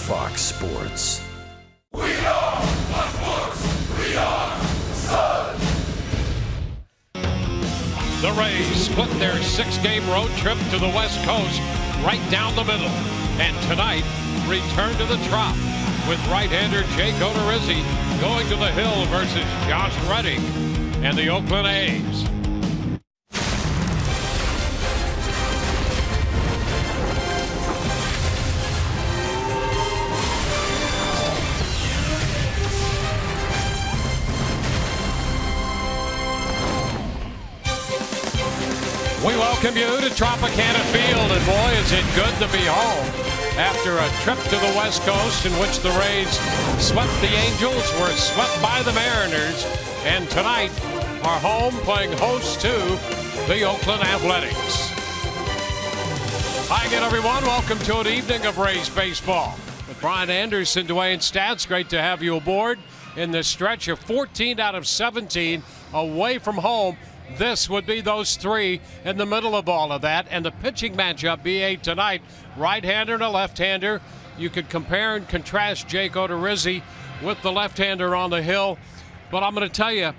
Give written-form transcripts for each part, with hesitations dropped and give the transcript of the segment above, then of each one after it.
Fox Sports. We are sports. We are Sun. The Rays split their 6-game road trip to the West Coast right down the middle. And tonight, return to the Trop with right-hander Jake Odorizzi going to the Hill versus Josh Reddick and the Oakland A's. We welcome you to Tropicana Field, and boy, is it good to be home after a trip to the West Coast in which the Rays swept the Angels, were swept by the Mariners, and tonight are home playing host to the Oakland Athletics. Hi again, everyone. Welcome to an evening of Rays baseball. With Brian Anderson, Dwayne Stats, great to have you aboard in this stretch of 14 out of 17 away from home. This would be those three in the middle of all of that. And the pitching matchup, BA, tonight, right-hander and a left-hander. You could compare and contrast Jake Odorizzi with the left-hander on the hill. But I'm going to tell you,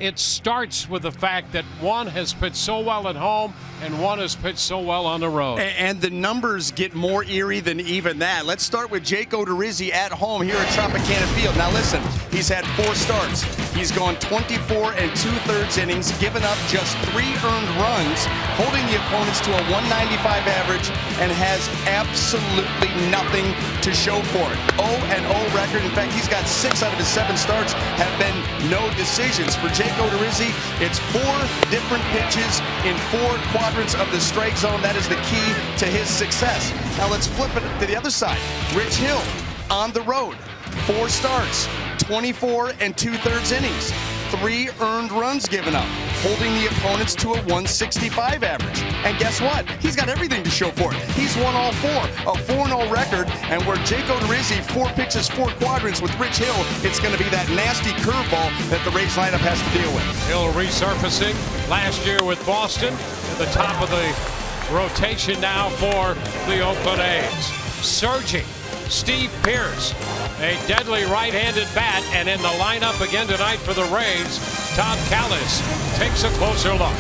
it starts with the fact that one has pitched so well at home and one has pitched so well on the road. And the numbers get more eerie than even that. Let's start with Jake Odorizzi at home here at Tropicana Field. Now listen, he's had 4 starts. He's gone 24 2/3 innings, given up just 3 earned runs, holding the opponents to a 195 average, and has absolutely nothing to show for it. 0-0 record. In fact, he's got 6 out of his 7 starts have been no decisions. For Jake Odorizzi, it's 4 different pitches in 4 quadrants of the strike zone. That is the key to his success. Now let's flip it to the other side. Rich Hill on the road, 4 starts, 24 2/3 innings, 3 earned runs given up, holding the opponents to a 165 average. And guess what? He's got everything to show for it. He's won all 4, a 4-0 record. And where Jake Odorizzi, 4 pitches, 4 quadrants with Rich Hill, it's going to be that nasty curveball that the Rays lineup has to deal with. Hill resurfacing last year with Boston at the top of the rotation now for the Oakland A's. Surging Steve Pearce, a deadly right-handed bat, and in the lineup again tonight for the Rays, Tom Callis takes a closer look.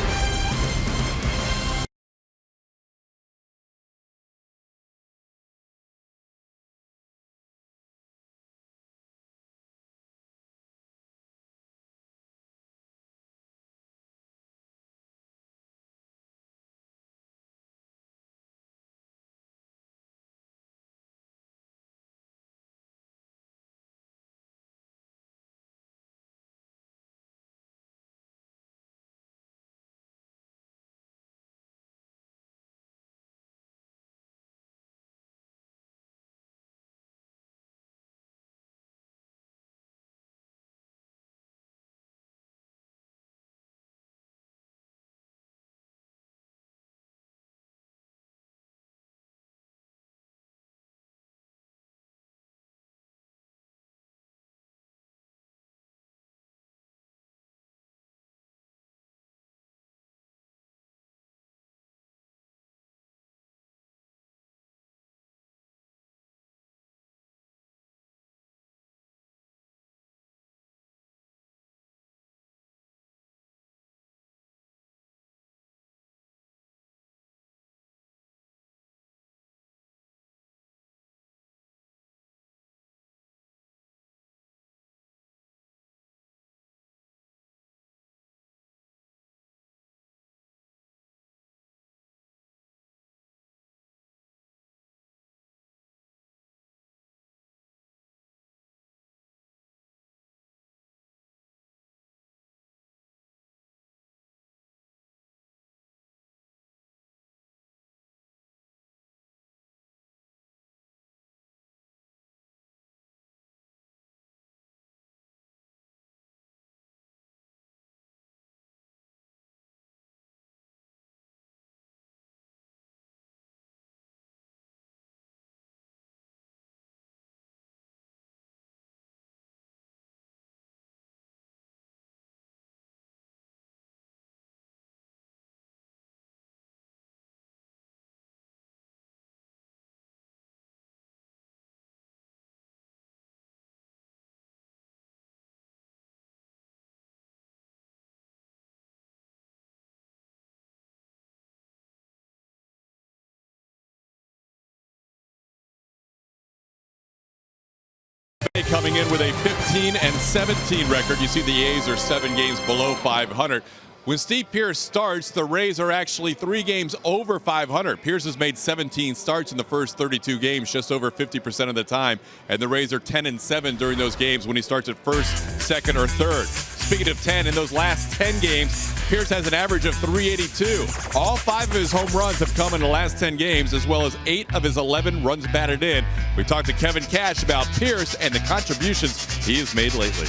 coming in with a 15-17 record. You see the A's are 7 games below 500. When Steve Pearce starts, the Rays are actually 3 games over 500. Pearce has made 17 starts in the first 32 games, just over 50% of the time. And the Rays are 10-7 during those games when he starts at first, second, or third. Speaking of 10, in those last 10 games, Pearce has an average of 382. All 5 of his home runs have come in the last 10 games, as well as 8 of his 11 runs batted in. We talked to Kevin Cash about Pearce and the contributions he has made lately.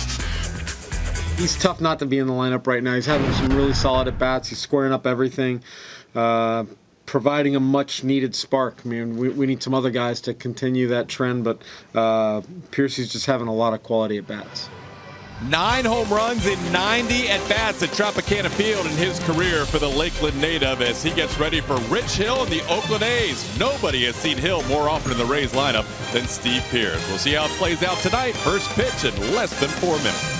He's tough not to be in the lineup right now. He's having some really solid at-bats. He's squaring up everything, providing a much-needed spark. I mean, we need some other guys to continue that trend, but Pearce is just having a lot of quality at-bats. 9 home runs in 90 at-bats at Tropicana Field in his career for the Lakeland native as he gets ready for Rich Hill and the Oakland A's. Nobody has seen Hill more often in the Rays lineup than Steve Pearce. We'll see how it plays out tonight. First pitch in less than 4 minutes.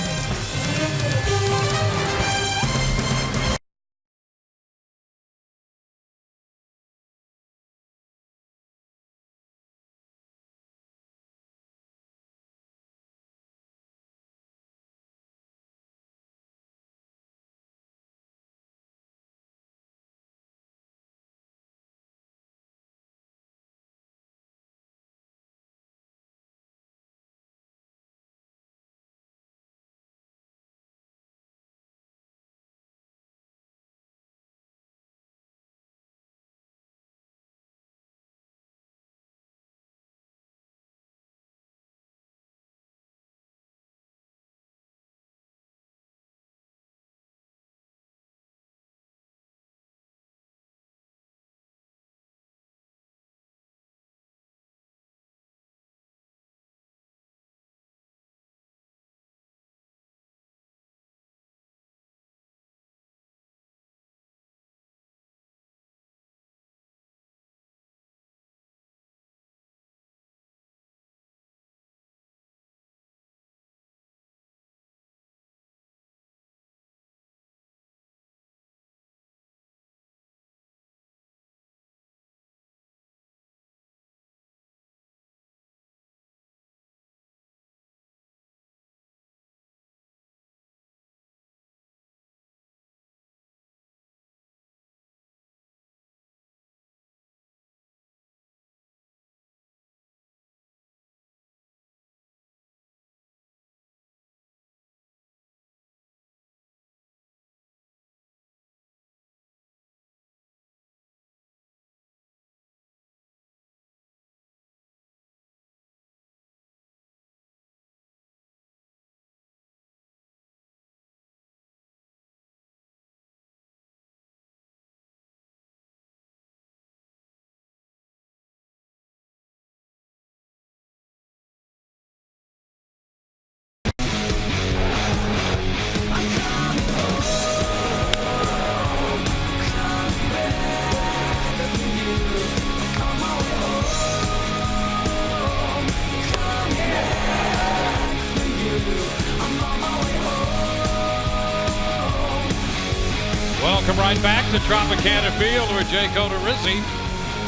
Welcome right back to Tropicana Field, where Jake Odorizzi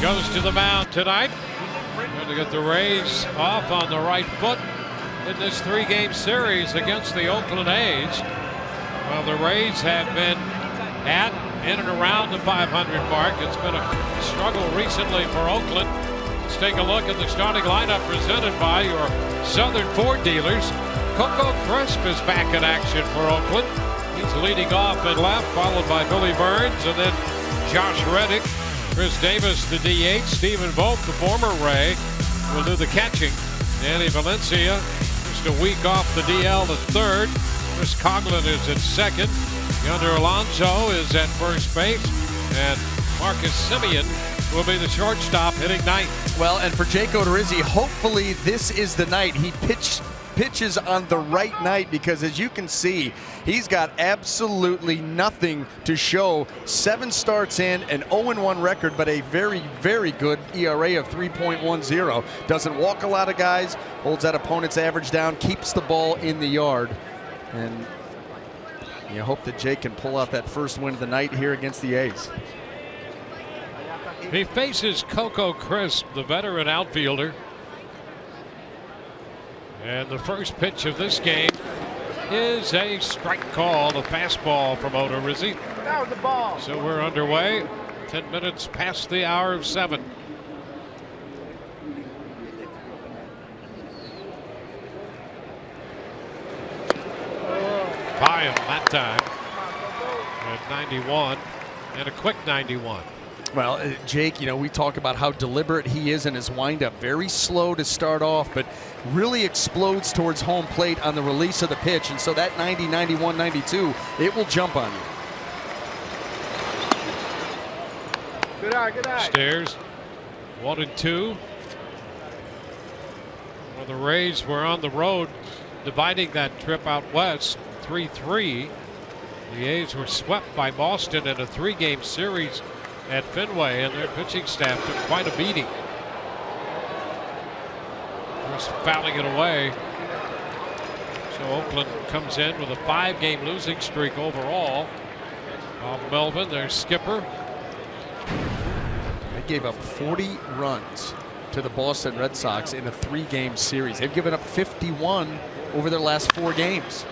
goes to the mound tonight. Going to get the Rays off on the right foot in this 3-game series against the Oakland A's. Well, the Rays have been in and around the 500 mark. It's been a struggle recently for Oakland. Let's take a look at the starting lineup presented by your Southern Ford dealers. Coco Crisp is back in action for Oakland. He's leading off in left, followed by Billy Burns, and then Josh Reddick. Chris Davis, the DH. Stephen Vogt, the former Ray, will do the catching. Danny Valencia, just a week off the DL, the third. Chris Coughlin is at second. Yonder Alonso is at first base. And Marcus Semien will be the shortstop, hitting ninth. Well, and for Jake Odorizzi, hopefully this is the night he pitches on the right night, because as you can see, he's got absolutely nothing to show. 7 starts in, an 0-1 record, but a very, very good ERA of 3.10. Doesn't walk a lot of guys, holds that opponent's average down, keeps the ball in the yard. And you hope that Jake can pull out that first win of the night here against the A's. He faces Coco Crisp, the veteran outfielder. And the first pitch of this game is a strike call, a fastball from Odorizzi. That was the ball. So we're underway. 10 minutes past the hour of 7. By him that time at 91, and a quick 91. Well, Jake, you know, we talk about how deliberate he is in his windup. Very slow to start off, but really explodes towards home plate on the release of the pitch. And so that 90, 91, 92, it will jump on you. Good eye, good eye. Stairs, 1-2. Well, the Rays were on the road dividing that trip out west, 3-3. The A's were swept by Boston in a 3-game series at Fenway, and their pitching staff took quite a beating. Just fouling it away. So Oakland comes in with a 5-game losing streak overall. Melvin, their skipper. They gave up 40 runs to the Boston Red Sox in a 3-game series. They've given up 51 over their last 4 games.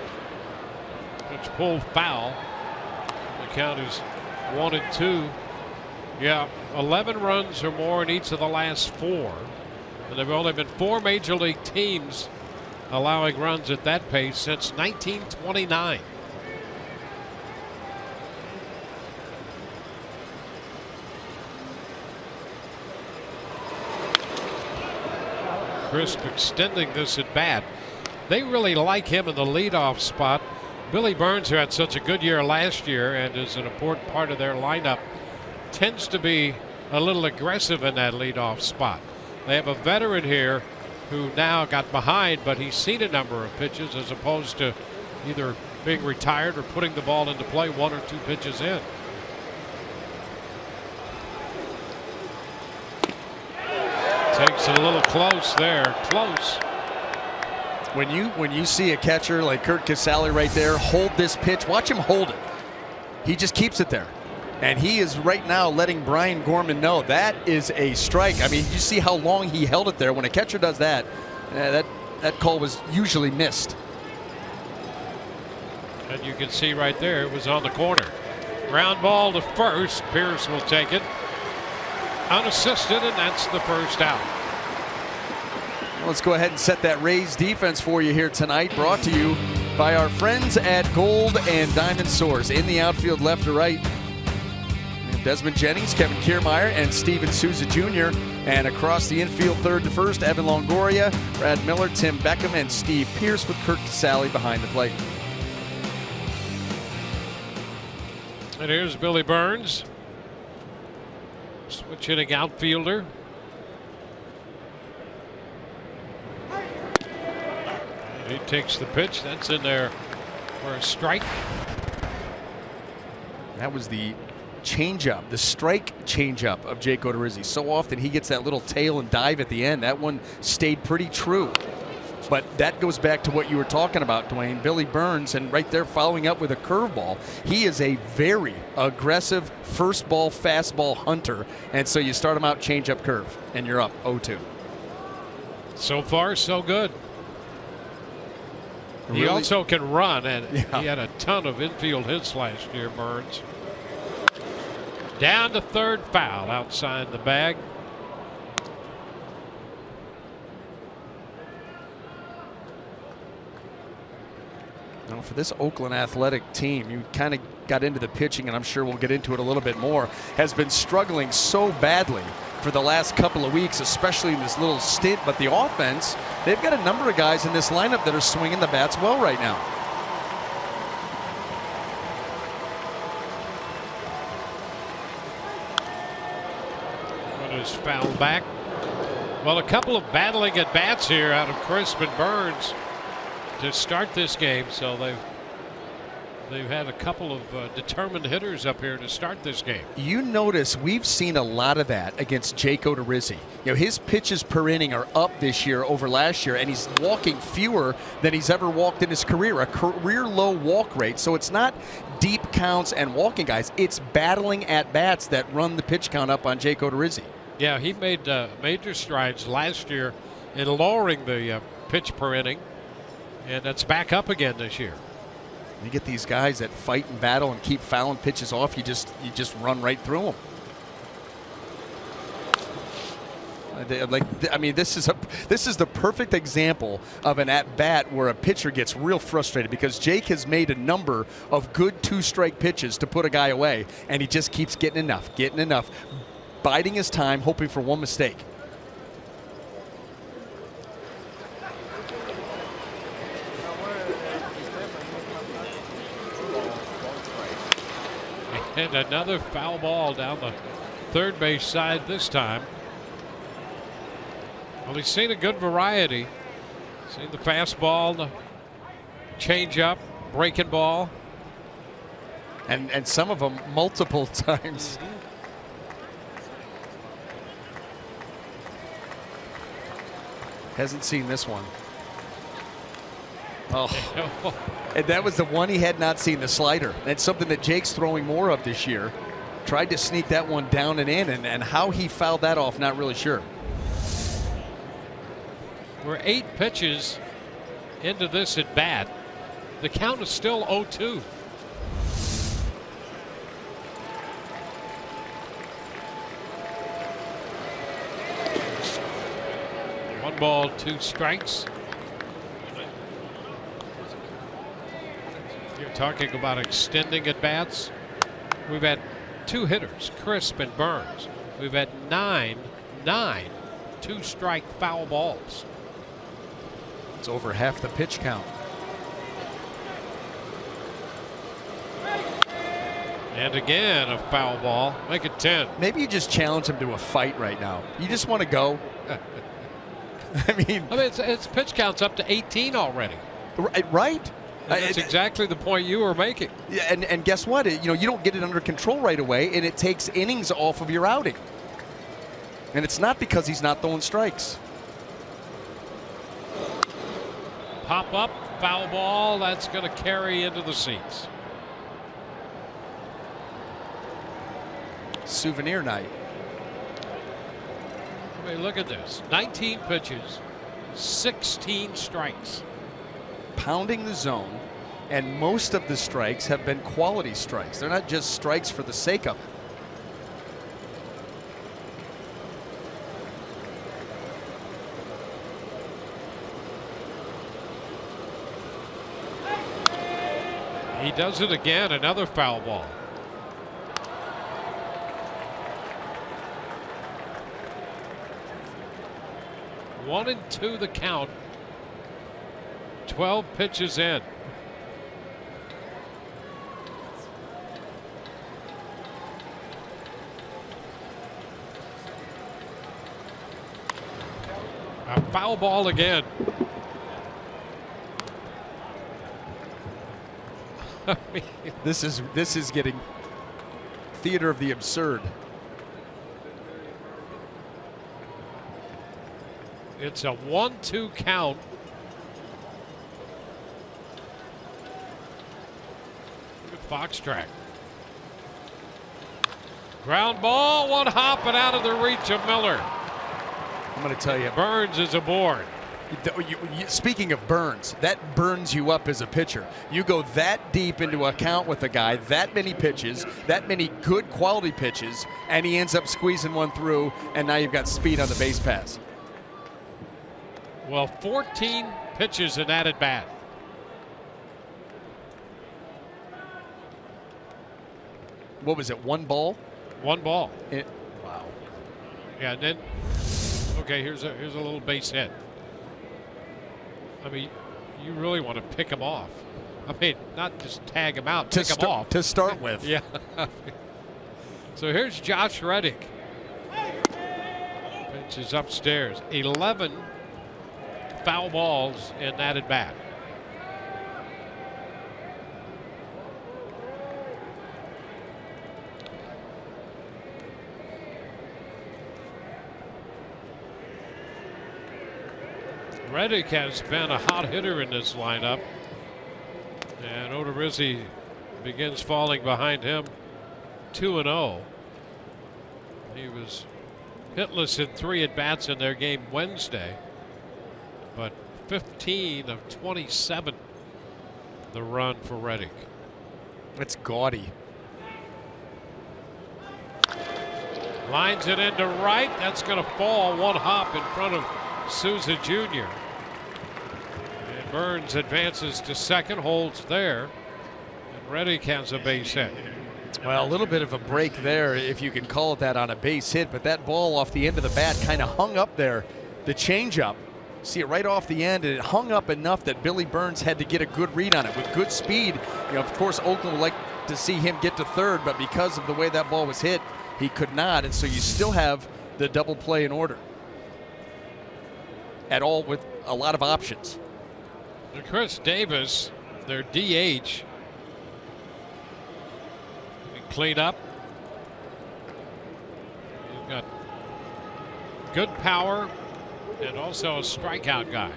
Pitch pulled foul. The count is 1-2. Yeah, 11 runs or more in each of the last 4. And there have only been 4 major league teams allowing runs at that pace since 1929. Crisp extending this at bat. They really like him in the leadoff spot. Billy Burns, who had such a good year last year and is an important part of their lineup, tends to be a little aggressive in that leadoff spot. They have a veteran here who now got behind, but he's seen a number of pitches as opposed to either being retired or putting the ball into play 1 or 2 pitches in. Takes it a little close there. Close. When you see a catcher like Kurt Casale right there hold this pitch, watch him hold it. He just keeps it there. And he is right now letting Brian Gorman know that is a strike. I mean, you see how long he held it there. When a catcher does that, that call was usually missed. And you can see right there it was on the corner. Ground ball to first. Pierce will take it unassisted, and that's the first out. Let's go ahead and set that Rays defense for you here tonight. Brought to you by our friends at Gold and Diamond Source. In the outfield, left to right, Desmond Jennings, Kevin Kiermaier, and Steven Souza Jr. And across the infield, third to first, Evan Longoria, Brad Miller, Tim Beckham, and Steve Pierce with Kurt Casale behind the plate. And here's Billy Burns, switch hitting outfielder. He takes the pitch. That's in there for a strike. That was the changeup, the strike changeup of Jake Odorizzi. So often he gets that little tail and dive at the end. That one stayed pretty true. But that goes back to what you were talking about, Dwayne. Billy Burns, and right there following up with a curveball. He is a very aggressive first ball, fastball hunter. And so you start him out changeup curve, and you're up 0-2. So far, so good. He Really? also can run, and Yeah. he had a ton of infield hits last year, Burns. Down to third, foul outside the bag. Now for this Oakland Athletic team, you kind of got into the pitching, and I'm sure we'll get into it a little bit more, has been struggling so badly for the last couple of weeks, especially in this little stint. But the offense, they've got a number of guys in this lineup that are swinging the bats well right now. One is fouled back. Well, a couple of battling at bats here out of Crisp and Burns to start this game, so they've had a couple of determined hitters up here to start this game. You notice we've seen a lot of that against Jake Odorizzi. You know, his pitches per inning are up this year over last year, and he's walking fewer than he's ever walked in his career, a career low walk rate. So it's not deep counts and walking guys, it's battling at bats that run the pitch count up on Jake Odorizzi. Yeah, he made major strides last year in lowering the pitch per inning, and that's back up again this year. You get these guys that fight and battle and keep fouling pitches off. You just run right through them. This is the perfect example of an at bat where a pitcher gets real frustrated because Jake has made a number of good 2-strike pitches to put a guy away, and he just keeps getting enough, biding his time, hoping for one mistake. And another foul ball down the third base side this time. Well, he's seen a good variety. Seen the fastball, the changeup, breaking ball. And some of them multiple times. Hasn't seen this one. Oh. And that was the one he had not seen, the slider. That's something that Jake's throwing more of this year. Tried to sneak that one down and in, and how he fouled that off, not really sure. We're 8 pitches into this at bat. The count is still 0-2. One ball, 2 strikes. You're talking about extending at bats. We've had 2 hitters, Crisp and Burns. We've had 9 2-strike foul balls. It's over half the pitch count. And again, a foul ball. Make it 10. Maybe you just challenge him to a fight right now. You just want to go. I mean, it's pitch counts up to 18 already. Right. And that's exactly the point you were making. Yeah, and guess what? You don't get it under control right away, and it takes innings off of your outing. And it's not because he's not throwing strikes. Pop up, foul ball. That's going to carry into the seats. Souvenir night. I mean, look at this. 19 pitches, 16 strikes. Pounding the zone, and most of the strikes have been quality strikes. They're not just strikes for the sake of it. He does it again, another foul ball. One and 2 the count. 12 pitches in. A foul ball again. This is getting theater of the absurd. It's a 1-2 count. Fox track. Ground ball, one hopping out of the reach of Miller. I'm going to tell you, Burns is aboard. Speaking of Burns, that burns you up as a pitcher. You go that deep into a count with a guy, that many pitches, that many good quality pitches, and he ends up squeezing one through, and now you've got speed on the base pass. Well, 14 pitches in that at bat. What was it, 1 ball? 1 ball. Wow. Yeah, and then, okay, here's a little base hit. I mean, you really want to pick him off. I mean, not just tag him out, pick him off. To start with. Yeah. So here's Josh Reddick. Pitch is upstairs. 11 foul balls in that at bat. Reddick has been a hot hitter in this lineup, and Odorizzi begins falling behind him 2-0. He was hitless in 3 at bats in their game Wednesday, but 15 of 27. The run for Reddick. It's gaudy. Lines it into right. That's going to fall one hop in front of Souza Jr. And Burns advances to second, holds there. And Reddick has a base hit. Well, a little bit of a break there, if you can call it that, on a base hit, but that ball off the end of the bat kind of hung up there. The changeup, see it right off the end, and it hung up enough that Billy Burns had to get a good read on it with good speed. You know, of course, Oakland would like to see him get to third, but because of the way that ball was hit, he could not, and so you still have the double play in order at all with a lot of options. And Chris Davis, their DH, clean up. You've got good power and also a strikeout guy.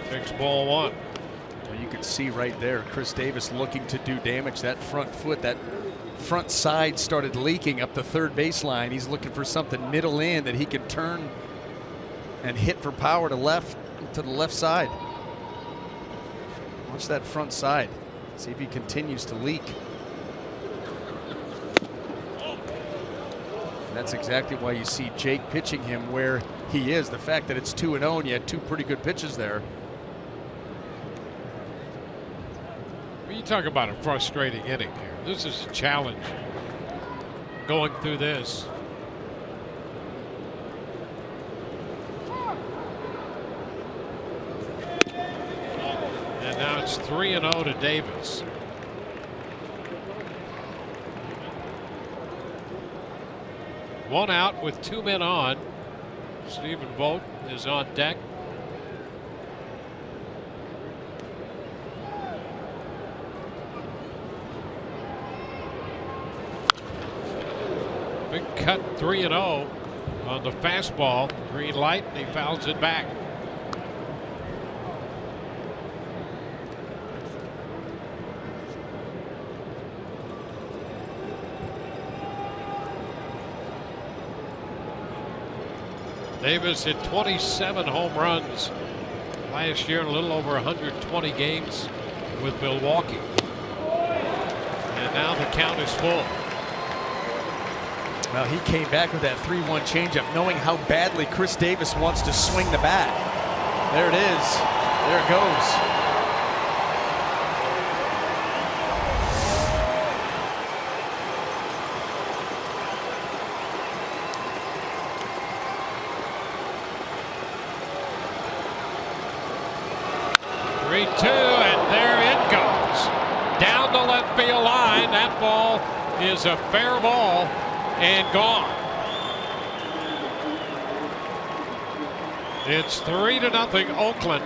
Takes ball one. Well, you can see right there Chris Davis looking to do damage. That front foot, that front side started leaking up the third baseline. He's looking for something middle in that he can turn and hit for power to the left side. Watch that front side. See if he continues to leak. And that's exactly why you see Jake pitching him where he is. The fact that it's 2-0 and you had two pretty good pitches there. Well, you talk about a frustrating inning here. This is a challenge going through this. Now it's 3-0 to Davis. One out with two men on. Stephen Vogt is on deck. Big cut 3-0 on the fastball. Green light, and he fouls it back. Davis hit 27 home runs last year in a little over 120 games with Milwaukee. And now the count is full. Well, he came back with that 3-1 changeup, knowing how badly Chris Davis wants to swing the bat. There it is. There it goes. And there it goes. Down the left field line. That ball is a fair ball and gone. It's 3-0 Oakland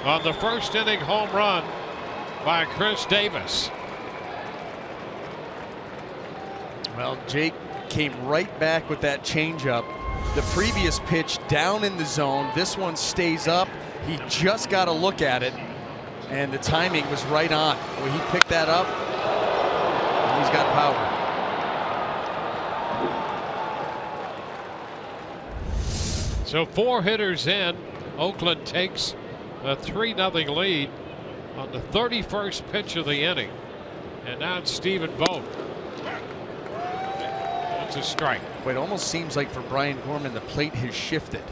on the first inning home run by Chris Davis. Well, Jake came right back with that changeup. The previous pitch down in the zone. This one stays up. He just got a look at it. And the timing was right on. When he picked that up, and he's got power. So 4 hitters in. Oakland takes a 3-0 lead on the 31st pitch of the inning. And now it's Stephen Vogt. It's a strike. But it almost seems like for Brian Gorman, the plate has shifted.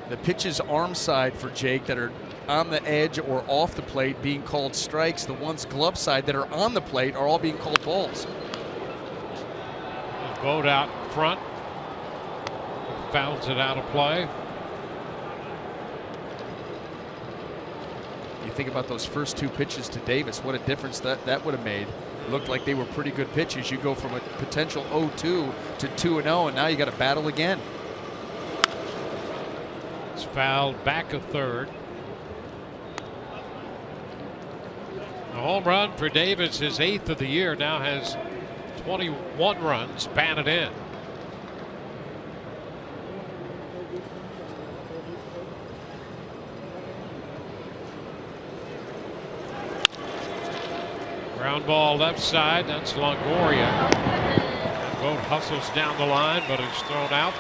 The pitches arm side for Jake that are on the edge or off the plate being called strikes. The ones glove side that are on the plate are all being called balls. Vogt out front. Fouls it out of play. You think about those first 2 pitches to Davis, what a difference that would have made. Looked like they were pretty good pitches. You go from a potential 0-2 to 2-0, and now you got to battle again. It's fouled back a third. A home run for Davis, his 8th of the year, now has 21 runs batted in. Ground ball left side, that's Longoria. And Vogt hustles down the line, but is thrown out.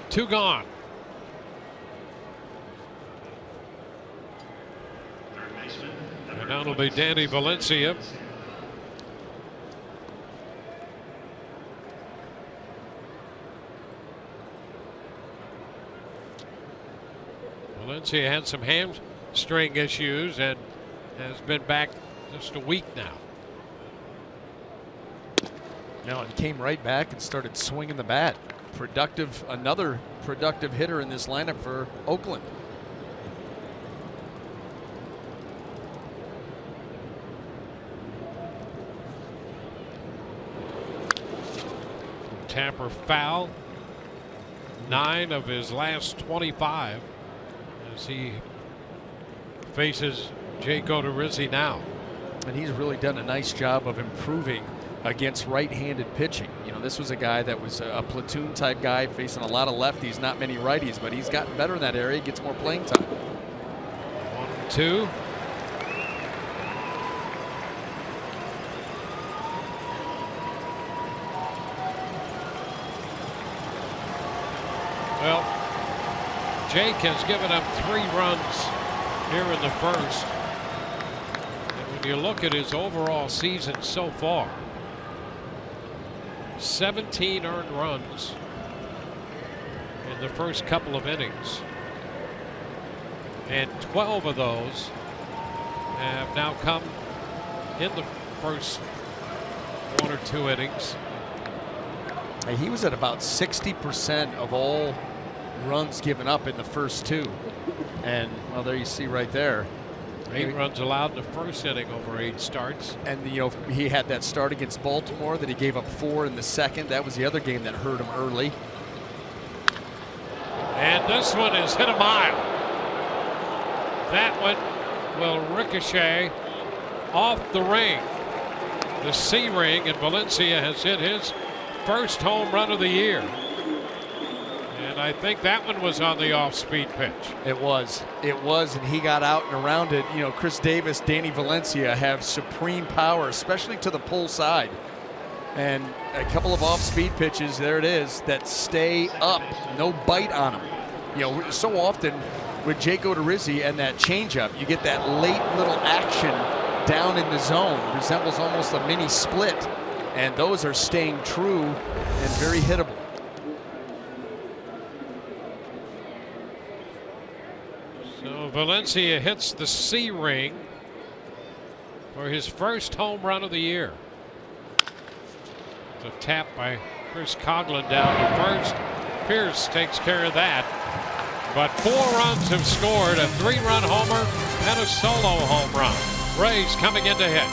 2 gone. And now it'll be Danny Valencia. Valencia had some hamstring issues and has been back just a week now. No, and came right back and started swinging the bat. Another productive hitter in this lineup for Oakland. Tampa foul. 9 of his last 25 as he faces Jake Odorizzi now. And he's really done a nice job of improving against right-handed pitching. You know, this was a guy that was a platoon type guy facing a lot of lefties, not many righties, but he's gotten better in that area, gets more playing time. 1-2. Well, Jake has given up 3 runs here in the first. And when you look at his overall season so far, 17 earned runs in the first couple of innings. And 12 of those have now come in the first 1 or 2 innings. He was at about 60% of all runs given up in the first 2. And, well, there you see right there. 8 runs allowed in the first inning over 8 starts. And, you know, he had that start against Baltimore that he gave up 4 in the second. That was the other game that hurt him early. And this one is hit a mile. That one will ricochet off the ring. The C ring, and Valencia has hit his first home run of the year. And I think that one was on the off-speed pitch. It was, and he got out and around it. You know, Chris Davis, Danny Valencia have supreme power, especially to the pull side. And a couple of off-speed pitches, there it is, that stay up, no bite on them. You know, so often with Jake Odorizzi and that changeup, you get that late little action down in the zone. Resembles almost a mini split. And those are staying true and very hittable. So Valencia hits the C ring for his first home run of the year. It's a tap by Chris Coughlin down to first. Pierce takes care of that. But 4 runs have scored, a 3-run homer and a solo home run. Rays coming in to hit.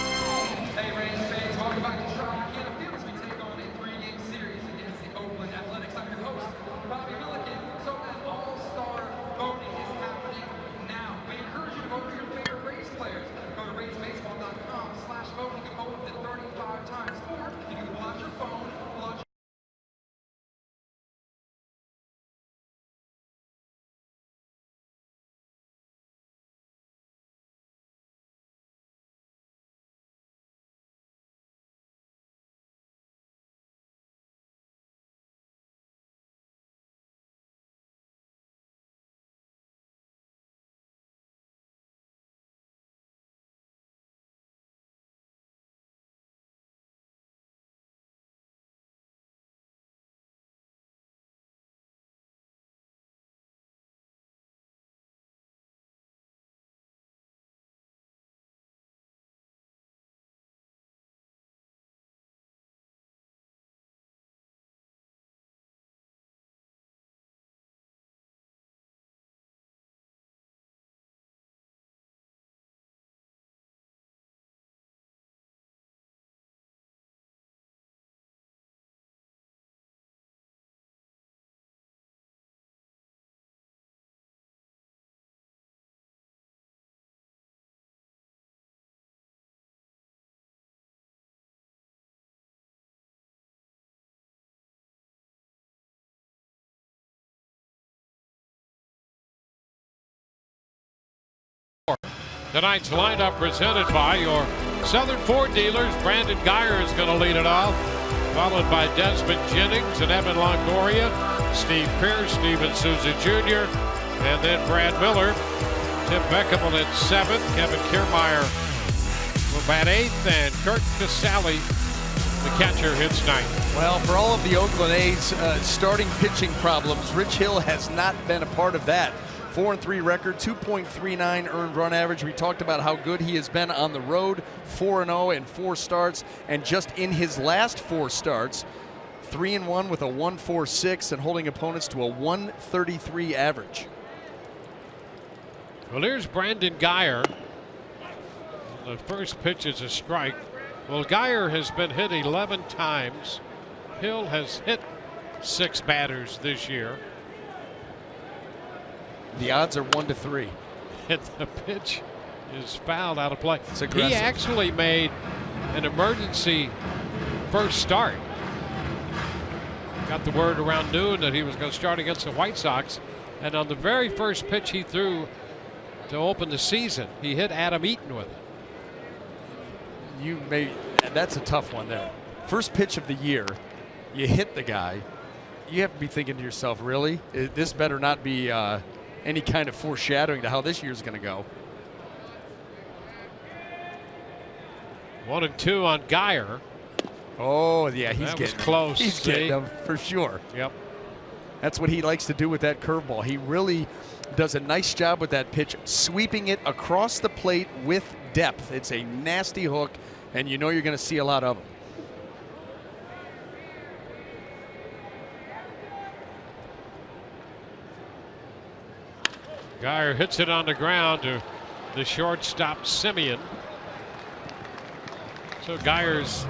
Hey Rays fans, welcome back to Tropicana Field as we take on a 3-game series against the Oakland Athletics. I'm your host, Bobby Milliken. So an all-star voting is happening now. We encourage you to vote for your favorite Rays players. Go to RaysBaseball.com/vote. You can vote up to 35 times, or you can pull out your phone, pull out your Tonight's lineup presented by your Southern Ford dealers. Brandon Geyer is going to lead it off, followed by Desmond Jennings and Evan Longoria. Steve Pearce, Steven Souza Jr., and then Brad Miller. Tim Beckham will hit 7th. Kevin Kiermaier will bat 8th, and Kurt Casale, the catcher, hits 9th. Well, for all of the Oakland A's starting pitching problems, Rich Hill has not been a part of that. 4-3 record, 2.39 earned run average. We talked about how good he has been on the road, 4-0 in 4 starts, and just in his last 4 starts, 3-1 with a 1.46 and holding opponents to a 1.33 average. Well, here's Brandon Guyer. The first pitch is a strike. Well, Guyer has been hit 11 times. Hill has hit 6 batters this year. The odds are 1-3. And the pitch is fouled out of play. It's aggressive. He actually made an emergency first start. Got the word around noon that he was going to start against the White Sox. And on the very first pitch he threw to open the season, he hit Adam Eaton with it. That's a tough one there. First pitch of the year, you hit the guy. You have to be thinking to yourself, really? This better not be any kind of foreshadowing to how this year's going to go. 1-2 on Guyer. Oh, yeah, That was close. He's getting them for sure. Yep. That's what he likes to do with that curveball. He really does a nice job with that pitch, sweeping it across the plate with depth. It's a nasty hook, and you know you're going to see a lot of them. Guyer hits it on the ground to the shortstop Simeon. So Guyer's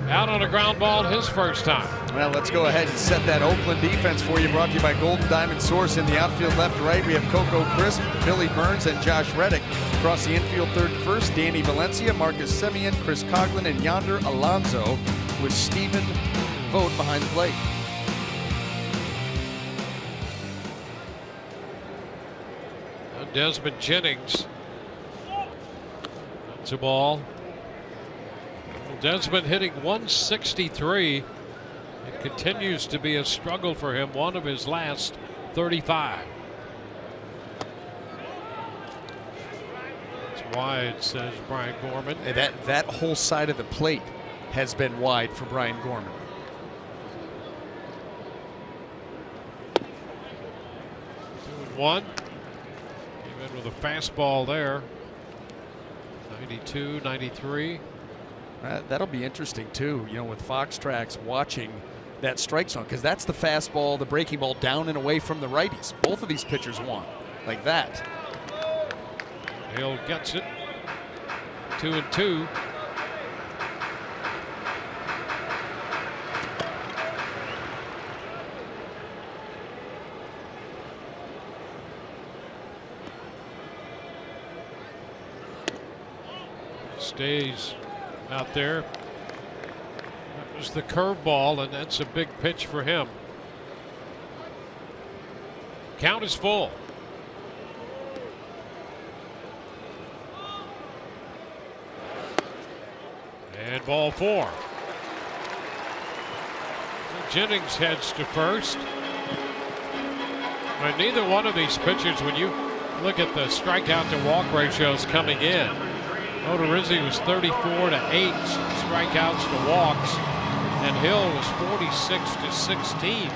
out on a ground ball his first time. Well, let's go ahead and set that Oakland defense for you. Brought to you by Golden Diamond Source. In the outfield left-right, we have Coco Crisp, Billy Burns, and Josh Reddick. Across the infield third-first, Danny Valencia, Marcus Semien, Chris Coughlin, and Yonder Alonso with Stephen Vogt behind the plate. Desmond Jennings. That's a ball. Desmond hitting 163. It continues to be a struggle for him. One of his last 35. It's wide, says Brian Gorman. That whole side of the plate has been wide for Brian Gorman. 2-1. Came in with a fastball there. 92, 93. That'll be interesting too, you know, with Fox Tracks watching that strike zone, because that's the fastball, the breaking ball down and away from the righties. Both of these pitchers want like that. Hill gets it. 2-2. Stays out there. That was the curveball, and that's a big pitch for him. Count is full. And ball 4. Jennings heads to first. But neither one of these pitchers, when you look at the strikeout to walk ratios coming in, Odorizzi was 34-8 strikeouts to walks, and Hill was 46-16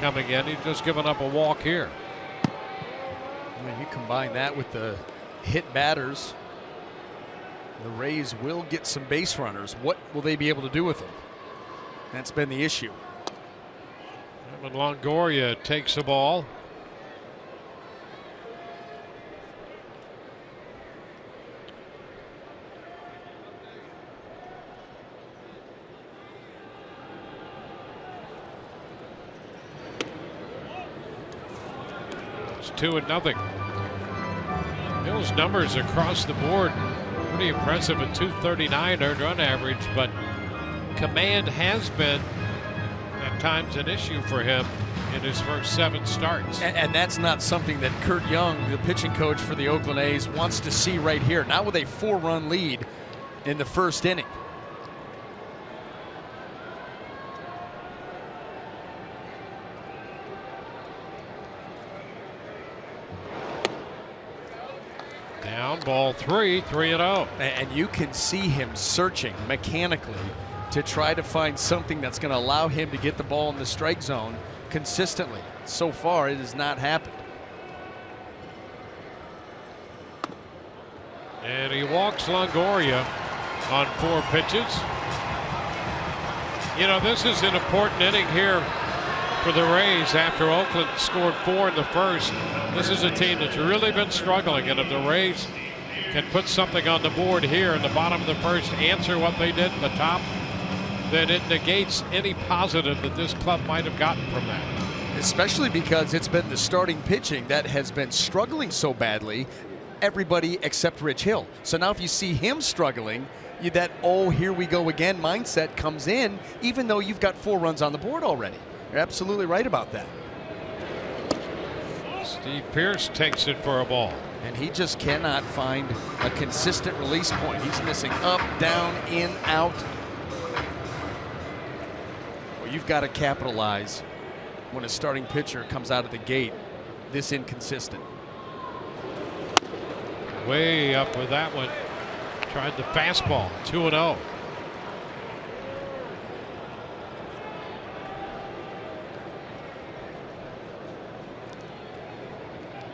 coming in. He's just given up a walk here. When you combine that with the hit batters, the Rays will get some base runners. What will they be able to do with them? That's been the issue. And Longoria takes the ball. It's 2-0. Hill's numbers across the board pretty impressive at 239 earned run average, but command has been at times an issue for him in his first 7 starts. And that's not something that Kurt Young, the pitching coach for the Oakland A's, wants to see right here. Not with a 4-run lead in the first inning. Down, ball 3, 3-0. And you can see him searching mechanically to try to find something that's going to allow him to get the ball in the strike zone consistently. So far, it has not happened. And he walks Longoria on 4 pitches. You know, this is an important inning here for the Rays after Oakland scored 4 in the first. This is a team that's really been struggling, and if the Rays can put something on the board here in the bottom of the first, answer what they did in the top, then it negates any positive that this club might have gotten from that. Especially because it's been the starting pitching that has been struggling so badly, everybody except Rich Hill. So now if you see him struggling, that, oh, here we go again mindset comes in, even though you've got 4 runs on the board already. You're absolutely right about that. Steve Pearce takes it for a ball. And he just cannot find a consistent release point. He's missing up, down, in, out. Well, you've got to capitalize when a starting pitcher comes out of the gate this inconsistent. Way up with that one. Tried the fastball, 2-0.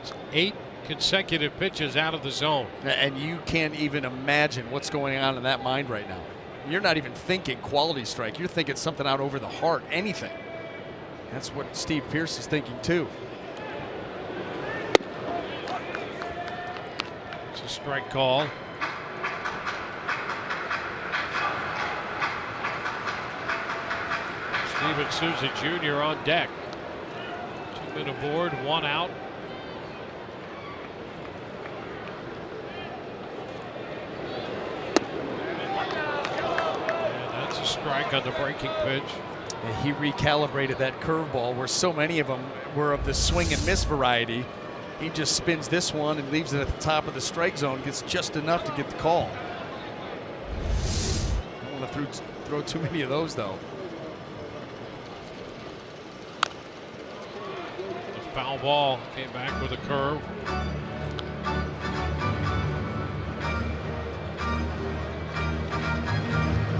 It's 8 consecutive pitches out of the zone. And you can't even imagine what's going on in that mind right now. You're not even thinking quality strike. You're thinking something out over the heart, anything. That's what Steve Pearce is thinking too. It's a strike call. Steven Souza Jr. on deck. 2 men aboard, 1 out. And that's a strike on the breaking pitch. And he recalibrated that curveball where so many of them were of the swing and miss variety. He just spins this one and leaves it at the top of the strike zone, gets just enough to get the call. Don't want to throw too many of those though. The foul ball came back with a curve.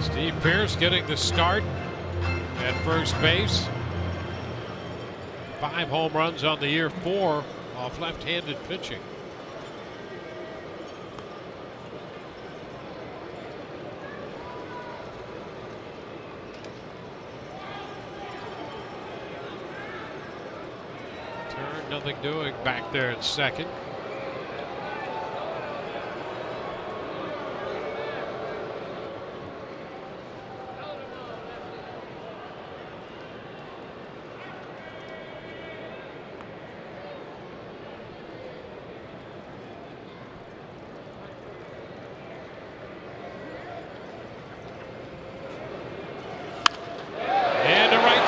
Steve Pearce getting the start at first base. 5 home runs on the year, 4 off left-handed pitching. Turn, nothing doing back there at second.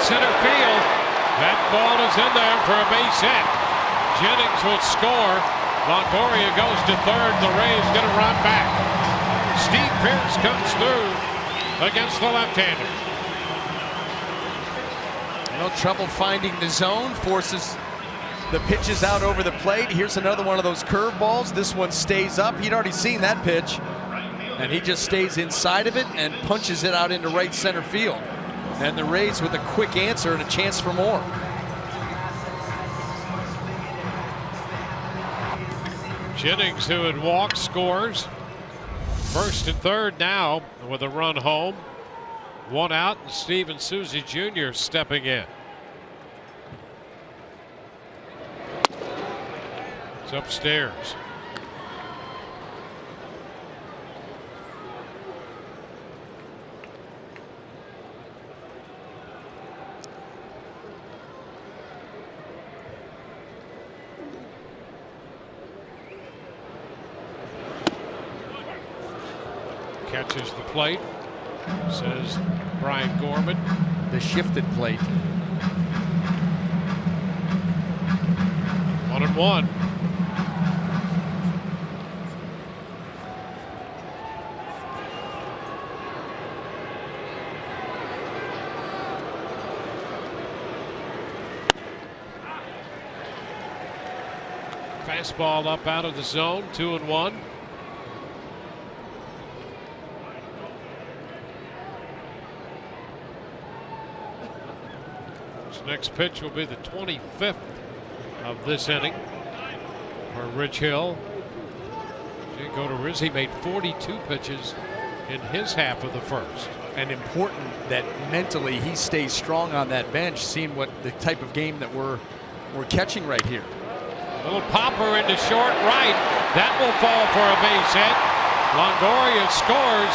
Center field. That ball is in there for a base hit. Jennings will score. Longoria goes to third. The Rays going to run back. Steve Pearce comes through against the left-hander. No trouble finding the zone. Forces the pitches out over the plate. Here's another one of those curveballs. This one stays up. He'd already seen that pitch. And he just stays inside of it and punches it out into right center field. And the Rays with a quick answer and a chance for more. Jennings, who had walked, scores. First and third now with a run home. 1 out, and Steven Souza Jr. stepping in. It's upstairs. Catches the plate, says Brian Gorman. The shifted plate. 1-1. Fastball up out of the zone, 2-1. This next pitch will be the 25th of this inning for Rich Hill. Jake Odorizzi made 42 pitches in his half of the first. And important that mentally he stays strong on that bench, seeing what the type of game that we're catching right here. A little popper into short right. That will fall for a base hit. Longoria scores.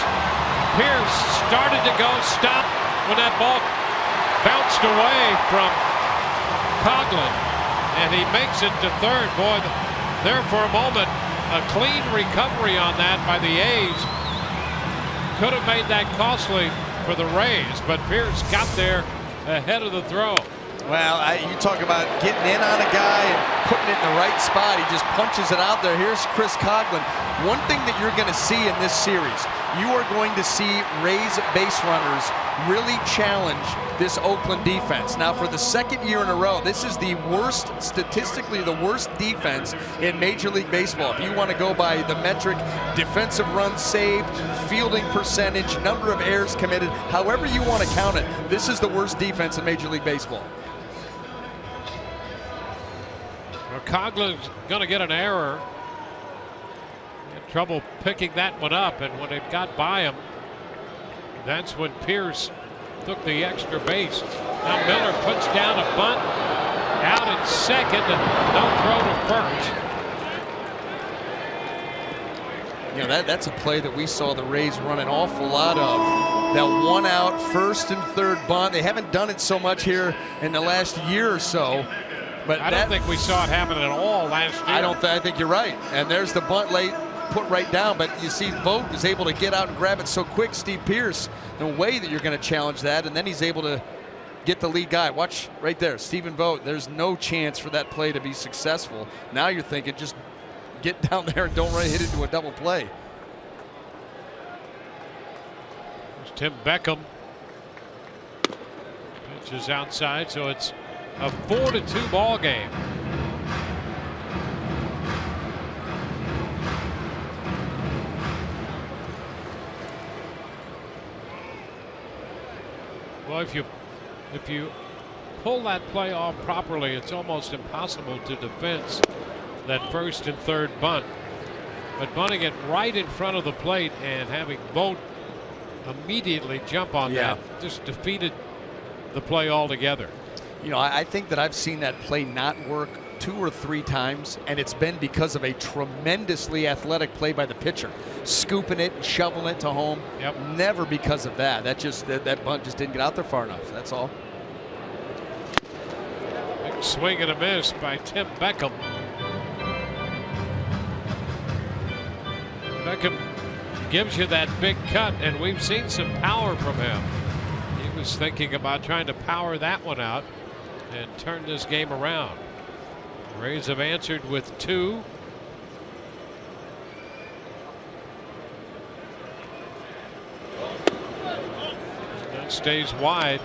Pierce started to go, stop when that ball bounced away from Coughlin, and he makes it to third. Boy, there for a moment, a clean recovery on that by the A's. Could have made that costly for the Rays, but Pierce got there ahead of the throw. Well, you talk about getting in on a guy and putting it in the right spot. He just punches it out there. Here's Chris Coughlin. One thing that you're going to see in this series, you are going to see Rays base runners really challenge this Oakland defense. Now, for the second year in a row, this is the worst, statistically the worst defense in Major League Baseball. If you want to go by the metric, defensive runs saved, fielding percentage, number of errors committed, however you want to count it, this is the worst defense in Major League Baseball. Well, Coughlin's going to get an error. He had trouble picking that one up, and when it got by him, that's when Pierce took the extra base. Now Miller puts down a bunt, out at second, no throw to first. You know, that's a play that we saw the Rays run an awful lot of. That one out, first and third bunt. They haven't done it so much here in the last year or so. But I don't think we saw it happen at all last year. I think you're right. And there's the bunt late, put right down. But you see, Vogt was able to get out and grab it so quick. Steve Pierce, no way that you're going to challenge that. And then he's able to get the lead guy. Watch right there, Stephen Vogt. There's no chance for that play to be successful. Now you're thinking, just get down there and don't hit into a double play. There's Tim Beckham. Pitch is outside, so it's a 4-2 ball game. Well, if you pull that play off properly, it's almost impossible to defense that first and third bunt. But bunting it right in front of the plate and having Vogt immediately jump on that just defeated the play altogether. You know, I think that I've seen that play not work 2 or 3 times, and it's been because of a tremendously athletic play by the pitcher, scooping it and shoveling it to home. Yep. Never because of that. That bunt just didn't get out there far enough. That's all. Big swing and a miss by Tim Beckham. Beckham gives you that big cut, and we've seen some power from him. He was thinking about trying to power that one out and turn this game around. Rays have answered with 2. That stays wide.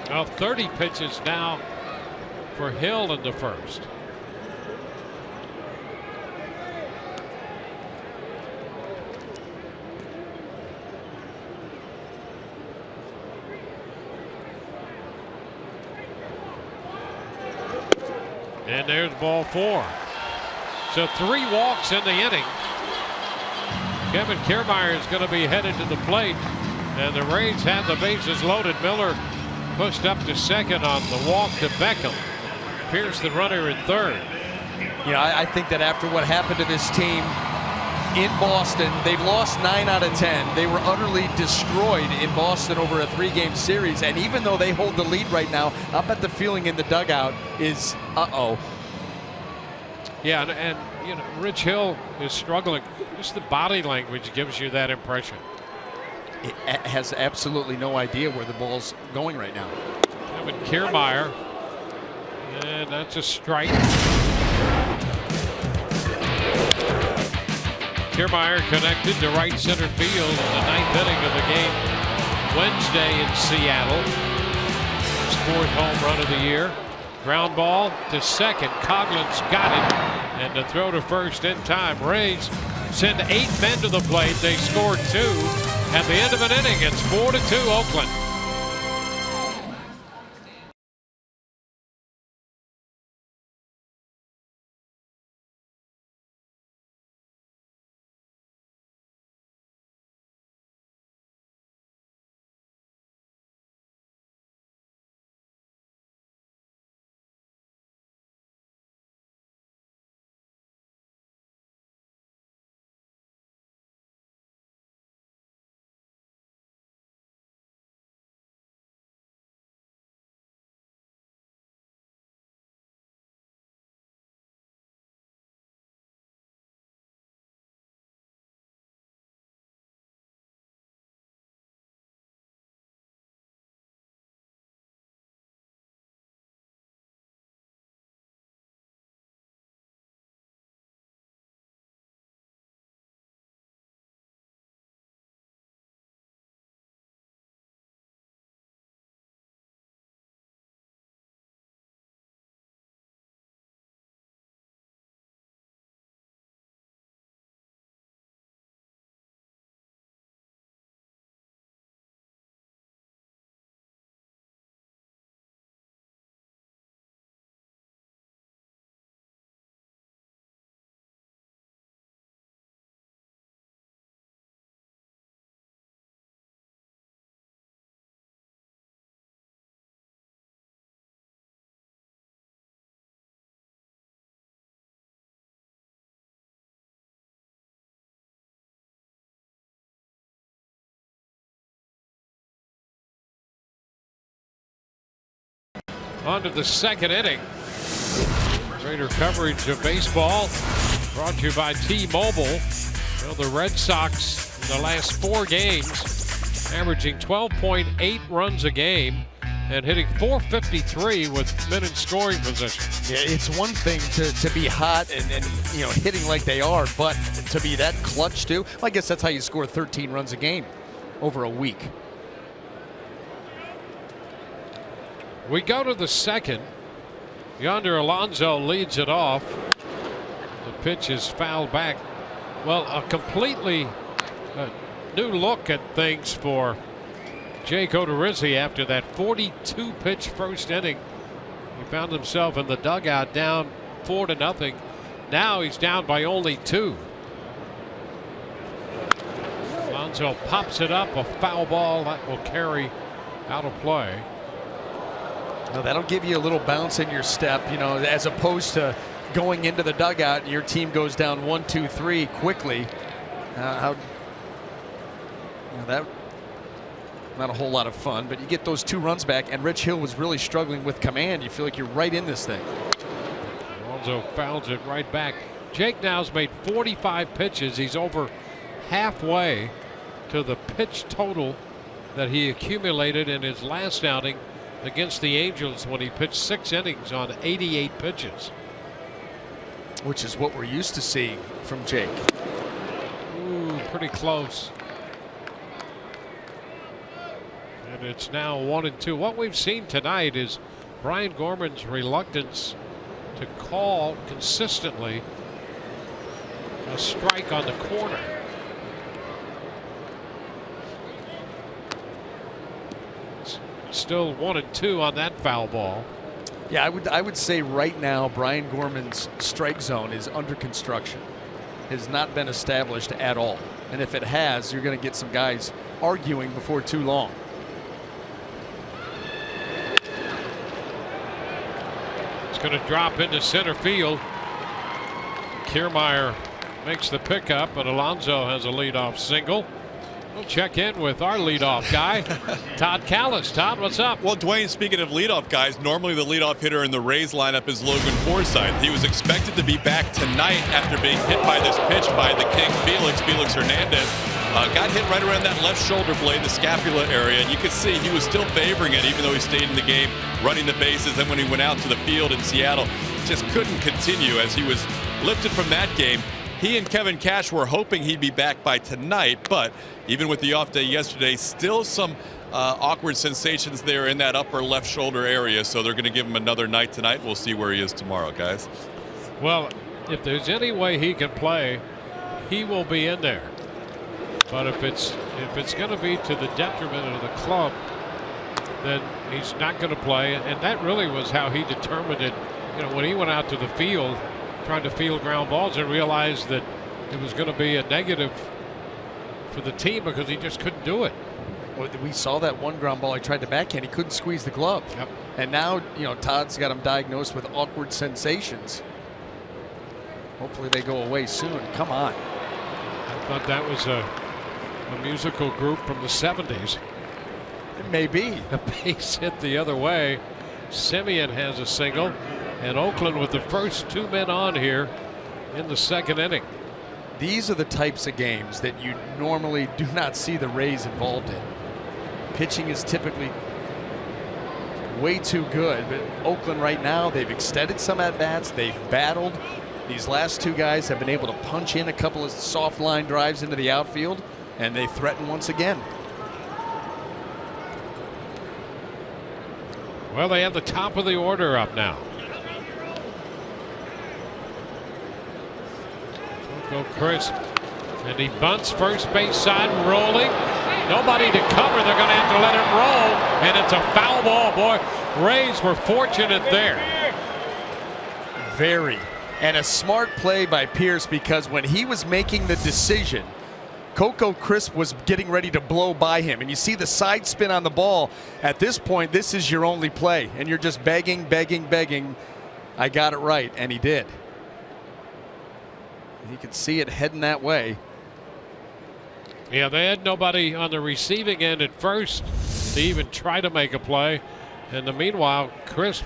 Well, 30 pitches now for Hill in the first. And there's ball 4. So 3 walks in the inning. Kevin Kiermaier is going to be headed to the plate. And the Rays have the bases loaded. Miller pushed up to second on the walk to Beckham. Pierce the runner in third. You know, I think that after what happened to this team in Boston, they've lost 9 out of 10. They were utterly destroyed in Boston over a 3-game series. And even though they hold the lead right now, I bet the feeling in the dugout is, uh-oh. Yeah, and you know, Rich Hill is struggling. Just the body language gives you that impression. It has absolutely no idea where the ball's going right now. Kevin Kiermaier. And that's a strike. Kiermaier connected to right center field in the 9th inning of the game Wednesday in Seattle. His 4th home run of the year. Ground ball to second. Coughlin's got it. And the throw to first in time. Rays send 8 men to the plate. They score 2. At the end of an inning, it's 4-2 Oakland. On to the second inning. Greater coverage of baseball brought to you by T-Mobile. Well, the Red Sox in the last 4 games averaging 12.8 runs a game and hitting .453 with men in scoring position. Yeah, it's one thing to be hot and you know, hitting like they are, but to be that clutch too. Well, I guess that's how you score 13 runs a game over a week. We go to the second. Yonder Alonso leads it off. The pitch is fouled back. Well, a completely new look at things for Jake Odorizzi after that 42-pitch first inning. He found himself in the dugout down 4-0. Now he's down by only 2. Alonso pops it up, a foul ball that will carry out of play. Well, that'll give you a little bounce in your step, you know, as opposed to going into the dugout and your team goes down 1-2-3 quickly. That not a whole lot of fun, but you get those 2 runs back, and Rich Hill was really struggling with command. You feel like you're right in this thing. Alonso fouls it right back. Jake now's made 45 pitches. He's over halfway to the pitch total that he accumulated in his last outing against the Angels when he pitched 6 innings on 88 pitches. Which is what we're used to seeing from Jake. Ooh, pretty close. And it's now 1-2. What we've seen tonight is Brian Gorman's reluctance to call consistently a strike on the corner. Still 1-2 on that foul ball. Yeah, I would say right now Brian Gorman's strike zone is under construction. Has not been established at all. And if it has, you're going to get some guys arguing before too long. It's going to drop into center field. Kiermaier makes the pickup, but Alonso has a leadoff single. We'll check in with our leadoff guy, Todd Callis. Todd, what's up? Well, Dwayne, speaking of leadoff guys, normally the leadoff hitter in the Rays lineup is Logan Forsythe. He was expected to be back tonight after being hit by this pitch by the King, Felix Hernandez. Got hit right around that left shoulder blade, the scapula area, and you could see he was still favoring it even though he stayed in the game, running the bases. Then when he went out to the field in Seattle, just couldn't continue as he was lifted from that game. He and Kevin Cash were hoping he'd be back by tonight, but even with the off day yesterday, still some awkward sensations there in that upper left shoulder area, so they're going to give him another night tonight. We'll see where he is tomorrow, guys. Well, if there's any way he can play, he will be in there. But if it's going to be to the detriment of the club, then he's not going to play. And that really was how he determined it. You know, when he went out to the field trying to field ground balls and realized that it was going to be a negative for the team because he just couldn't do it. Well, we saw that one ground ball he tried to backhand. He couldn't squeeze the glove. Yep. And now, you know, Todd's got him diagnosed with awkward sensations. Hopefully they go away soon. Come on. I thought that was a musical group from the 70s. It may be. A base hit the other way. Simeon has a single, and Oakland with the first 2 men on here in the second inning. These are the types of games that you normally do not see the Rays involved in. Pitching is typically way too good, but Oakland right now, they've extended some at-bats. They've battled. These last 2 guys have been able to punch in a couple of soft line drives into the outfield, and they threaten once again. Well, they have the top of the order up now. Go Chris, and he bunts first base side, rolling. Nobody to cover. They're going to have to let it roll, and it's a foul ball. Boy, Rays were fortunate there. Very. And a smart play by Pierce, because when he was making the decision, Coco Crisp was getting ready to blow by him, and you see the side spin on the ball. At this point, this is your only play, and you're just begging, begging, begging. I got it right, and he did. You could see it heading that way. Yeah, they had nobody on the receiving end at first to even try to make a play, and meanwhile, Crisp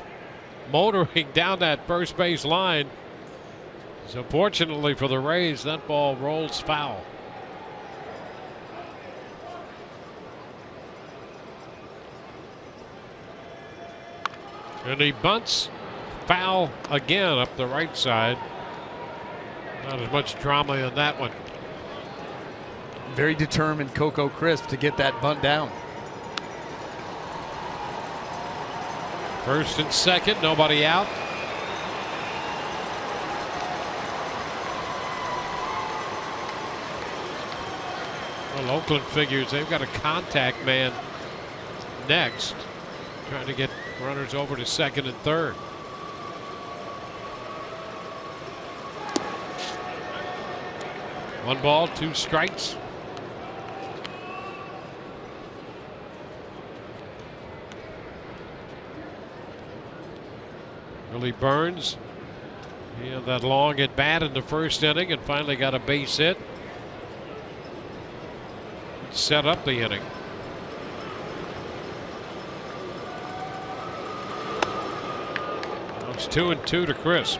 motoring down that first base line. So fortunately for the Rays, that ball rolls foul. And he bunts foul again up the right side. Not as much drama in that one. Very determined Coco Crisp to get that bunt down. First and second, nobody out. Well, Oakland figures they've got a contact man next, trying to get runners over to second and third. One ball, 2 strikes. Billy Burns, he had that long at bat in the first inning and finally got a base hit. Set up the inning. Now it's 2-2 to Crisp.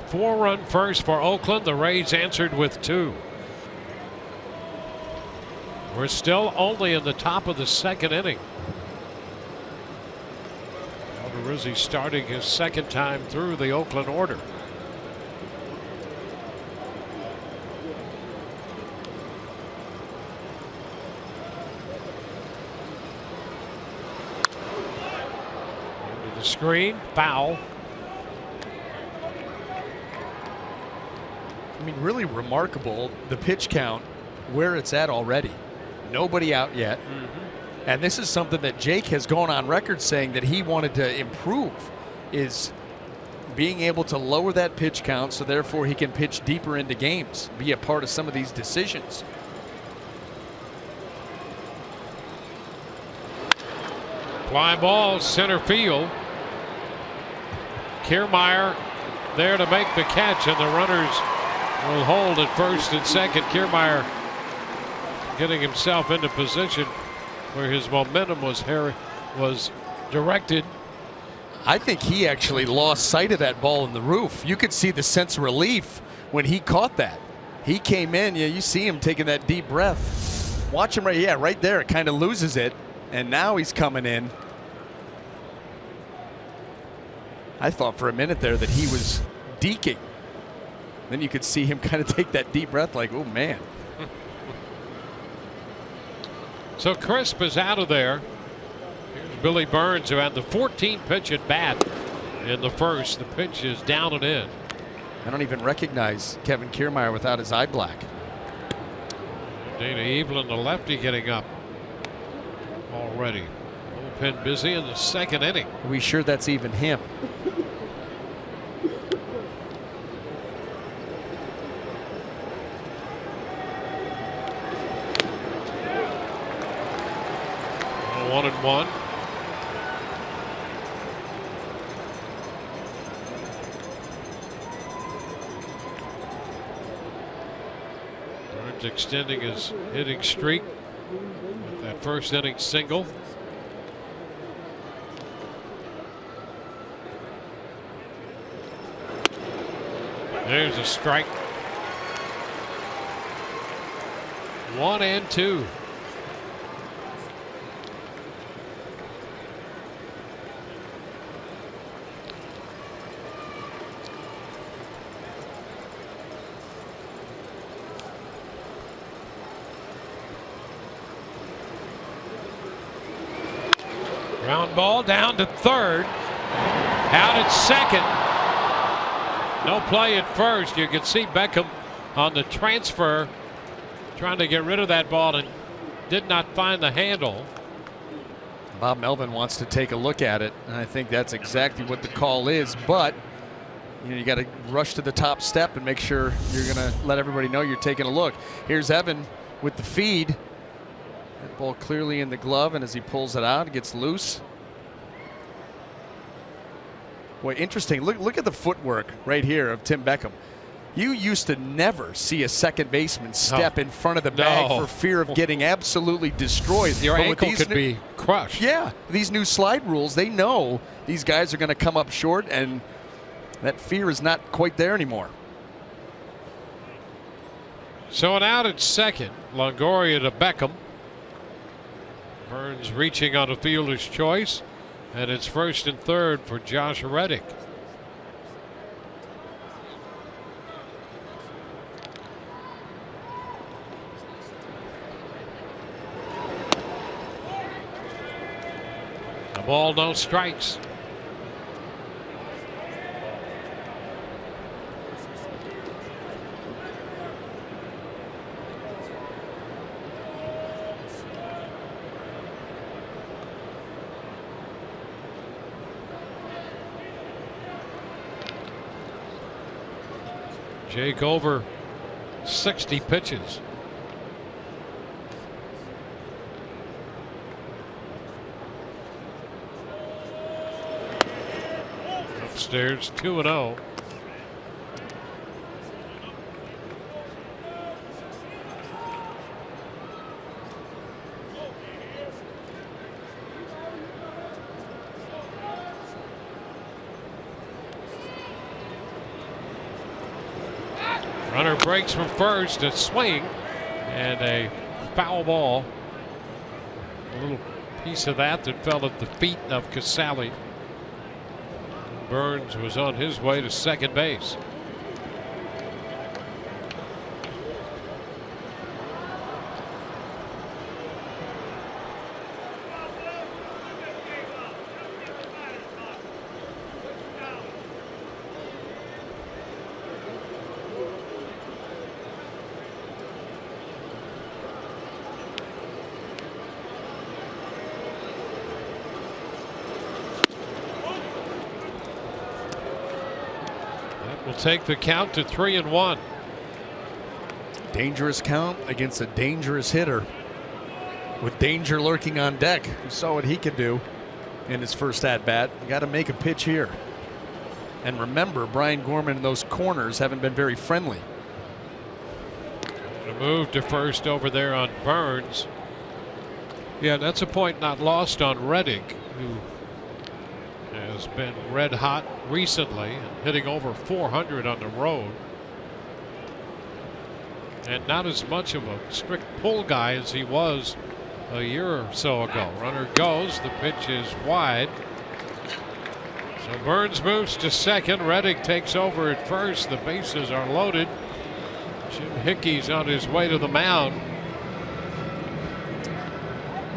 Four-run first for Oakland. The Rays answered with 2. We're still only in the top of the second inning. Rizzi starting his second time through the Oakland order. Into the screen, foul. I mean, really remarkable, the pitch count where it's at already. Nobody out yet. And this is something that Jake has gone on record saying that he wanted to improve, is being able to lower that pitch count so therefore he can pitch deeper into games, be a part of some of these decisions. Fly ball, center field. Kiermaier there to make the catch, and the runners will hold at first and second. Kiermaier getting himself into position where his momentum was directed. I think he actually lost sight of that ball in the roof. You could see the sense of relief when he caught that. He came in, you see him taking that deep breath. Watch him right there. It kind of loses it, and now he's coming in. I thought for a minute there that he was deking. Then you could see him kind of take that deep breath like, oh, man. So Crisp is out of there. Here's Billy Burns, who had the 14th pitch at bat in the first. The pitch is down and in. I don't even recognize Kevin Kiermaier without his eye black. Dana Evelyn, the lefty, getting up already. Bullpen busy in the second inning. Are we sure that's even him? One and one. Burns extending his hitting streak with that first inning single. There's a strike. 1-2. Ground ball down to third. Out at second. No play at first. You can see Beckham on the transfer trying to get rid of that ball and did not find the handle. Bob Melvin wants to take a look at it, and I think that's exactly what the call is. But you got to rush to the top step and make sure you're going to let everybody know you're taking a look. Here's Evan with the feed. That ball clearly in the glove, and as he pulls it out, it gets loose. Boy, interesting. Look at the footwork right here of Tim Beckham. You used to never see a second baseman step in front of the bag for fear of getting absolutely destroyed. Your ankle could be crushed. Yeah, these new slide rules, they know these guys are going to come up short, and that fear is not quite there anymore. So an out at second. Longoria to Beckham. Burns reaching on a fielder's choice. And it's first and third for Josh Reddick. The ball, no strikes. Jake over 60 pitches. Upstairs 2-0. Runner breaks from first, a swing and a foul ball. A little piece of that fell at the feet of Casale. Burns was on his way to second base. Will take the count to 3-1. Dangerous count against a dangerous hitter with danger lurking on deck. You saw what he could do in his first at bat. Got to make a pitch here. And remember, Brian Gorman and those corners haven't been very friendly. A move to first over there on Burns. Yeah, that's a point not lost on Reddick, who has been red hot recently and hitting over 400 on the road. And not as much of a strict pull guy as he was a year or so ago. Runner goes, the pitch is wide. So Burns moves to second. Reddick takes over at first. The bases are loaded. Jim Hickey's on his way to the mound.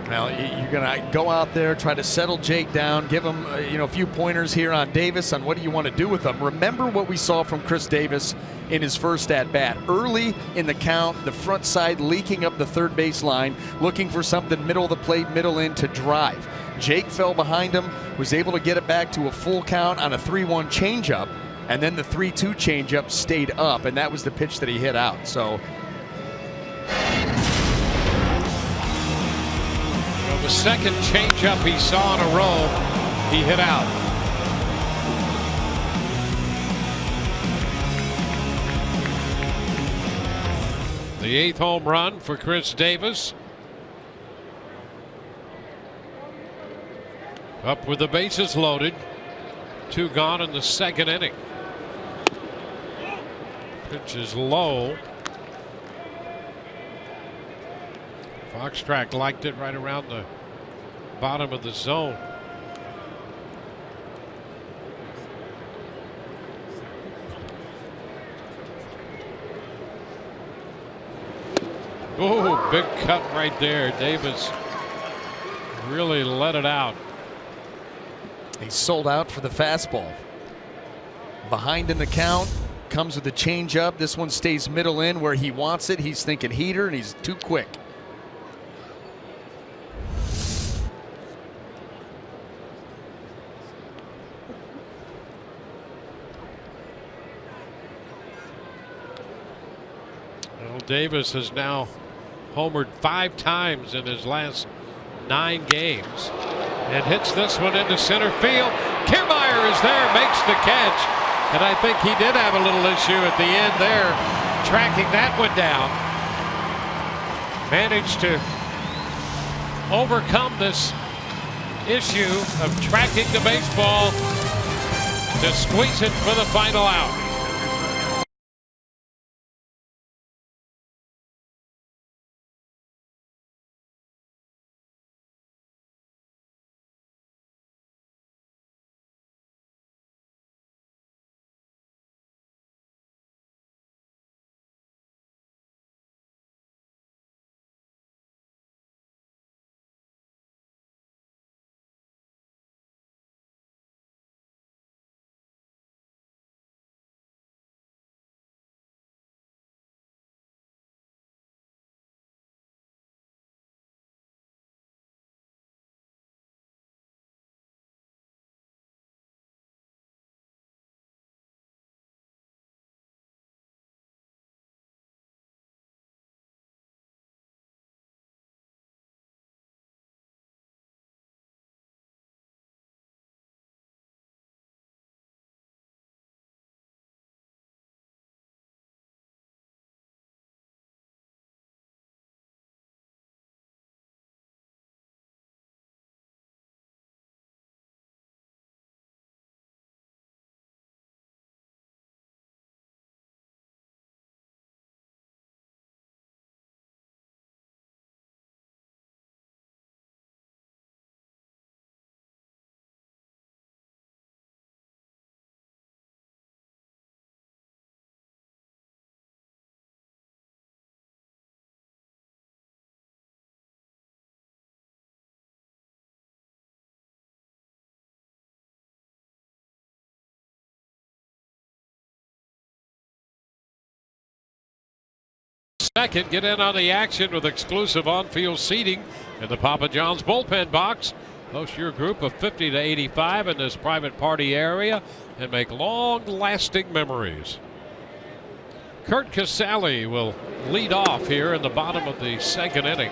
Well, you're going to go out there, try to settle Jake down, give him a few pointers here on Davis on what do you want to do with him. Remember what we saw from Chris Davis in his first at-bat. Early in the count, the front side leaking up the third base line, looking for something middle of the plate, middle in to drive. Jake fell behind him, was able to get it back to a full count on a 3-1 changeup, and then the 3-2 changeup stayed up, and that was the pitch that he hit out. So the second changeup he saw in a row, he hit out. The 8th home run for Chris Davis. Up with the bases loaded. 2 gone in the second inning. Pitch is low. Foxtrack liked it right around the bottom of the zone. Oh, big cut right there. Davis really let it out. He sold out for the fastball. Behind in the count, comes with the changeup. This one stays middle in where he wants it. He's thinking heater, and he's too quick. Well, Davis has now homered 5 times in his last 9 games and hits this one into center field. Kiermaier is there, makes the catch, and I think he did have a little issue at the end there, tracking that one down. Managed to overcome this issue of tracking the baseball to squeeze it for the final out. Second, get in on the action with exclusive on-field seating in the Papa John's bullpen box. Host your group of 50 to 85 in this private party area and make long-lasting memories. Kurt Casale will lead off here in the bottom of the second inning.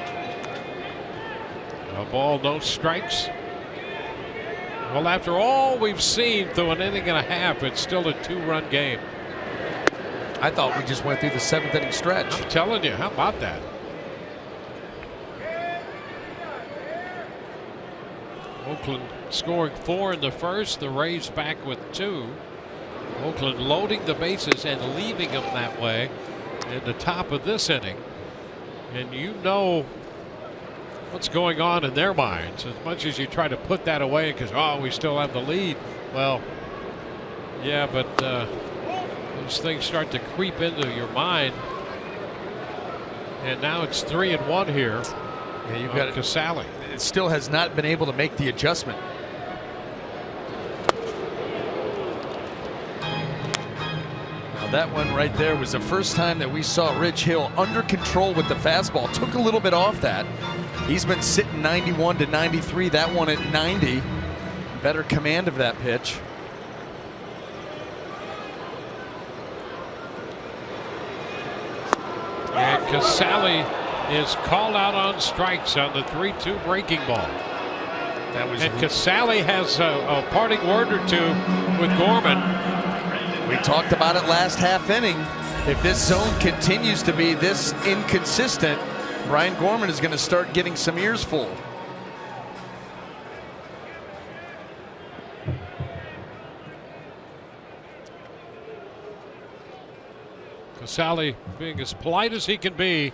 A ball, no strikes. Well, after all we've seen through an inning and a half, it's still a 2-run game. I thought we just went through the 7th inning stretch. I'm telling you, how about that? Oakland scoring 4 in the first, the Rays back with 2. Oakland loading the bases and leaving them that way in the top of this inning. And you know what's going on in their minds. As much as you try to put that away because, oh, we still have the lead, Well, yeah, but those things start to creep into your mind. And now it's 3-1 here. Yeah, you've got Casale. It still has not been able to make the adjustment. Now that one right there was the first time that we saw Rich Hill under control with the fastball. Took a little bit off that. He's been sitting 91 to 93. That one at 90. Better command of that pitch. And Casale is called out on strikes on the 3-2 breaking ball. That was. And Casale has a parting word or two with Gorman. We talked about it last half inning. If this zone continues to be this inconsistent, Brian Gorman is going to start getting some ears full. Casale being as polite as he can be.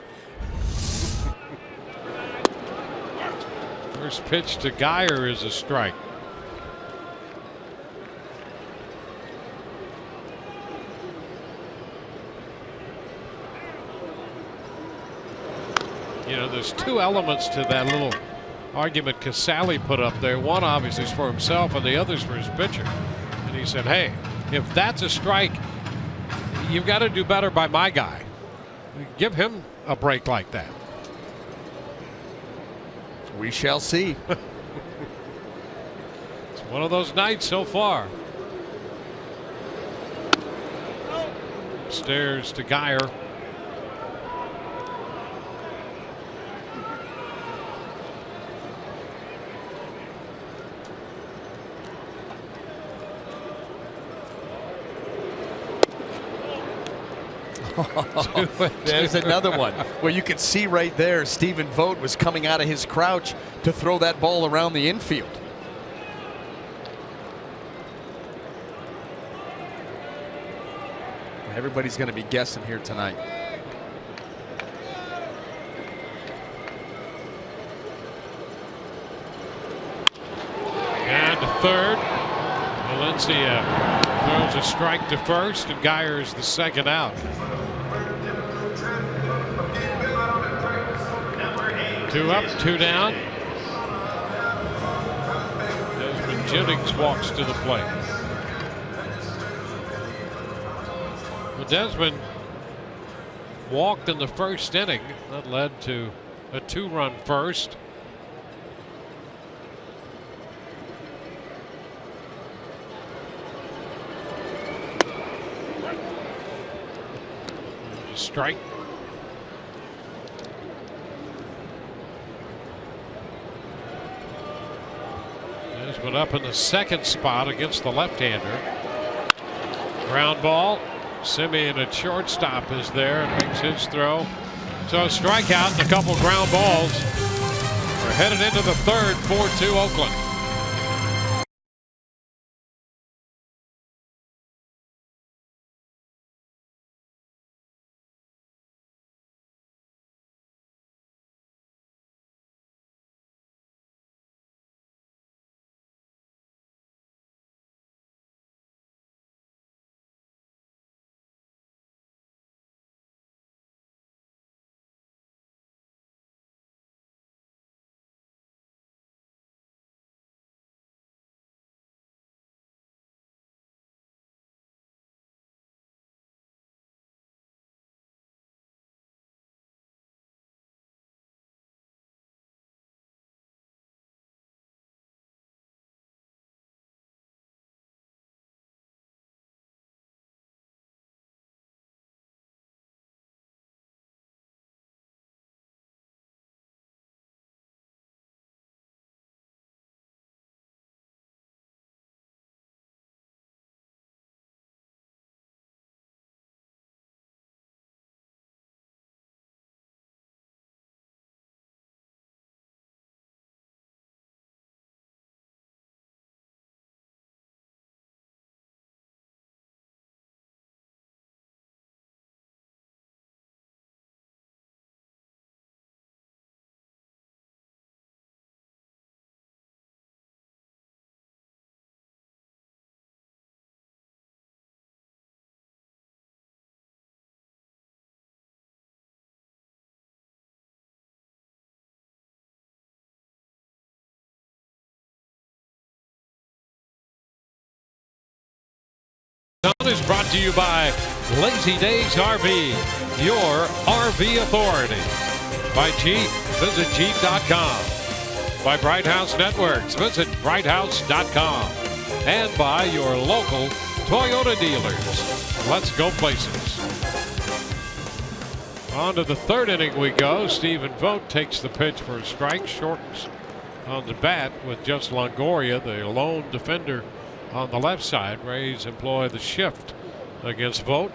First pitch to Geyer is a strike. You know, there's two elements to that little argument Casale put up there. One obviously is for himself and the other's for his pitcher. And he said, hey, if that's a strike, you've got to do better by my guy. Give him a break like that. We shall see. It's one of those nights so far. Stairs to Geyer. There's another one where you can see right there Stephen Vogt was coming out of his crouch to throw that ball around the infield. Everybody's going to be guessing here tonight. And to third. Valencia throws a strike to first, and Geyer is the second out. 2 up, 2 down. Desmond Jennings walks to the plate. Well, Desmond walked in the first inning. That led to a 2-run first. Strike. Desmond up in the second spot against the left-hander. Ground ball. Simeon at shortstop is there and makes his throw. So a strikeout and a couple ground balls. We're headed into the third, 4-2 Oakland. Is brought to you by Lazy Days RV, your RV authority. By Jeep, visit Jeep.com. By Bright House Networks, visit BrightHouse.com. And by your local Toyota dealers. Let's go places. On to the third inning we go. Stephen Vogt takes the pitch for a strike, shorts on the bat with just Longoria, the lone defender, on the left side. Rays employ the shift against Vogt.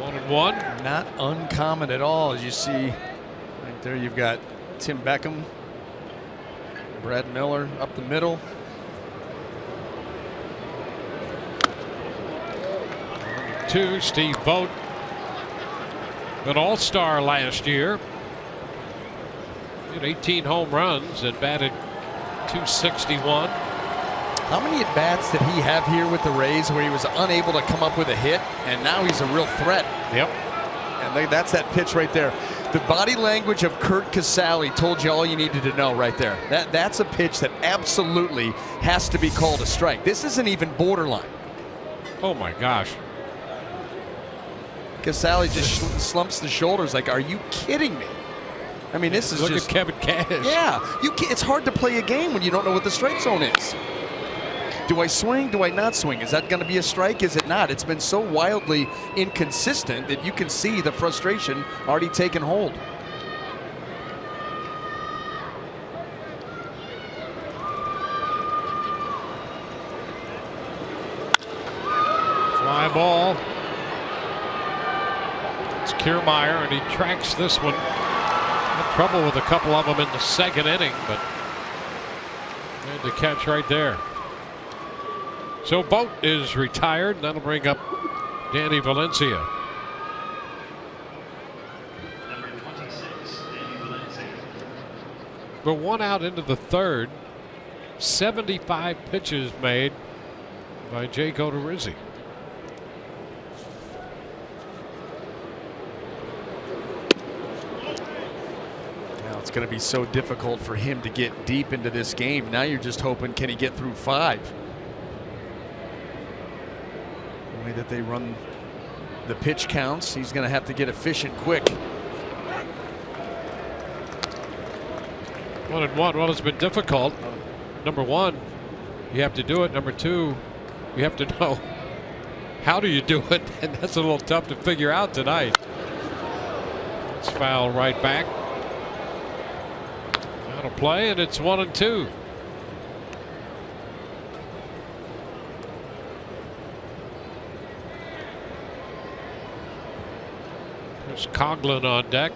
1-1. Not uncommon at all, as you see right there. You've got Tim Beckham, Brad Miller up the middle. Two, Steve Vogt, an all-star last year. He had 18 home runs and batted .261. How many at-bats did he have here with the Rays where he was unable to come up with a hit, and now he's a real threat? Yep. And that's that pitch right there. The body language of Kurt Casale told you all you needed to know right there. That's a pitch that absolutely has to be called a strike. This isn't even borderline. Oh my gosh. Casale just slumps the shoulders like, are you kidding me? I mean, this is Look just at Kevin Cash. Yeah, it's hard to play a game when you don't know what the strike zone is. Do I swing? Do I not swing? Is that going to be a strike? Is it not? It's been so wildly inconsistent that you can see the frustration already taking hold. Fly ball. It's Kiermaier, and he tracks this one. Had trouble with a couple of them in the second inning, but had to catch right there. So Vogt is retired, and that'll bring up Danny Valencia. Number 26, Danny Valencia. But one out into the third. 75 pitches made by Jake Odorizzi. Now it's going to be so difficult for him to get deep into this game. Now you're just hoping, can he get through 5? The way that they run the pitch counts, he's going to have to get efficient quick. 1-1. Well, it's been difficult. Number one, you have to do it. Number two, you have to know how do you do it, and that's a little tough to figure out tonight. It's foul right back. Out of play, and it's 1-2. There's Coughlin on deck.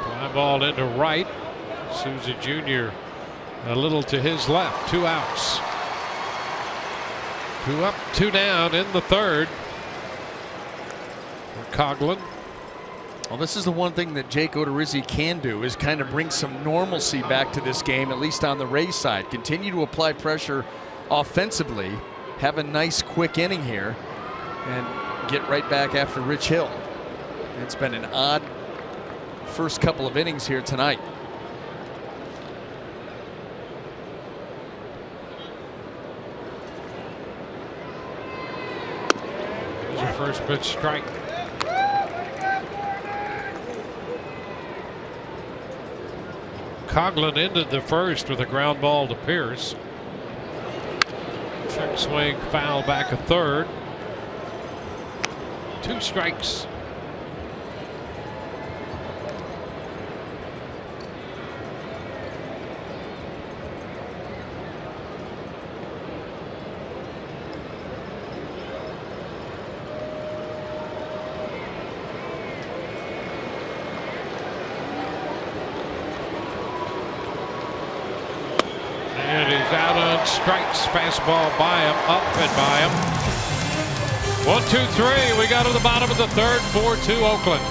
Fly ball into right. Souza Jr. a little to his left. 2 outs. 2 up, 2 down in the third for Coughlin. Well, this is the one thing that Jake Odorizzi can do, is kind of bring some normalcy back to this game, at least on the Rays side. Continue to apply pressure offensively, have a nice quick inning here, and get right back after Rich Hill. It's been an odd first couple of innings here tonight. There's your first pitch strike. Coughlin ended the first with a ground ball to Pierce. Check swing, foul back a third. 2 strikes. Out on strikes, fastball by him, up and by him. 1, 2, 3. We got to the bottom of the third. 4-2 Oakland.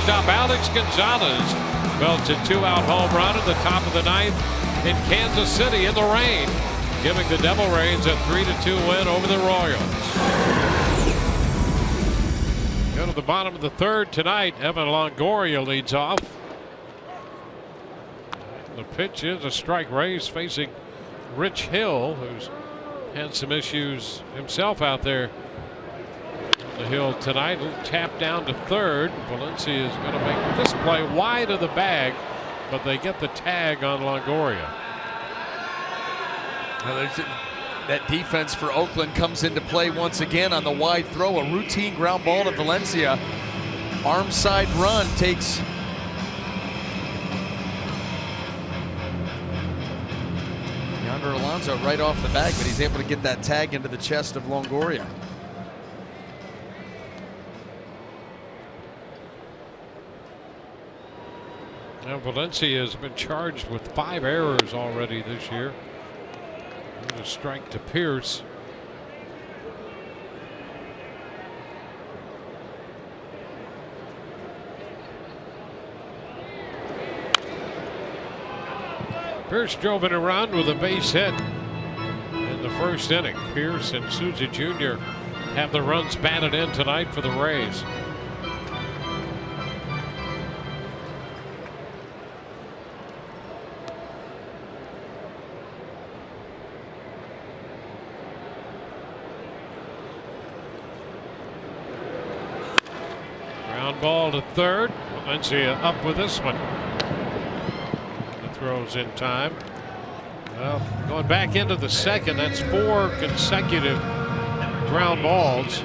shortstop Alex Gonzalez belts a 2-out home run at the top of the ninth in Kansas City in the rain, giving the Devil Rays a 3-2 win over the Royals. Go to the bottom of the third tonight. Evan Longoria leads off. The pitch is a strike. Rays facing Rich Hill, who's had some issues himself out there on the hill tonight. A little tap down to third. Valencia is going to make this play wide of the bag, but they get the tag on Longoria. Well, that defense for Oakland comes into play once again on the wide throw. A routine ground ball to Valencia. Arm side run takes Yonder Alonso right off the bag, but he's able to get that tag into the chest of Longoria. Now Valencia has been charged with 5 errors already this year. And a strike to Pierce. Pierce drove it around with a base hit in the first inning. Pierce and Souza Jr. have the runs batted in tonight for the Rays. Ground ball to third. Valencia up with this one. Throws in time. Well, going back into the second, that's 4 consecutive ground balls.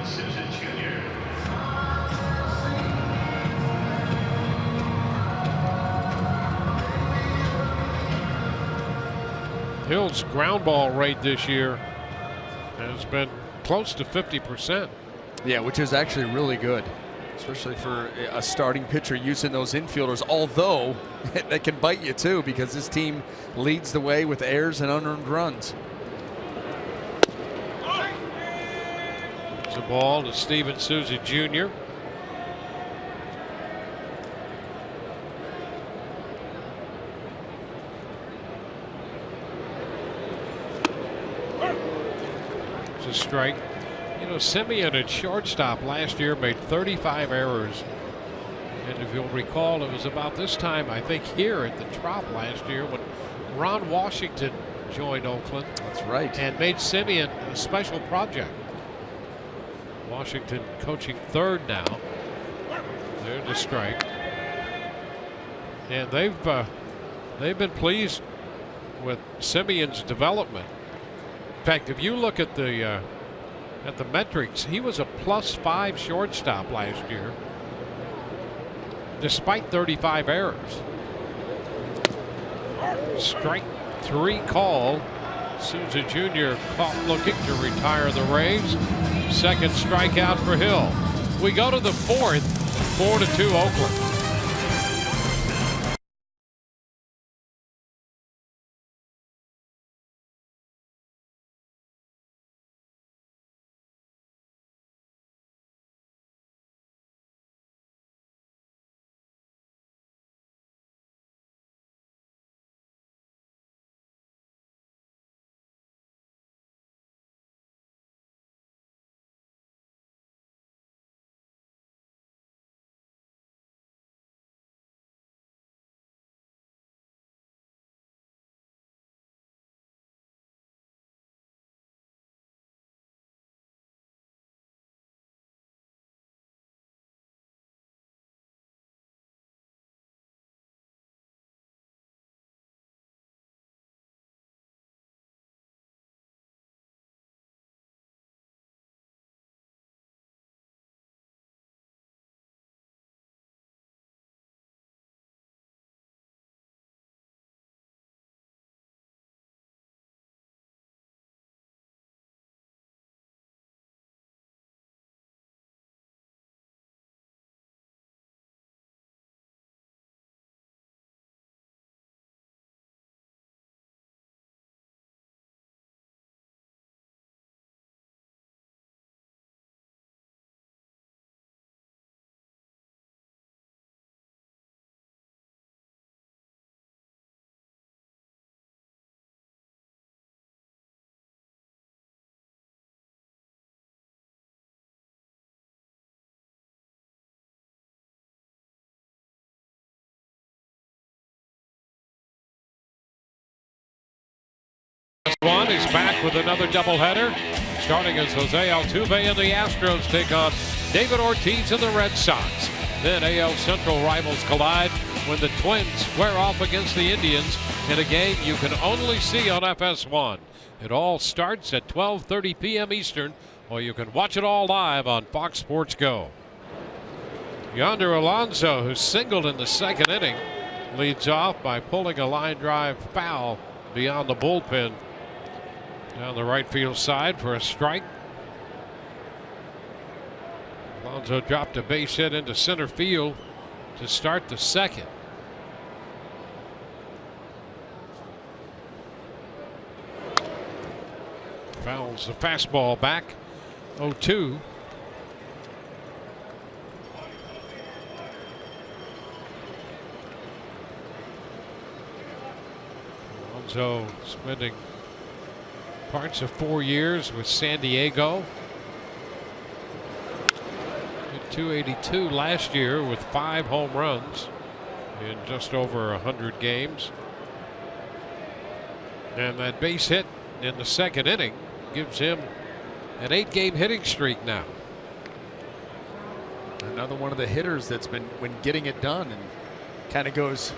Hill's ground ball rate this year has been close to 50%. Yeah, which is actually really good, especially for a starting pitcher using those infielders, although that can bite you too, because this team leads the way with errors and unearned runs. It's a ball to Steven Souza Jr. It's a strike. You know, Simeon at shortstop last year made 35 errors. And if you'll recall, it was about this time, I think, here at the Trop last year when Ron Washington joined Oakland. That's right. And made Simeon a special project. Washington coaching third now. There's the strike. And they've been pleased with Simeon's development. In fact, if you look at the metrics, he was a +5 shortstop last year, despite 35 errors. Strike 3 call. Souza Jr. caught looking to retire the Rays. Second strikeout for Hill. We go to the fourth, 4-2 Oakland. One is back with another doubleheader. Starting as Jose Altuve and the Astros take on David Ortiz and the Red Sox. Then AL Central rivals collide when the Twins square off against the Indians in a game you can only see on FS1. It all starts at 12:30 p.m. Eastern, or you can watch it all live on Fox Sports Go. Yonder Alonso, who singled in the second inning, leads off by pulling a line drive foul beyond the bullpen down the right field side for a strike. Alonso dropped a base hit into center field to start the second. Fouls the fastball back. 0-2. Alonso spending parts of 4 years with San Diego. Hit .282 last year with 5 home runs in just over 100 games. And that base hit in the second inning gives him an 8-game hitting streak now. Another one of the hitters that's been getting it done and kind of goes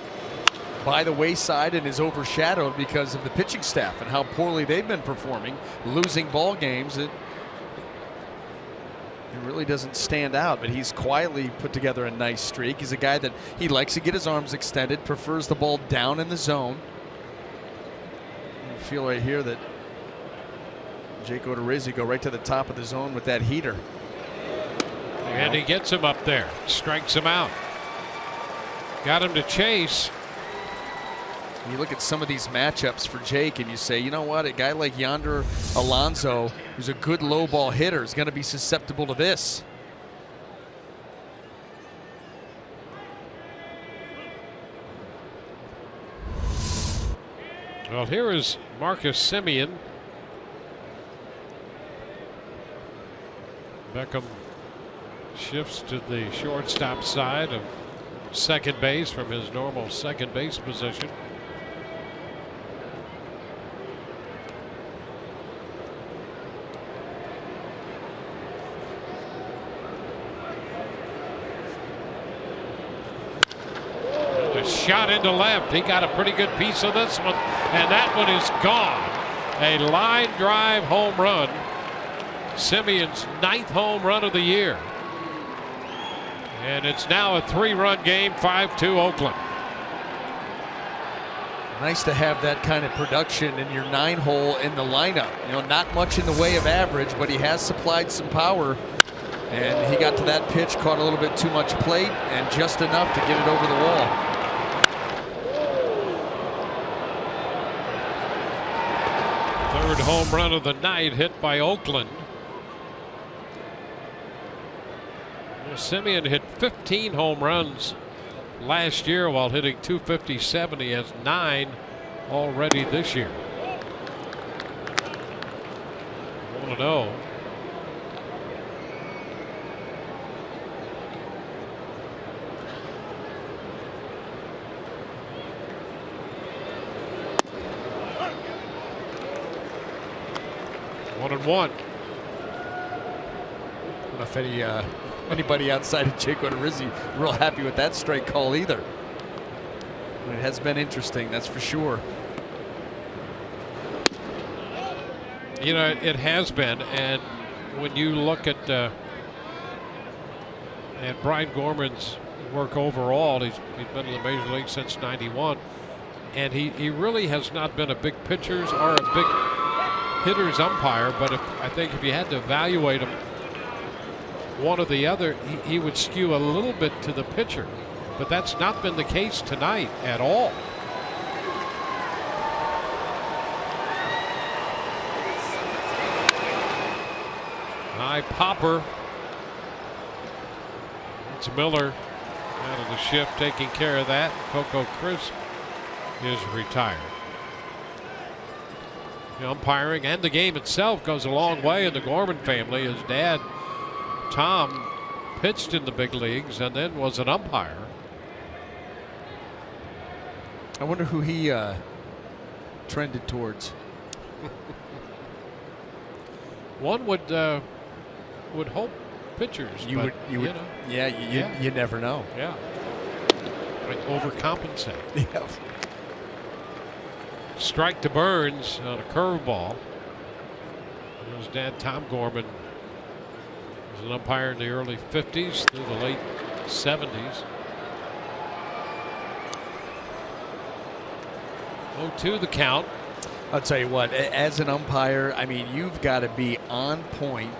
by the wayside and is overshadowed because of the pitching staff and how poorly they've been performing, losing ball games. It really doesn't stand out, but he's quietly put together a nice streak. He's a guy that he likes to get his arms extended, prefers the ball down in the zone. You feel right here that Jake Odorizzi go right to the top of the zone with that heater. And he gets him up there, strikes him out. Got him to chase. You look at some of these matchups for Jake and you say, you know what, a guy like Yonder Alonso, who's a good low ball hitter, is going to be susceptible to this. Well, here is Marcus Semien. Beckham shifts to the shortstop side of second base from his normal second base position. A shot into left. He got a pretty good piece of this one, and that one is gone. A line drive home run. Semien's 9th home run of the year. And it's now a 3-run game, 5-2 Oakland. Nice to have that kind of production in your 9-hole in the lineup. You know, not much in the way of average, but he has supplied some power. And he got to that pitch, caught a little bit too much plate, and just enough to get it over the wall. Third home run of the night hit by Oakland. Semien hit 15 home runs last year while hitting .257. He has 9 already this year. 1-0. One and one. I don't know if anybody outside of Jake Odorizzi real happy with that strike call either. It has been interesting, that's for sure. You know, it has been, and when you look at Brian Gorman's work overall, he's been in the major league since '91, and he really has not been a big pitchers or a big hitters umpire. But I think if you had to evaluate him one or the other, he would skew a little bit to the pitcher, but that's not been the case tonight at all. High popper. It's Miller out of the shift taking care of that. Coco Crisp is retired. The umpiring and the game itself goes a long way in the Gorman family. His dad, Tom, pitched in the big leagues and then was an umpire. I wonder who he trended towards. One would hope pitchers. You but, would. know, Yeah, you never know. Yeah. Might overcompensate. Yeah. Strike to Burns on a curveball. His dad, Tom Gorman, was an umpire in the early 50s through the late 70s. 0-2 the count. I'll tell you what, as an umpire, I mean, you've got to be on point.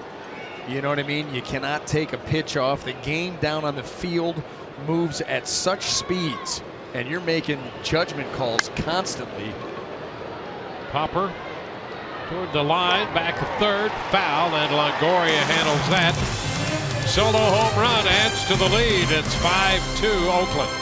You know what I mean? You cannot take a pitch off. The game down on the field moves at such speeds, and you're making judgment calls constantly. Popper toward the line, back to third, foul, and Longoria handles that. Solo home run adds to the lead. It's 5-2 Oakland.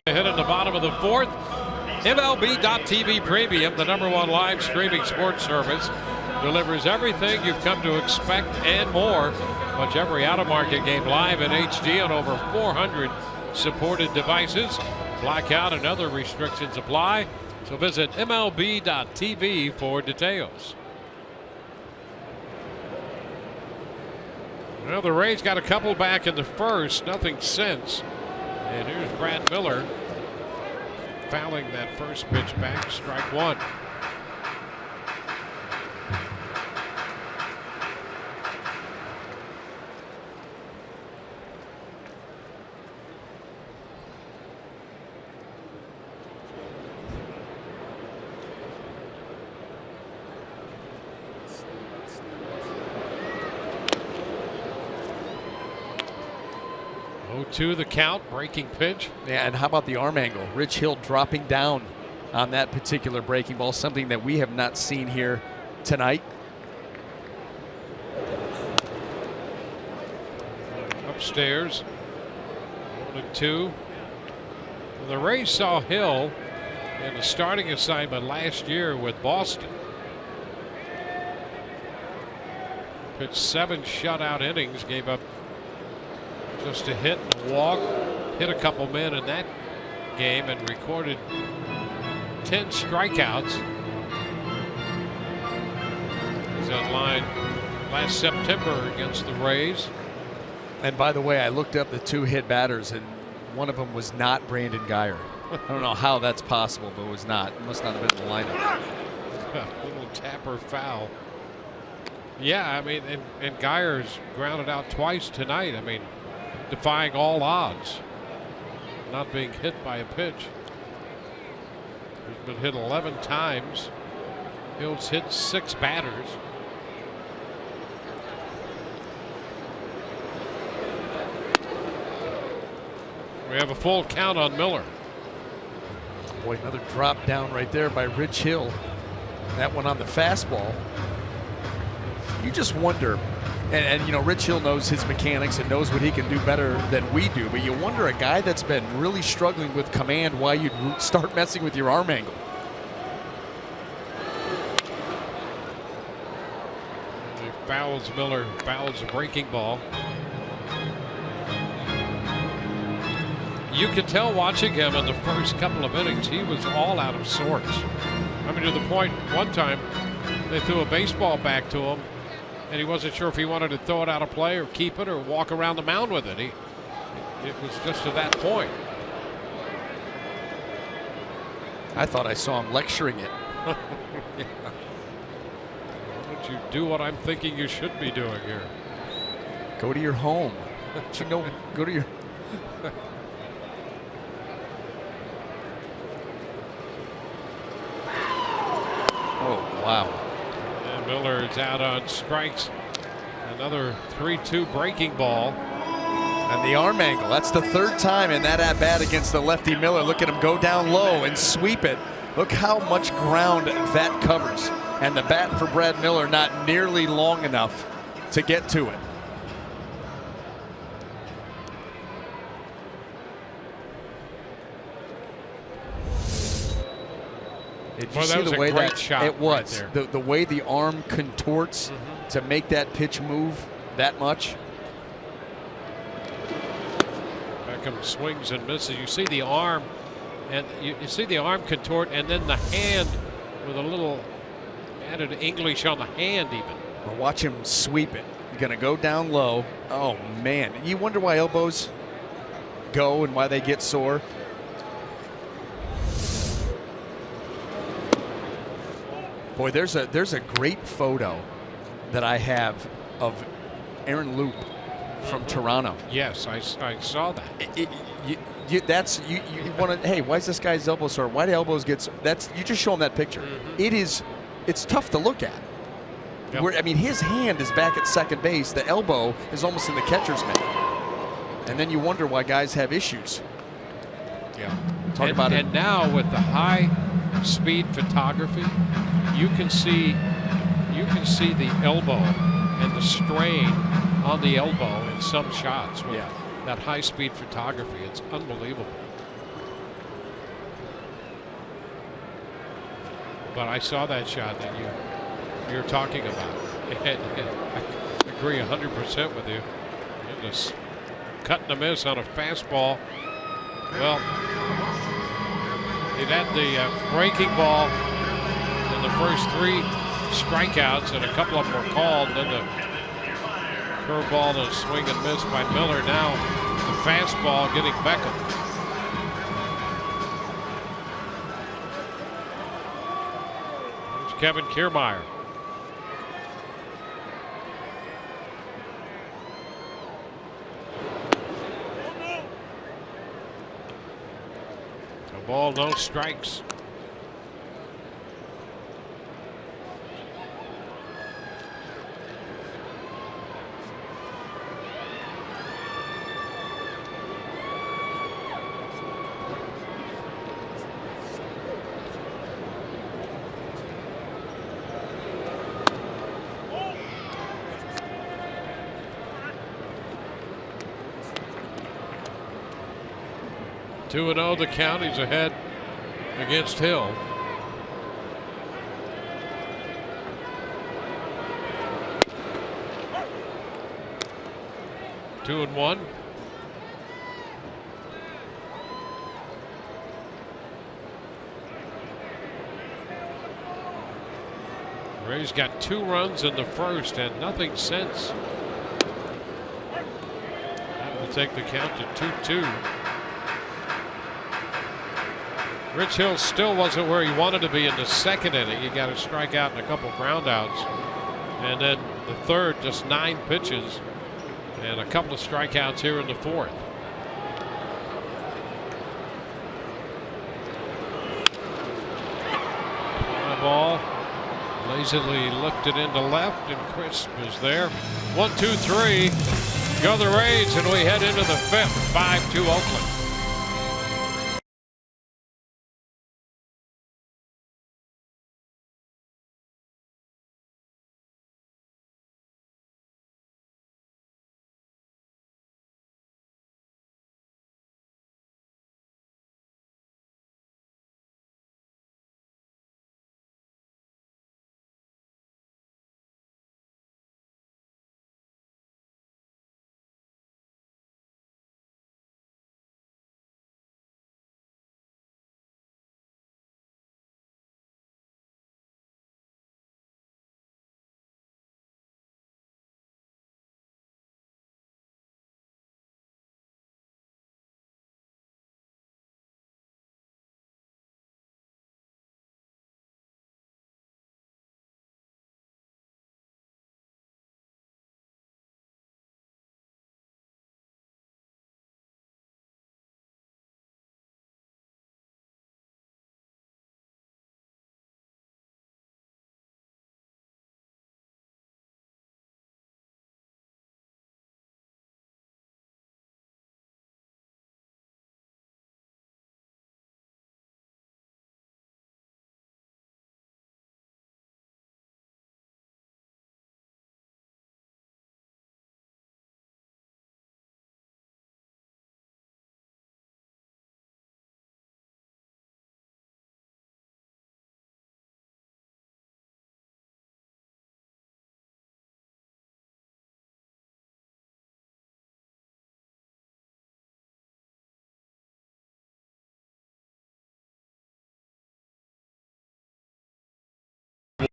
Hit in the bottom of the fourth. MLB.TV Premium, the #1 live streaming sports service, delivers everything you've come to expect and more. Watch every out-of-market game live in HD on over 400 supported devices. Blackout and other restrictions apply. So visit MLB.TV for details. Well, the Rays got a couple back in the first, nothing since. And here's Brad Miller fouling that first pitch back, strike one. To the count, breaking pitch. Yeah, and how about the arm angle? Rich Hill dropping down on that particular breaking ball, something that we have not seen here tonight. Upstairs, 1-2. The Rays saw Hill in the starting assignment last year with Boston. Pitched 7 shutout innings, gave up just a hit and a walk, hit a couple men in that game, and recorded 10 strikeouts. He was on line last September against the Rays. And by the way, I looked up the 2 hit batters, and one of them was not Brandon Guyer. I don't know how that's possible, but it was not. It must not have been in the lineup. A little tapper foul. Yeah, I mean, and Guyer's grounded out twice tonight. I mean, defying all odds, not being hit by a pitch. He's been hit 11 times. Hill's hit 6 batters. We have a full count on Miller. Boy, another drop down right there by Rich Hill. That one on the fastball. You just wonder And you know, Rich Hill knows his mechanics and knows what he can do better than we do. But you wonder, a guy that's been really struggling with command, why you'd start messing with your arm angle. He fouls Miller, fouls a breaking ball. You could tell watching him in the first couple of innings, he was all out of sorts. I mean, to the point one time they threw a baseball back to him, and he wasn't sure if he wanted to throw it out of play or keep it or walk around the mound with it. It was just to that point. I thought I saw him lecturing it. Yeah. Why don't you do what I'm thinking you should be doing here? Go to your home. You know, go to your. Oh, wow. And Miller is out on strikes. Another 3-2 breaking ball. And the arm angle, that's the third time in that at-bat against the lefty Miller. Look at him go down low and sweep it. Look how much ground that covers. And the bat for Brad Miller not nearly long enough to get to it. Did you see the way that shot it was? Right the way the arm contorts to make that pitch move that much. Beckham swings and misses. You see the arm, and you see the arm contort, and then the hand with a little added English on the hand even. Well, watch him sweep it. He's going to go down low. Oh, man. You wonder why elbows go and why they get sore. Boy, there's a great photo that I have of Aaron Loop from Toronto. Yes, I saw that. You want to, hey, why is this guy's elbow sore? Why do elbows get sore? You just show him that picture. It's tough to look at. Yep. I mean, his hand is back at second base. The elbow is almost in the catcher's mitt. And then you wonder why guys have issues. Yeah. Talk about it. And now with the high speed photography, you can see the elbow and the strain on the elbow in some shots with that high speed photography. It's unbelievable. But I saw that shot that you're talking about. And I agree 100% with you. You're just cutting a miss on a fastball. Well, it had the breaking ball in the first 3 strikeouts, and a couple of them were called. Then the curveball and a swing and miss by Miller. Now the fastball getting Beckham. There's Kevin Kiermaier. A ball, no strikes. Two 2-0 the count. He's ahead against Hill. Two and one. Ray's got 2 runs in the first and nothing since. That will take the count to 2-2. Rich Hill still wasn't where he wanted to be in the second inning. He got a strikeout and a couple groundouts. And then the third, just 9 pitches and a couple of strikeouts here in the fourth. Fly ball. Lazily looked it into left, and Crisp is there. 1-2-3. Go the Rays, and we head into the 5th. 5-2 Oakland.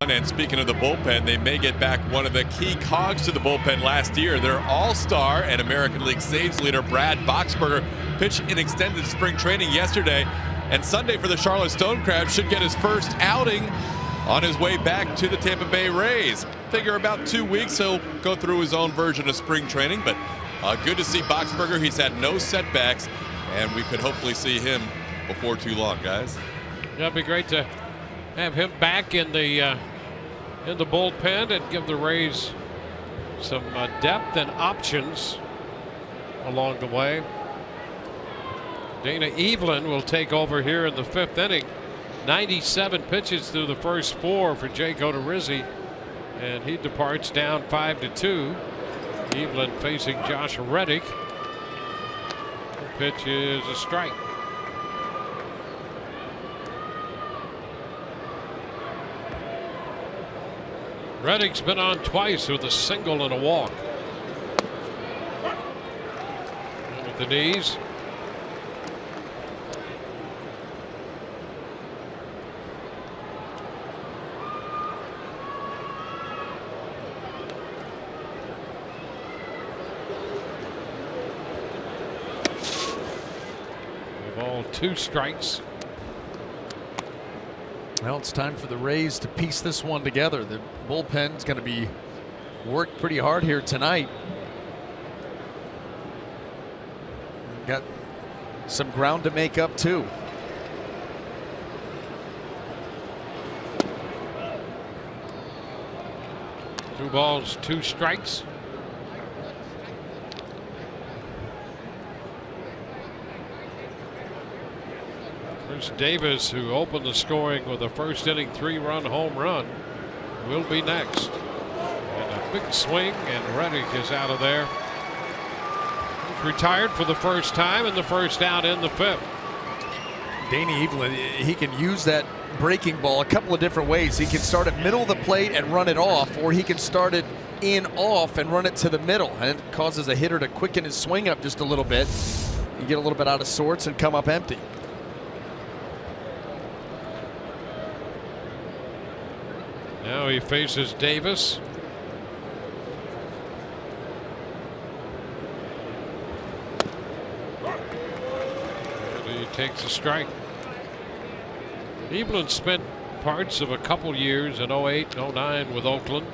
And speaking of the bullpen, they may get back one of the key cogs to the bullpen last year. Their all-star and American League saves leader Brad Boxberger pitched in extended spring training yesterday, and Sunday for the Charlotte Stonecrabs should get his first outing on his way back to the Tampa Bay Rays. Figure about 2 weeks he'll go through his own version of spring training, but good to see Boxberger. He's had no setbacks, and we could hopefully see him before too long, guys. That'd be great to have him back in the bullpen and give the Rays some depth and options along the way. Dana Evelyn will take over here in the 5th inning. 97 pitches through the first 4 for Jake Odorizzi, and he departs down 5-2. Evelyn facing Josh Reddick. The pitch is a strike. Reddick's been on twice with a single and a walk. And with the knees. Ball 2 strikes. Well, it's time for the Rays to piece this one together. The bullpen's going to be worked pretty hard here tonight. Got some ground to make up too. Two balls, 2 strikes. Chris Davis, who opened the scoring with a first inning 3-run home run, will be next. And a big swing, and Reddick is out of there. He's retired for the first time, and the first out in the 5th. Dana Evelyn, he can use that breaking ball a couple of different ways. He can start at middle of the plate and run it off, or he can start it in off and run it to the middle, and it causes a hitter to quicken his swing up just a little bit. You get a little bit out of sorts and come up empty. Now he faces Davis. And he takes a strike. Evelyn spent parts of a couple years in 08 and 09 with Oakland.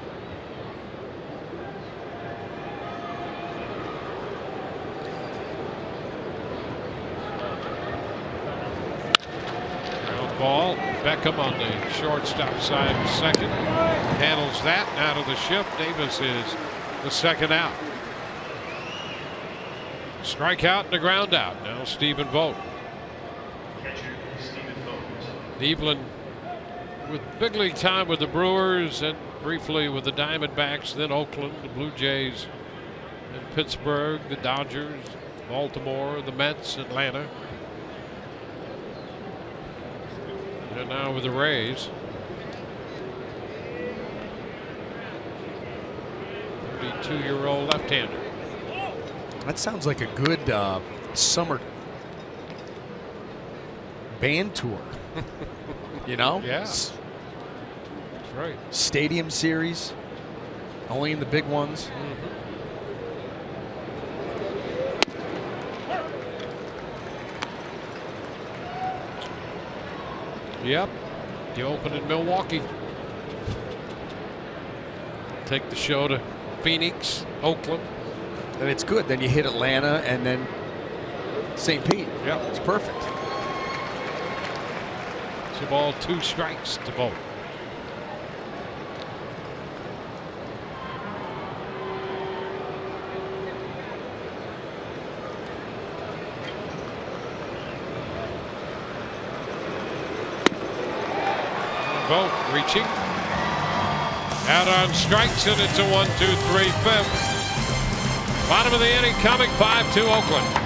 Ground ball. Beckham on the shortstop side, second. Handles that. Out of the shift. Davis is the second out. Strikeout and a ground out. Now Stephen Vogt. Evelyn with big league time with the Brewers and briefly with the Diamondbacks, then Oakland, the Blue Jays, and Pittsburgh, the Dodgers, Baltimore, the Mets, Atlanta. And now with the Rays. 32-year-old left-hander. That sounds like a good summer band tour. You know? Yeah. That's right. Stadium series. Only in the big ones. Yep. You open in Milwaukee. Take the show to Phoenix, Oakland. And it's good. Then you hit Atlanta and then St. Pete. Yeah. It's perfect. 2 balls, 2 strikes to Vogt. Vogt reaching. Out on strikes, and it's a 1-2-3 5th. Bottom of the inning coming, 5-2 Oakland.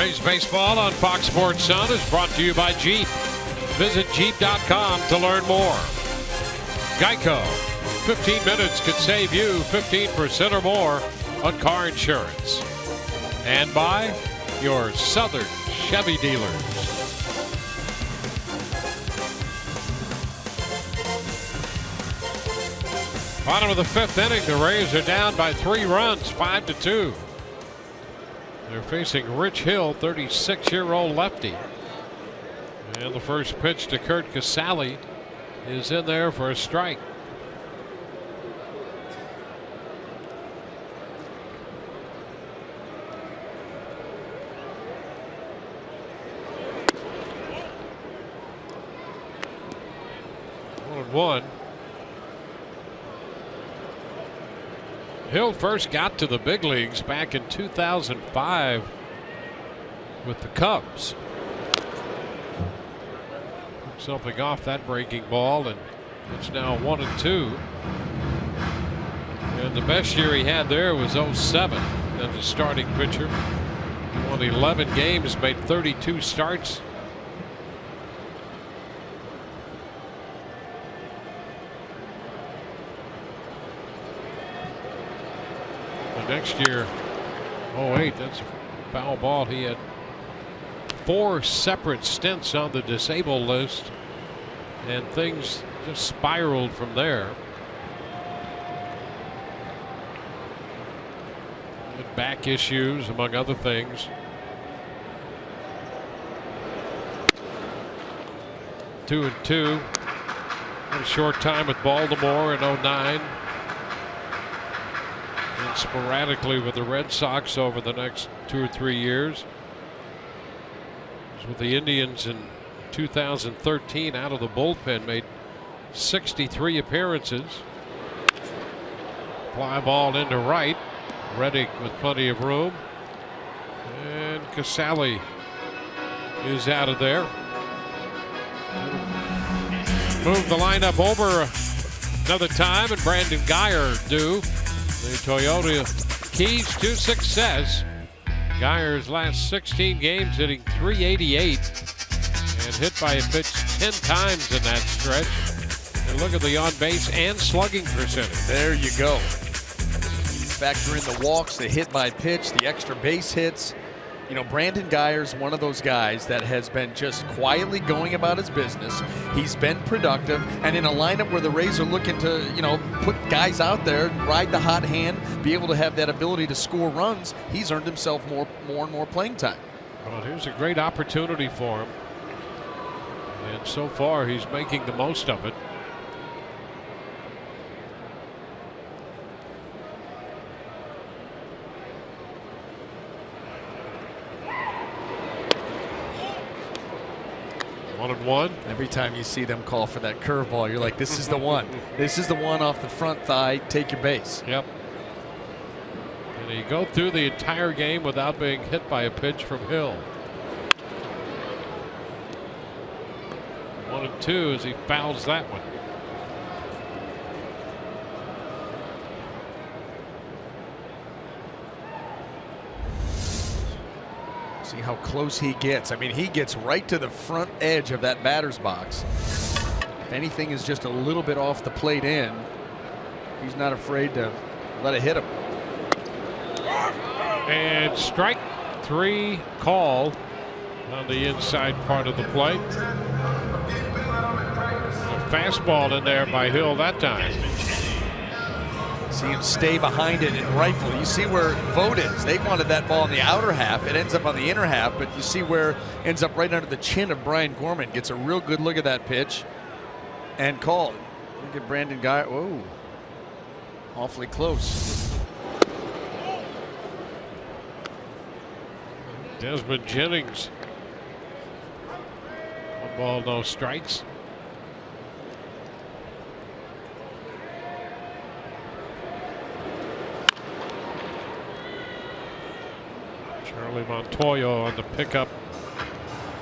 Tonight's baseball on Fox Sports Sun is brought to you by Jeep. Visit Jeep.com to learn more. Geico. 15 minutes could save you 15% or more on car insurance. And by your Southern Chevy dealers. Bottom of the 5th inning, the Rays are down by 3 runs, 5-2. They're facing Rich Hill, 36-year-old lefty. And the first pitch to Curt Casali is in there for a strike. One. Hill first got to the big leagues back in 2005 with the Cubs. Took something off that breaking ball, and it's now 1-2. And the best year he had there was 07 as a starting pitcher. He won 11 games, made 32 starts. Next year, 08, that's a foul ball. He had 4 separate stints on the disabled list, and things just spiraled from there. With back issues, among other things. 2-2. A short time with Baltimore in 09. And sporadically with the Red Sox over the next 2 or 3 years. With the Indians in 2013 out of the bullpen, made 63 appearances. Fly ball into right. Reddick with plenty of room. And Casali is out of there. Move the lineup over another time, and Brandon Guyer due. The Toyota keys to success. Guyer's last 16 games hitting .388 and hit by a pitch 10 times in that stretch. And look at the on-base and slugging percentage. There you go. Factor in the walks, the hit by pitch, the extra base hits. You know, Brandon Guyer's one of those guys that has been just quietly going about his business. He's been productive, and in a lineup where the Rays are looking to, you know, put guys out there, ride the hot hand, be able to have that ability to score runs, he's earned himself more and more playing time. Well, here's a great opportunity for him, and so far he's making the most of it. One. Every time you see them call for that curveball, you're like, this is the one. This is the one off the front thigh. Take your base. Yep. And he go through the entire game without being hit by a pitch from Hill. 1-2 as he fouls that one. See how close he gets. I mean, he gets right to the front edge of that batter's box. If anything is just a little bit off the plate in, he's not afraid to let it hit him. And strike 3 call on the inside part of the plate. A fastball in there by Hill that time. See him stay behind it and rifle. You see where Vogt is. They wanted that ball in the outer half. It ends up on the inner half, but you see where it ends up right under the chin of Brian Gorman. Gets a real good look at that pitch and call it. Look at Brandon Guyer. Whoa. Awfully close. Desmond Jennings. 1 ball, no strikes. Charlie Montoyo on the pickup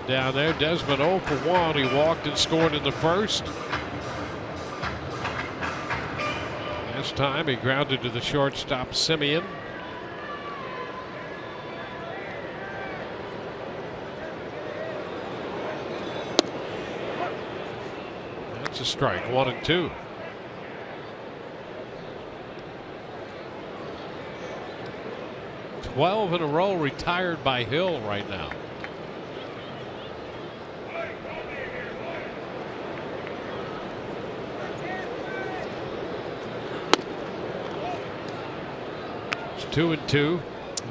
down there. Desmond 0 for 1. He walked and scored in the first. This time he grounded to the shortstop Simeon. That's a strike. 1-2. Twelve in a row retired by Hill right now. It's 2-2.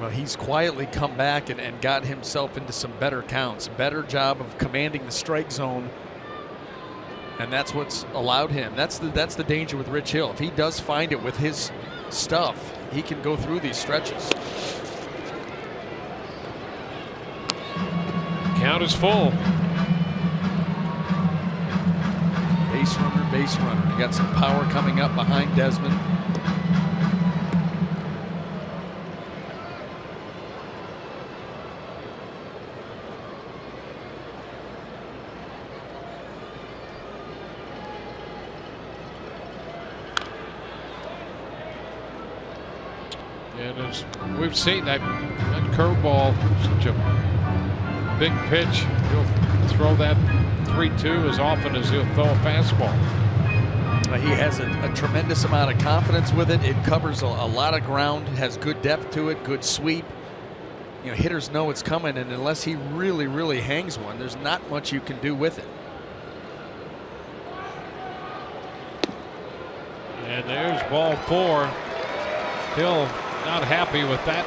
Well, he's quietly come back and got himself into some better counts. Better job of commanding the strike zone. And that's what's allowed him. That's the danger with Rich Hill. If he does find it with his stuff, he can go through these stretches. Count is full. Base runner, base runner. You got some power coming up behind Desmond. And as we've seen, that curveball, such a big pitch, he'll throw that 3-2 as often as he'll throw a fastball. He has a tremendous amount of confidence with it. It covers a lot of ground, has good depth to it, good sweep. You know, hitters know it's coming, and unless he really, really hangs one, there's not much you can do with it. And there's ball 4. Hill not happy with that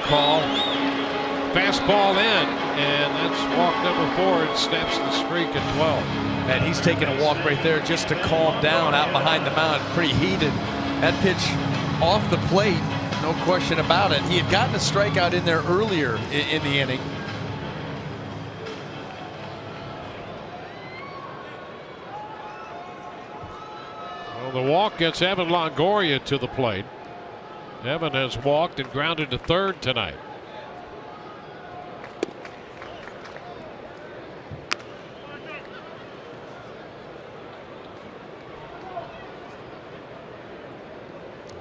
call. Fastball in, and that's walk number 4. It snaps the streak at 12. And he's taking a walk right there just to calm down out behind the mound. Pretty heated. That pitch off the plate, no question about it. He had gotten a strikeout in there earlier in the inning. Well, the walk gets Evan Longoria to the plate. Evan has walked and grounded to third tonight.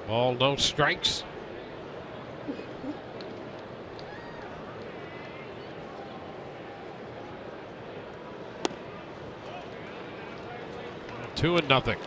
Ball, no strikes. Two and nothing.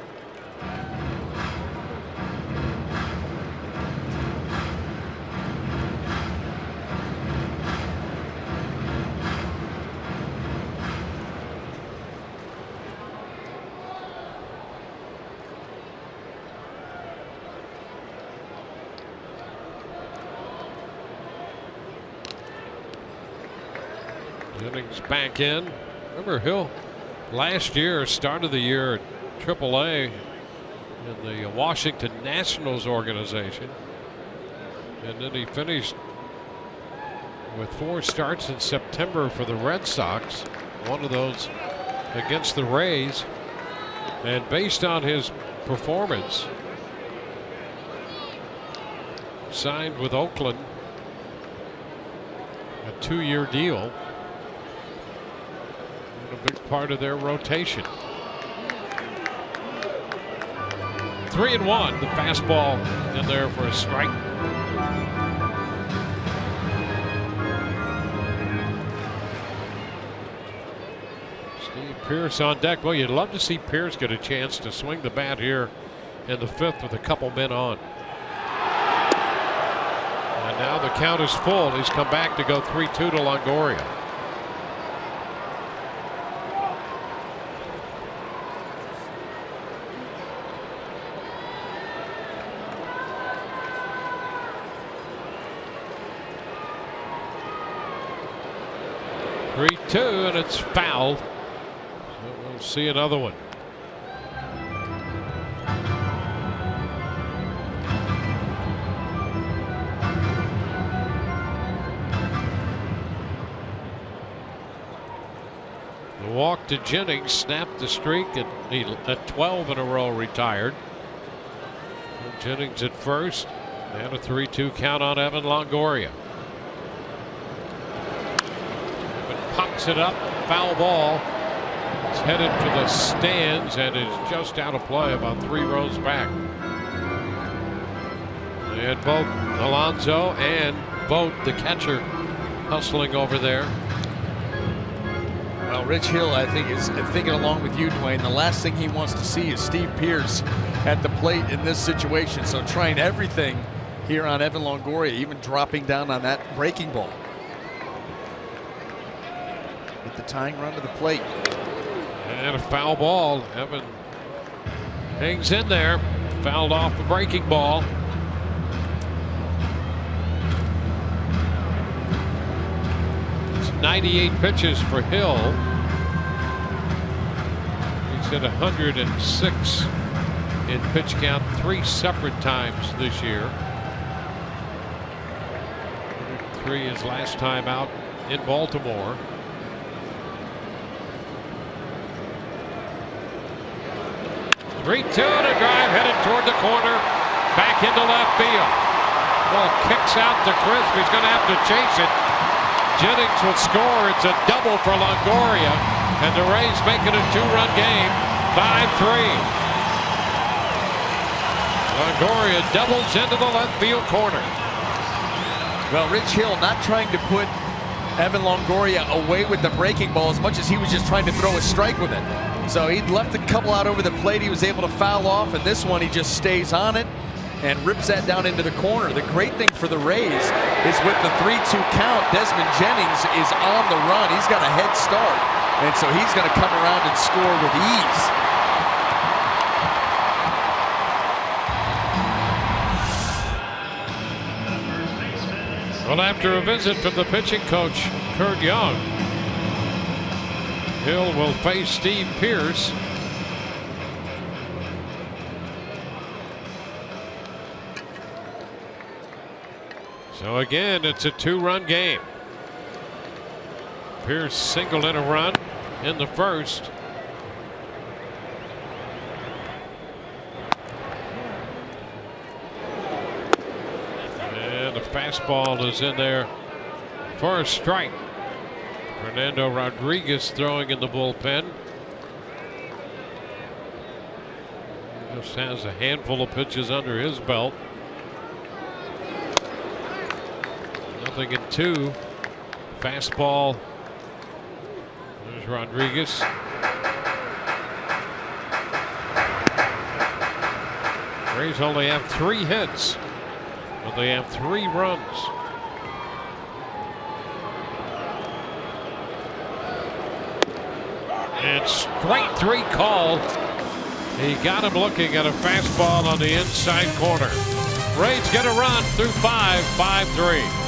Jennings back in. Remember, Hill last year, start of the year at AAA in the Washington Nationals organization, and then he finished with 4 starts in September for the Red Sox, one of those against the Rays. And based on his performance, signed with Oakland, a 2-year deal, a big part of their rotation. 3-1. The fastball in there for a strike. Steve Pearce on deck. Well, you'd love to see Pearce get a chance to swing the bat here in the 5th with a couple men on. And now the count is full. He's come back to go 3-2 to Longoria. And it's fouled. So we'll see another one. The walk to Jennings snapped the streak at 12 in a row retired. Jennings at first, and a 3-2 count on Evan Longoria. Pops it up, foul ball. It's headed to the stands and is just out of play about 3 rows back. They had both Alonso and Vogt, the catcher, hustling over there. Well, Rich Hill, I think, is thinking along with you, Dwayne. The last thing he wants to see is Steve Pearce at the plate in this situation. So trying everything here on Evan Longoria, even dropping down on that breaking ball. With the tying run to the plate. And a foul ball. Evan hangs in there. Fouled off the breaking ball. It's 98 pitches for Hill. He's hit 106 in pitch count 3 separate times this year. 3 his last time out in Baltimore. 3-2 and a drive headed toward the corner, back into left field. Ball kicks out to Crisp. He's going to have to chase it. Jennings will score. It's a double for Longoria, and the Rays make it a 2-run game, 5-3. Longoria doubles into the left field corner. Well, Rich Hill not trying to put Evan Longoria away with the breaking ball as much as he was just trying to throw a strike with it. So he left a couple out over the plate. He was able to foul off, and this one he just stays on it and rips that down into the corner. The great thing for the Rays is with the 3-2 count, Desmond Jennings is on the run. He's got a head start, and so he's going to come around and score with ease. Well, after a visit from the pitching coach, Kurt Young, Hill will face Steve Pearce. So again, it's a 2-run game. Pearce singled in a run in the first. And the fastball is in there for a strike. Fernando Rodriguez throwing in the bullpen. Just has a handful of pitches under his belt. 0-2. Fastball. There's Rodriguez. Rays only have 3 hits, but they have 3 runs. And straight 3 call. He got him looking at a fastball on the inside corner. Rays get a run through 5-3.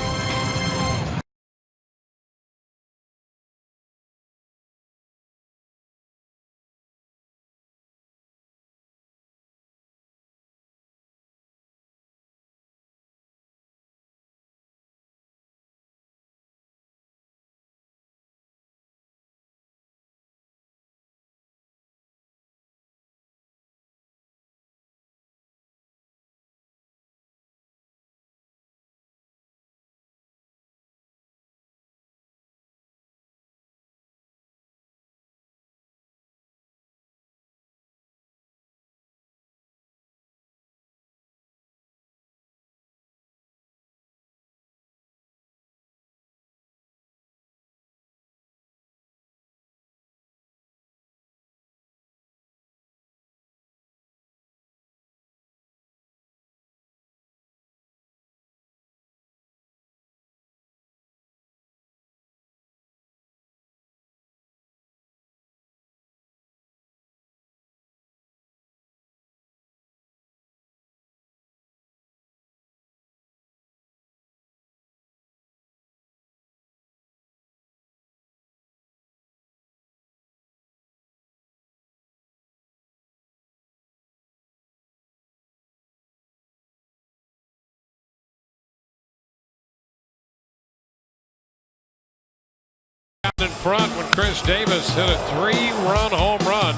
In front when Chris Davis hit a 3-run home run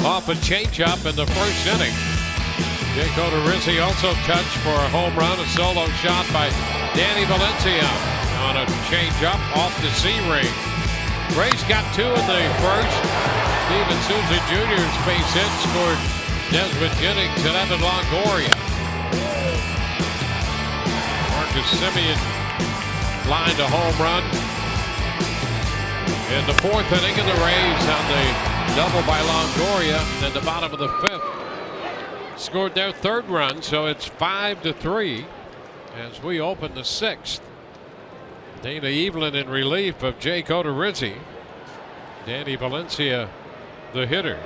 off a changeup in the first inning. Jake Odorizzi also touched for a home run, a solo shot by Danny Valencia on a changeup off the C-ring. Rays got 2 in the first. Steven Souza Jr.'s base hit scored Desmond Jennings and Evan Longoria. Marcus Semien lined a home run. In the 4th inning, and the Rays on the double by Longoria in the bottom of the 5th scored their 3rd run, so it's 5-3 as we open the 6th. Dana Evelyn in relief of Jake Odorizzi. Danny Valencia, the hitter.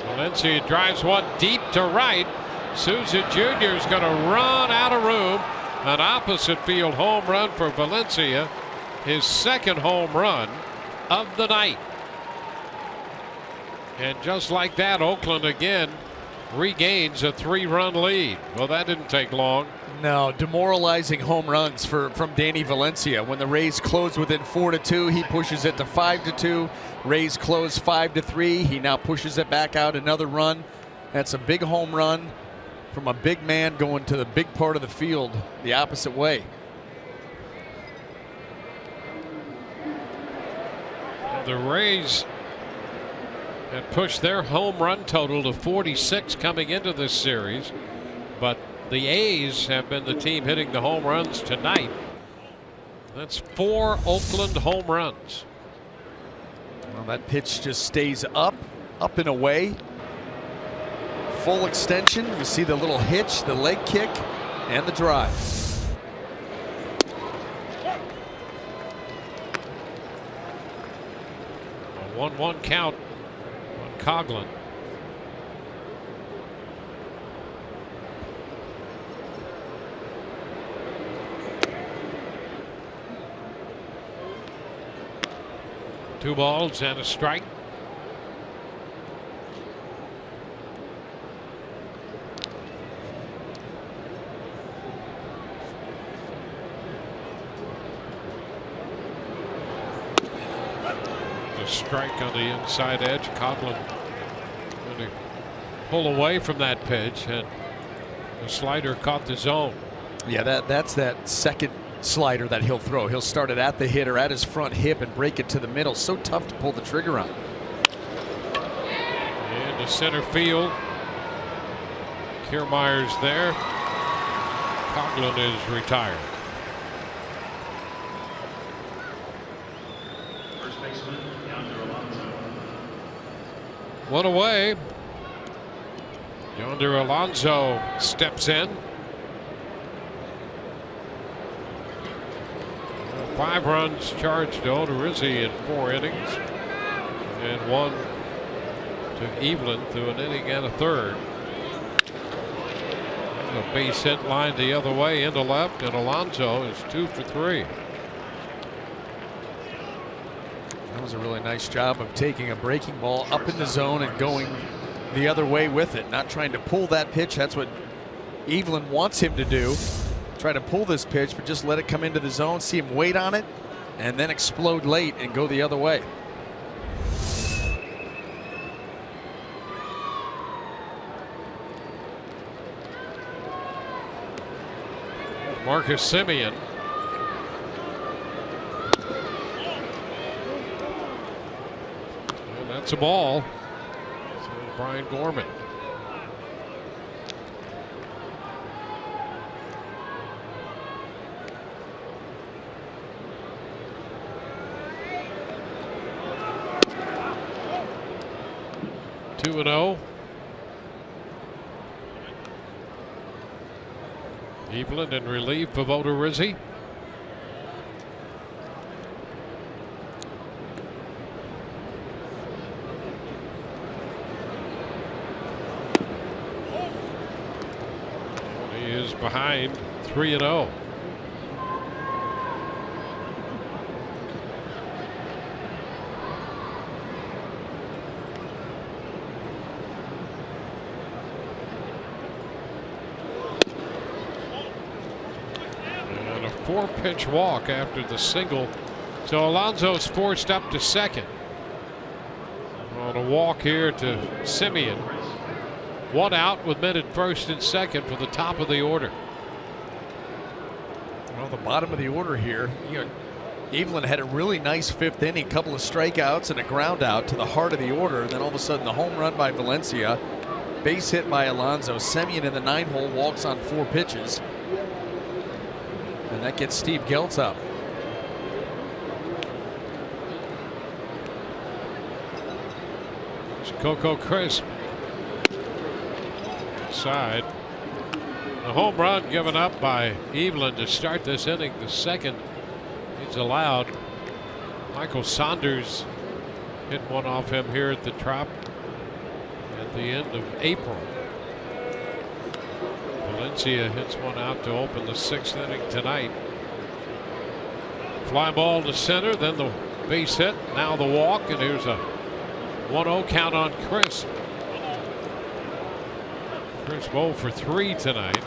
Valencia drives one deep to right. Souza Jr. is going to run out of room. An opposite field home run for Valencia. His 2nd home run of the night. And just like that, Oakland again regains a 3-run lead. Well, that didn't take long. No, demoralizing home runs from Danny Valencia. When the Rays close within 4-2, he pushes it to 5-2. Rays close 5-3. He now pushes it back out another run. That's a big home run from a big man going to the big part of the field the opposite way. The Rays had pushed their home run total to 46 coming into this series, but the A's have been the team hitting the home runs tonight. That's 4 Oakland home runs. Well, that pitch just stays up and away. Full extension. You see the little hitch, the leg kick, and the drive. A 1-1 count on Coughlin. Two balls and a strike. The strike on the inside edge. Coughlin going to pull away from that pitch, and the slider caught the zone. Yeah, that's that second slider that he'll throw. He'll start it at the hitter, at his front hip, and break it to the middle. So tough to pull the trigger on. Into center field. Kiermaier's there. Coughlin is retired. First baseman, Yonder Alonso. One away. Yonder Alonso steps in. 5 runs charged to Odorizzi in 4 innings, and 1 to Evelyn through an inning and a third. A base hit line the other way into left, and Alonso is 2 for 3. That was a really nice job of taking a breaking ball up in the zone and going the other way with it, not trying to pull that pitch. That's what Evelyn wants him to do. Try to pull this pitch, but just let it come into the zone, see him wait on it, and then explode late and go the other way. Marcus Semien. And that's a ball. So Brian Gorman. Two and 0. Evelyn in relief of Odorizzi. He is behind 3 and 0. And a 4-pitch walk after the single. So Alonso's forced up to second. On a walk here to Semien. 1 out with men at first and second for the top of the order. Well, the bottom of the order here. Evelyn had a really nice 5th inning, couple of strikeouts and a ground out to the heart of the order. And then all of a sudden the home run by Valencia, base hit by Alonso. Semien in the 9-hole walks on 4 pitches. And that gets Steve Geltz up. It's Coco Crisp. Side. The home run given up by Evelyn to start this inning, the second he's allowed. Michael Saunders hit one off him here at the Trop at the end of April. Valencia hits one out to open the 6th inning tonight. Fly ball to center, then the base hit, now the walk, and here's a 1-0 count on Crisp. Crisp 0 for 3 tonight.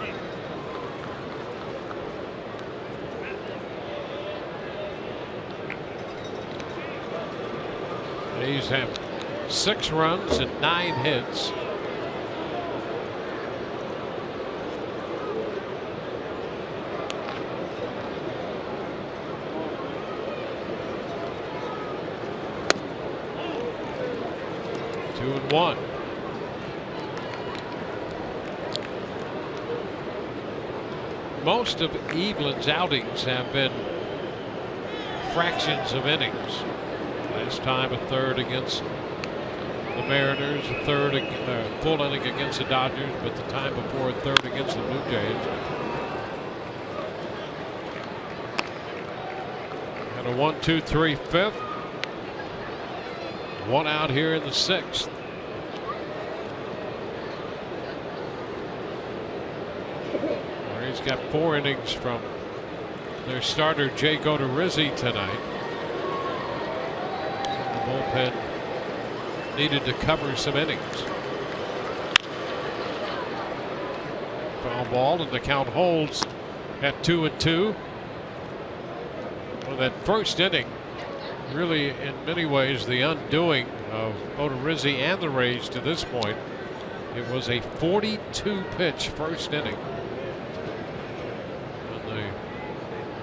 A's have 6 runs and 9 hits. Two and one. Most of Evelyn's outings have been fractions of innings. Last time a third against the Mariners, a third full inning against the Dodgers, but the time before a third against the Blue Jays. And a 1-2-3 fifth. One out here in the 6th. He's got 4 innings from their starter Jake Odorizzi tonight. The bullpen needed to cover some innings. Foul ball, and the count holds at 2-2. Well, that first inning, really in many ways the undoing of Odorizzi and the Rays to this point. It was a 42 pitch first inning.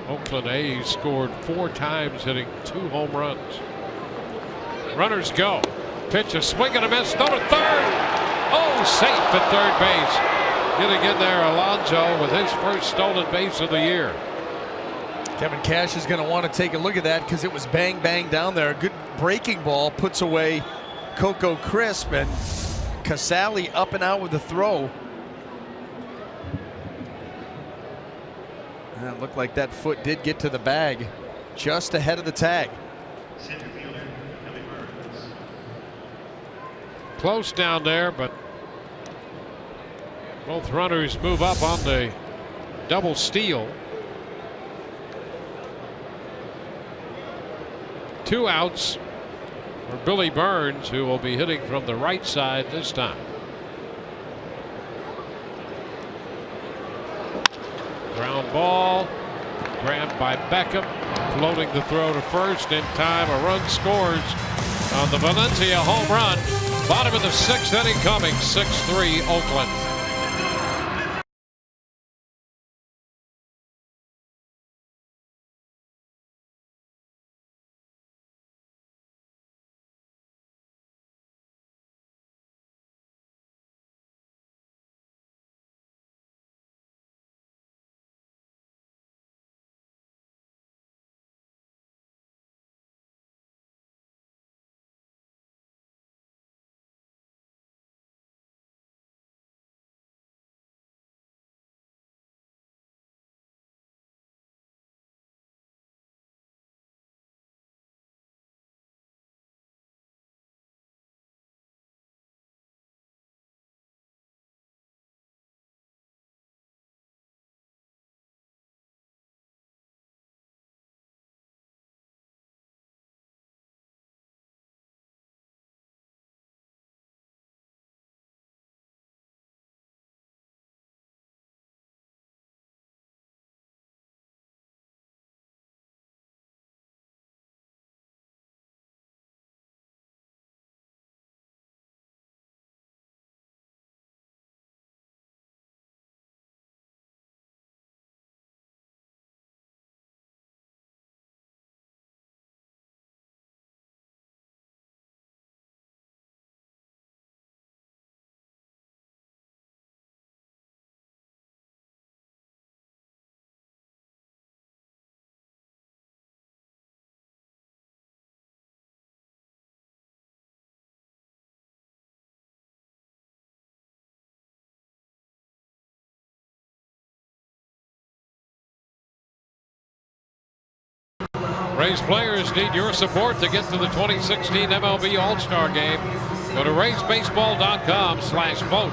Oakland A's scored 4 times, hitting 2 home runs. Runners go. Pitch, a swing and a miss. Throw to third. Oh, safe at third base. Getting in there, Alonso with his first stolen base of the year. Kevin Cash is going to want to take a look at that because it was bang bang down there. A good breaking ball puts away Coco Crisp, and Casale up and out with the throw. And it looked like that foot did get to the bag just ahead of the tag. Close down there, but both runners move up on the double steal. 2 outs for Billy Burns, who will be hitting from the right side this time. Ground ball grabbed by Beckham, floating the throw to first in time. A run scores on the Valencia home run. Bottom of the 6th inning coming, 6-3 Oakland. Rays players need your support to get to the 2016 MLB All-Star Game. Go to RaysBaseball.com/vote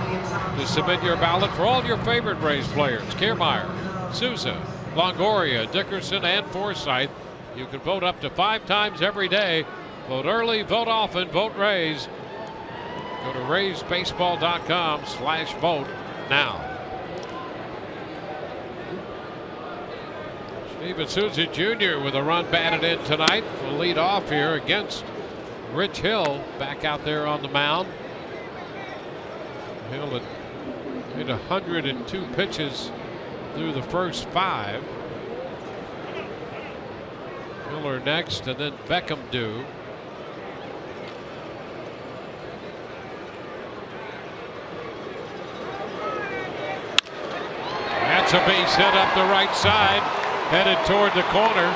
to submit your ballot for all your favorite Rays players. Kiermaier, Souza, Longoria, Dickerson, and Forsythe. You can vote up to 5 times every day. Vote early, vote often, vote Rays. Go to RaysBaseball.com/vote now. Steven Souza Jr. with a run batted in tonight will lead off here against Rich Hill back out there on the mound. Hill had hit 102 pitches through the first 5. Miller next, and then Beckham due. That's a base hit up the right side, headed toward the corner.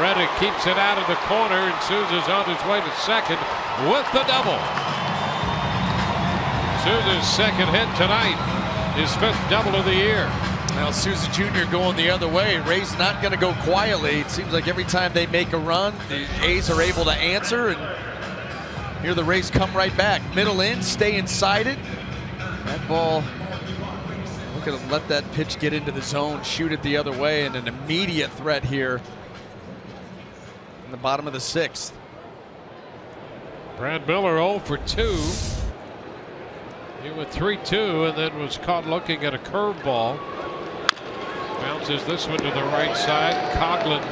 Reddick keeps it out of the corner, and Souza's on his way to second with the double. Souza's second hit tonight, his 5th double of the year. Well, Souza Jr. going the other way. Ray's not going to go quietly. It seems like every time they make a run, the A's are able to answer, and here the Rays come right back. Middle in, stay inside it. That ball, look at him let that pitch get into the zone, shoot it the other way, and an immediate threat here in the bottom of the 6th. Brad Miller 0 for 2. He went 3-2 and then was caught looking at a curveball. Bounces this one to the right side. Coughlin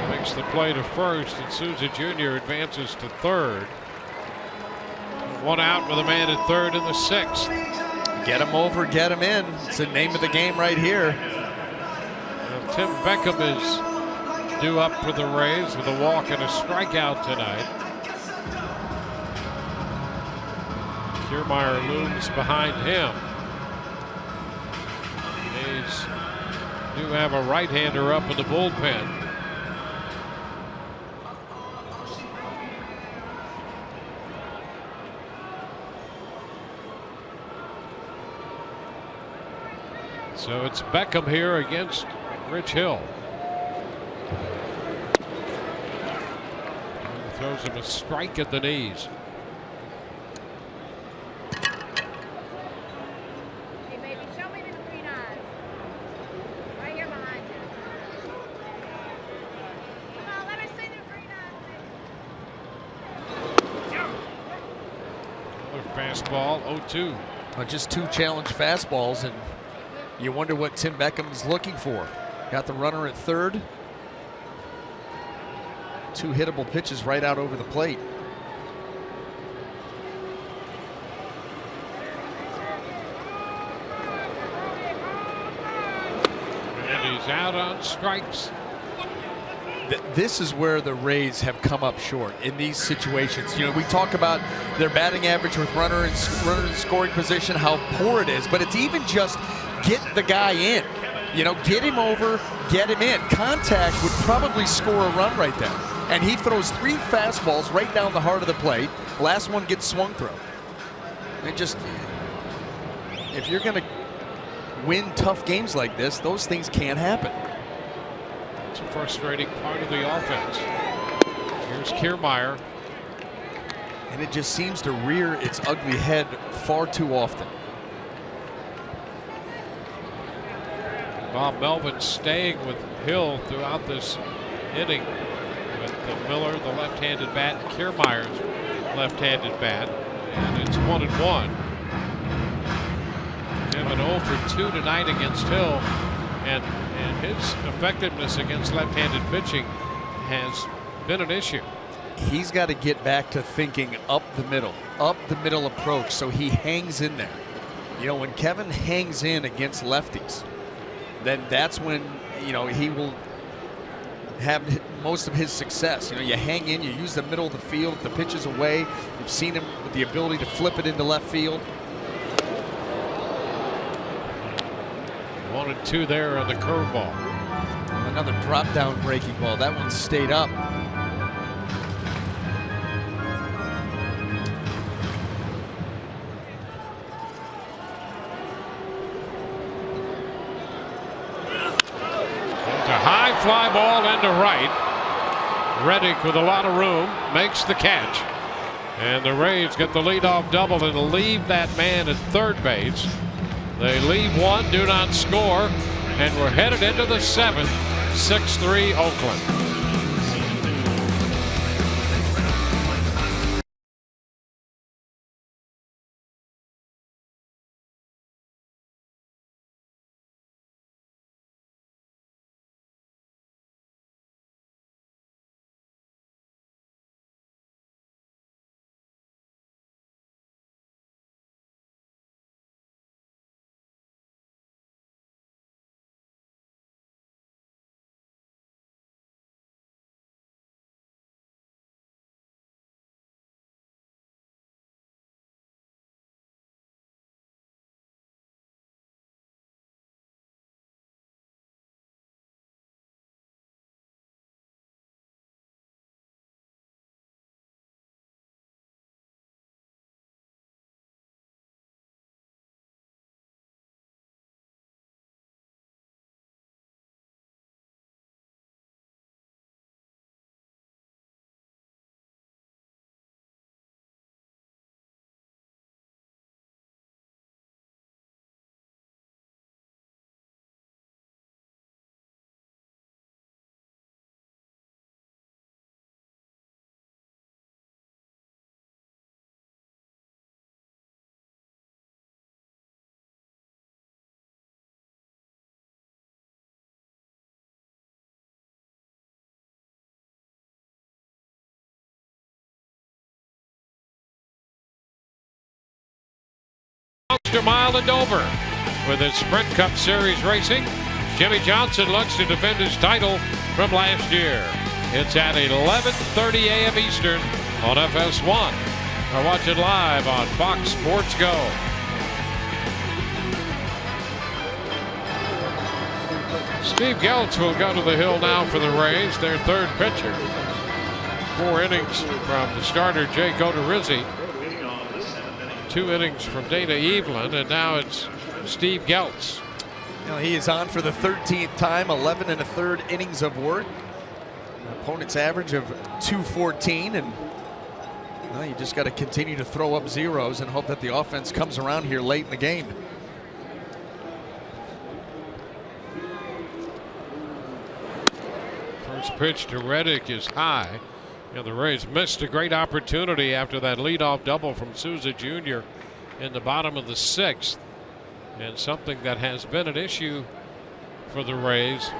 makes the play to first, and Souza Jr. advances to third. 1 out with a man at third in the 6th. Get him over, get him in. It's the name of the game right here. Now, Tim Beckham is due up for the Rays with a walk and a strikeout tonight. Kiermaier looms behind him. A's do have a right-hander up in the bullpen. So it's Beckham here against Rich Hill. Throws him a strike at the knees. Fastball 0-2. Just 2 challenge fastballs, and you wonder what Tim Beckham's looking for. Got the runner at third. 2 hittable pitches right out over the plate. And he's out on strikes. This is where the Rays have come up short in these situations. You know, we talk about their batting average with runner in scoring position, how poor it is, but it's even just get the guy in. You know, get him over, get him in. Contact would probably score a run right there. And he throws 3 fastballs right down the heart of the plate. Last one gets swung through. And just, if you're going to win tough games like this, those things can't happen. It's a frustrating part of the offense. Here's Kiermaier. And it just seems to rear its ugly head far too often. Bob Melvin staying with Hill throughout this inning with Miller, the left-handed bat, and Kiermaier's left-handed bat. And it's 1-1. Kevin 0 for 2 tonight against Hill. And his effectiveness against left-handed pitching has been an issue. He's got to get back to thinking up the middle approach, so he hangs in there. You know, when Kevin hangs in against lefties, then that's when, you know, he will have most of his success. You know, you hang in, you use the middle of the field, the pitch is away. You've seen him with the ability to flip it into left field. 1-2 there on the curveball. Another drop down breaking ball. That one stayed up. It's a high fly ball into right. Reddick with a lot of room makes the catch. And the Rays get the leadoff double and leave that man at third base. They leave one, do not score, and we're headed into the seventh. 6-3 Oakland. Mile and over with his Sprint Cup Series racing. Jimmy Johnson looks to defend his title from last year. It's at 11:30 a.m. Eastern on FS1. Or watch it live on Fox Sports Go. Steve Geltz will go to the hill now for the Rays, their third pitcher. 4 innings from the starter Jake Odorizzi. 2 innings from Dana Evelyn, and now it's Steve Geltz. You know, he is on for the 13th time, 11 1/3 innings of work. An opponent's average of 214, and well, you just got to continue to throw up zeros and hope that the offense comes around here late in the game. First pitch to Reddick is high. And the Rays missed a great opportunity after that leadoff double from Souza Jr. in the bottom of the 6th. And something that has been an issue for the Rays.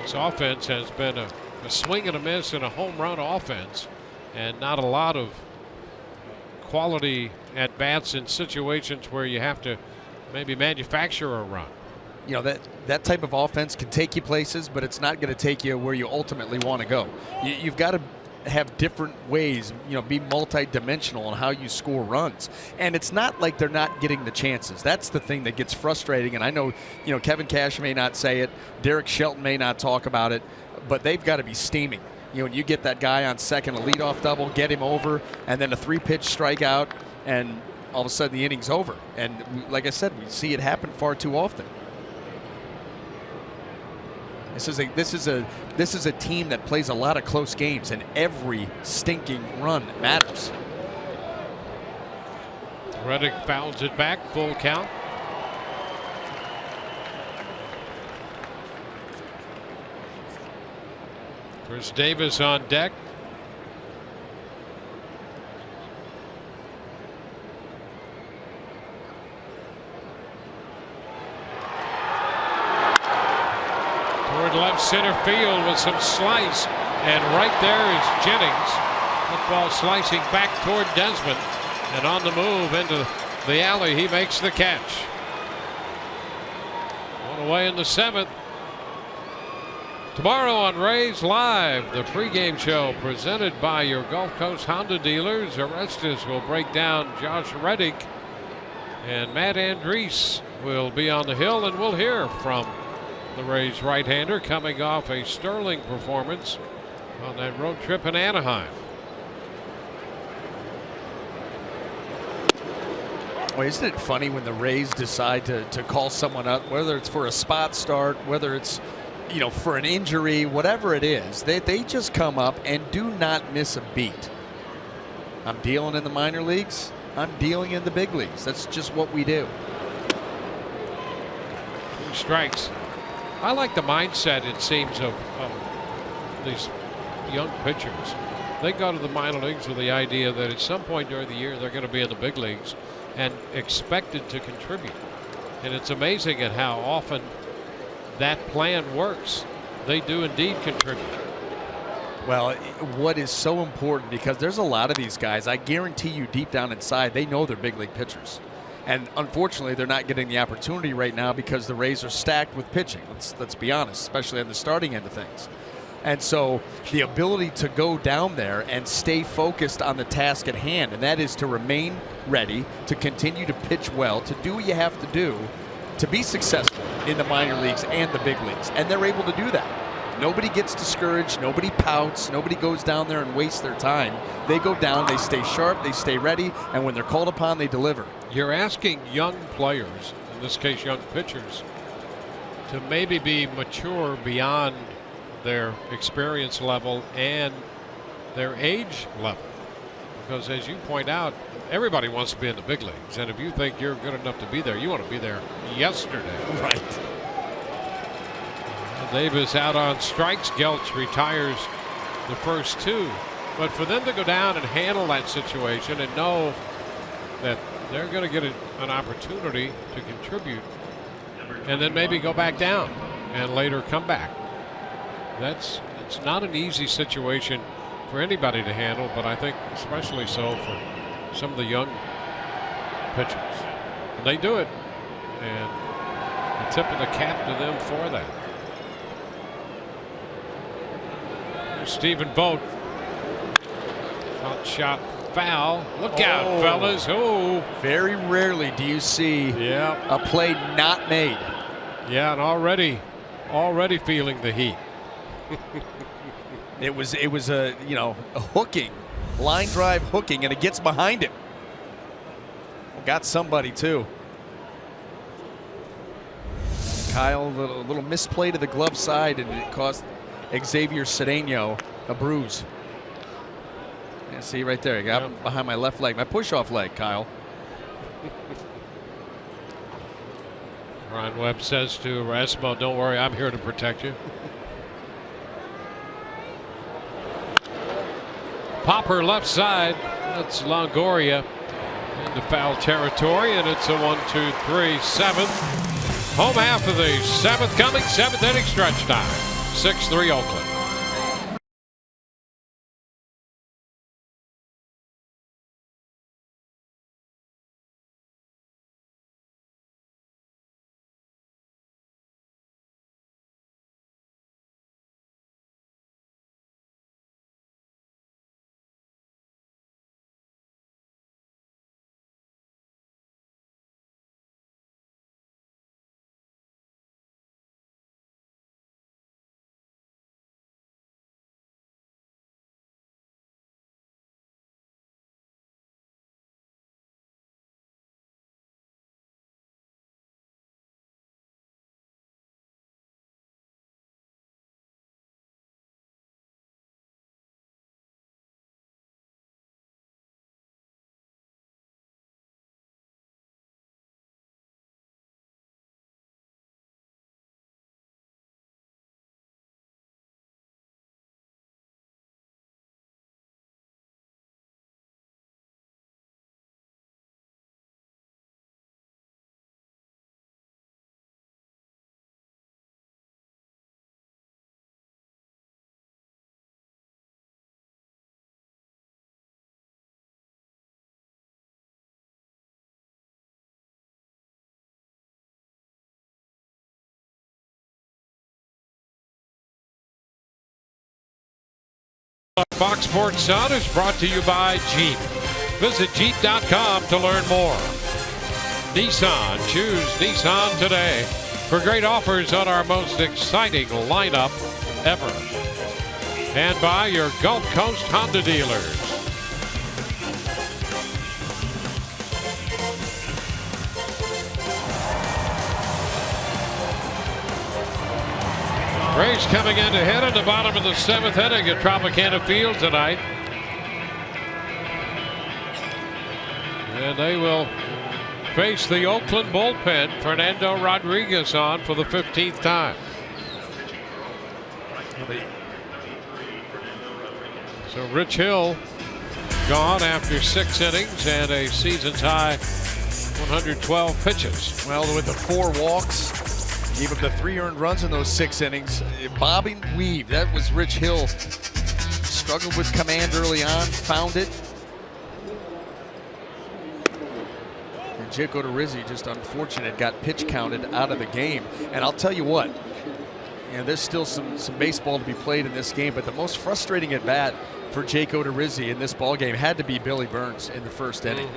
This offense has been a swing and a miss and a home run offense, and not a lot of quality at bats in situations where you have to maybe manufacture a run. You know, that type of offense can take you places, but it's not going to take you where you ultimately want to go. You've got to have different ways, you know, be multi-dimensional on how you score runs. And it's not like they're not getting the chances. That's the thing that gets frustrating. And I know, you know, Kevin Cash may not say it, Derek Shelton may not talk about it, but they've got to be steaming. You know, when you get that guy on second, a leadoff double, get him over, and then a 3-pitch strikeout, and all of a sudden the inning's over. And like I said, we see it happen far too often. This is a team that plays a lot of close games, and every stinking run matters. Reddick fouls it back, full count. Chris Davis on deck. Left center field with some slice, and right there is Jennings. Football slicing back toward Desmond, and on the move into the alley, he makes the catch. One away in the 7th. Tomorrow on Rays Live, the pregame show presented by your Gulf Coast Honda dealers. Orestes will break down Josh Reddick, and Matt Andriese will be on the hill, and we'll hear from the Rays right-hander coming off a sterling performance on that road trip in Anaheim. Well, isn't it funny when the Rays decide to call someone up, whether it's for a spot start, whether it's you know, for an injury, whatever it is, they just come up and do not miss a beat. I'm dealing in the minor leagues. I'm dealing in the big leagues. That's just what we do. 2 strikes. I like the mindset, it seems, of these young pitchers. They go to the minor leagues with the idea that at some point during the year they're going to be in the big leagues and expected to contribute. And it's amazing at how often that plan works. They do indeed contribute. Well, what is so important, because there's a lot of these guys, I guarantee you deep down inside, they know they're big league pitchers. And unfortunately, they're not getting the opportunity right now because the Rays are stacked with pitching. Let's be honest, especially on the starting end of things. And so the ability to go down there and stay focused on the task at hand, and that is to remain ready, to continue to pitch well, to do what you have to do to be successful in the minor leagues and the big leagues. And they're able to do that. Nobody gets discouraged. Nobody pouts. Nobody goes down there and wastes their time. They go down, they stay sharp, they stay ready, and when they're called upon, they deliver. You're asking young players, in this case young pitchers, to maybe be mature beyond their experience level and their age level. Because as you point out, everybody wants to be in the big leagues. And if you think you're good enough to be there, you want to be there yesterday. Right. Davis out on strikes. Gelch retires the first 2. But for them to go down and handle that situation and know that they're going to get an opportunity to contribute and then maybe go back down and later come back. It's not an easy situation for anybody to handle, but I think especially so for some of the young pitchers. And they do it, and a tip of the cap to them for that. There's Stephen Vogt. Hot shot foul. Look out, fellas. Oh. Very rarely do you see a play not made. Yeah, and already feeling the heat. It was a hooking, line drive hooking, and it gets behind him. Got somebody too. Kyle, a little misplay to the glove side, and it cost Xavier Cedeno a bruise. Yeah, see right there, he got behind my left leg, my push-off leg, Kyle. Ryan Webb says to Rasmo, "Don't worry, I'm here to protect you." Popper left side. That's Longoria into foul territory, and it's a 1-2-3, 7th. Home half of the 7th coming, 7th inning stretch time. 6-3 Oakland. Fox Sports Sun is brought to you by Jeep. Visit Jeep.com to learn more. Nissan. Choose Nissan today for great offers on our most exciting lineup ever. And by your Gulf Coast Honda dealers. Rays coming in to hit in the bottom of the 7th inning at Tropicana Field tonight. And they will face the Oakland bullpen. Fernando Rodriguez on for the 15th time. So Rich Hill gone after 6 innings and a season's high 112 pitches. Well, with the 4 walks, gave up the 3 earned runs in those 6 innings. Bobbing weave, that was Rich Hill. Struggled with command early on, found it. And Jake Odorizzi, just unfortunate, got pitch counted out of the game. And I'll tell you what, there's still some baseball to be played in this game, but the most frustrating at bat for Jake Odorizzi in this ball game had to be Billy Burns in the 1st inning.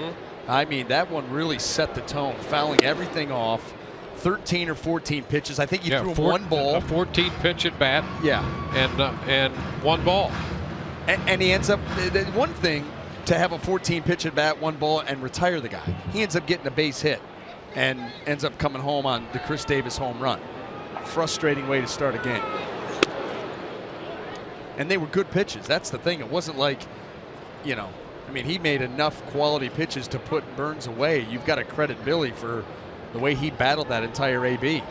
I mean, that one really set the tone, fouling everything off. 13 or 14 pitches. I think he threw him 1 ball. A 14 pitch at bat. Yeah. And 1 ball. And he ends up, one thing to have a 14 pitch at bat, 1 ball, and retire the guy. He ends up getting a base hit and ends up coming home on the Chris Davis home run. Frustrating way to start a game. And they were good pitches. That's the thing. It wasn't like, I mean, he made enough quality pitches to put Burns away. You've got to credit Billy for the way he battled that entire AB.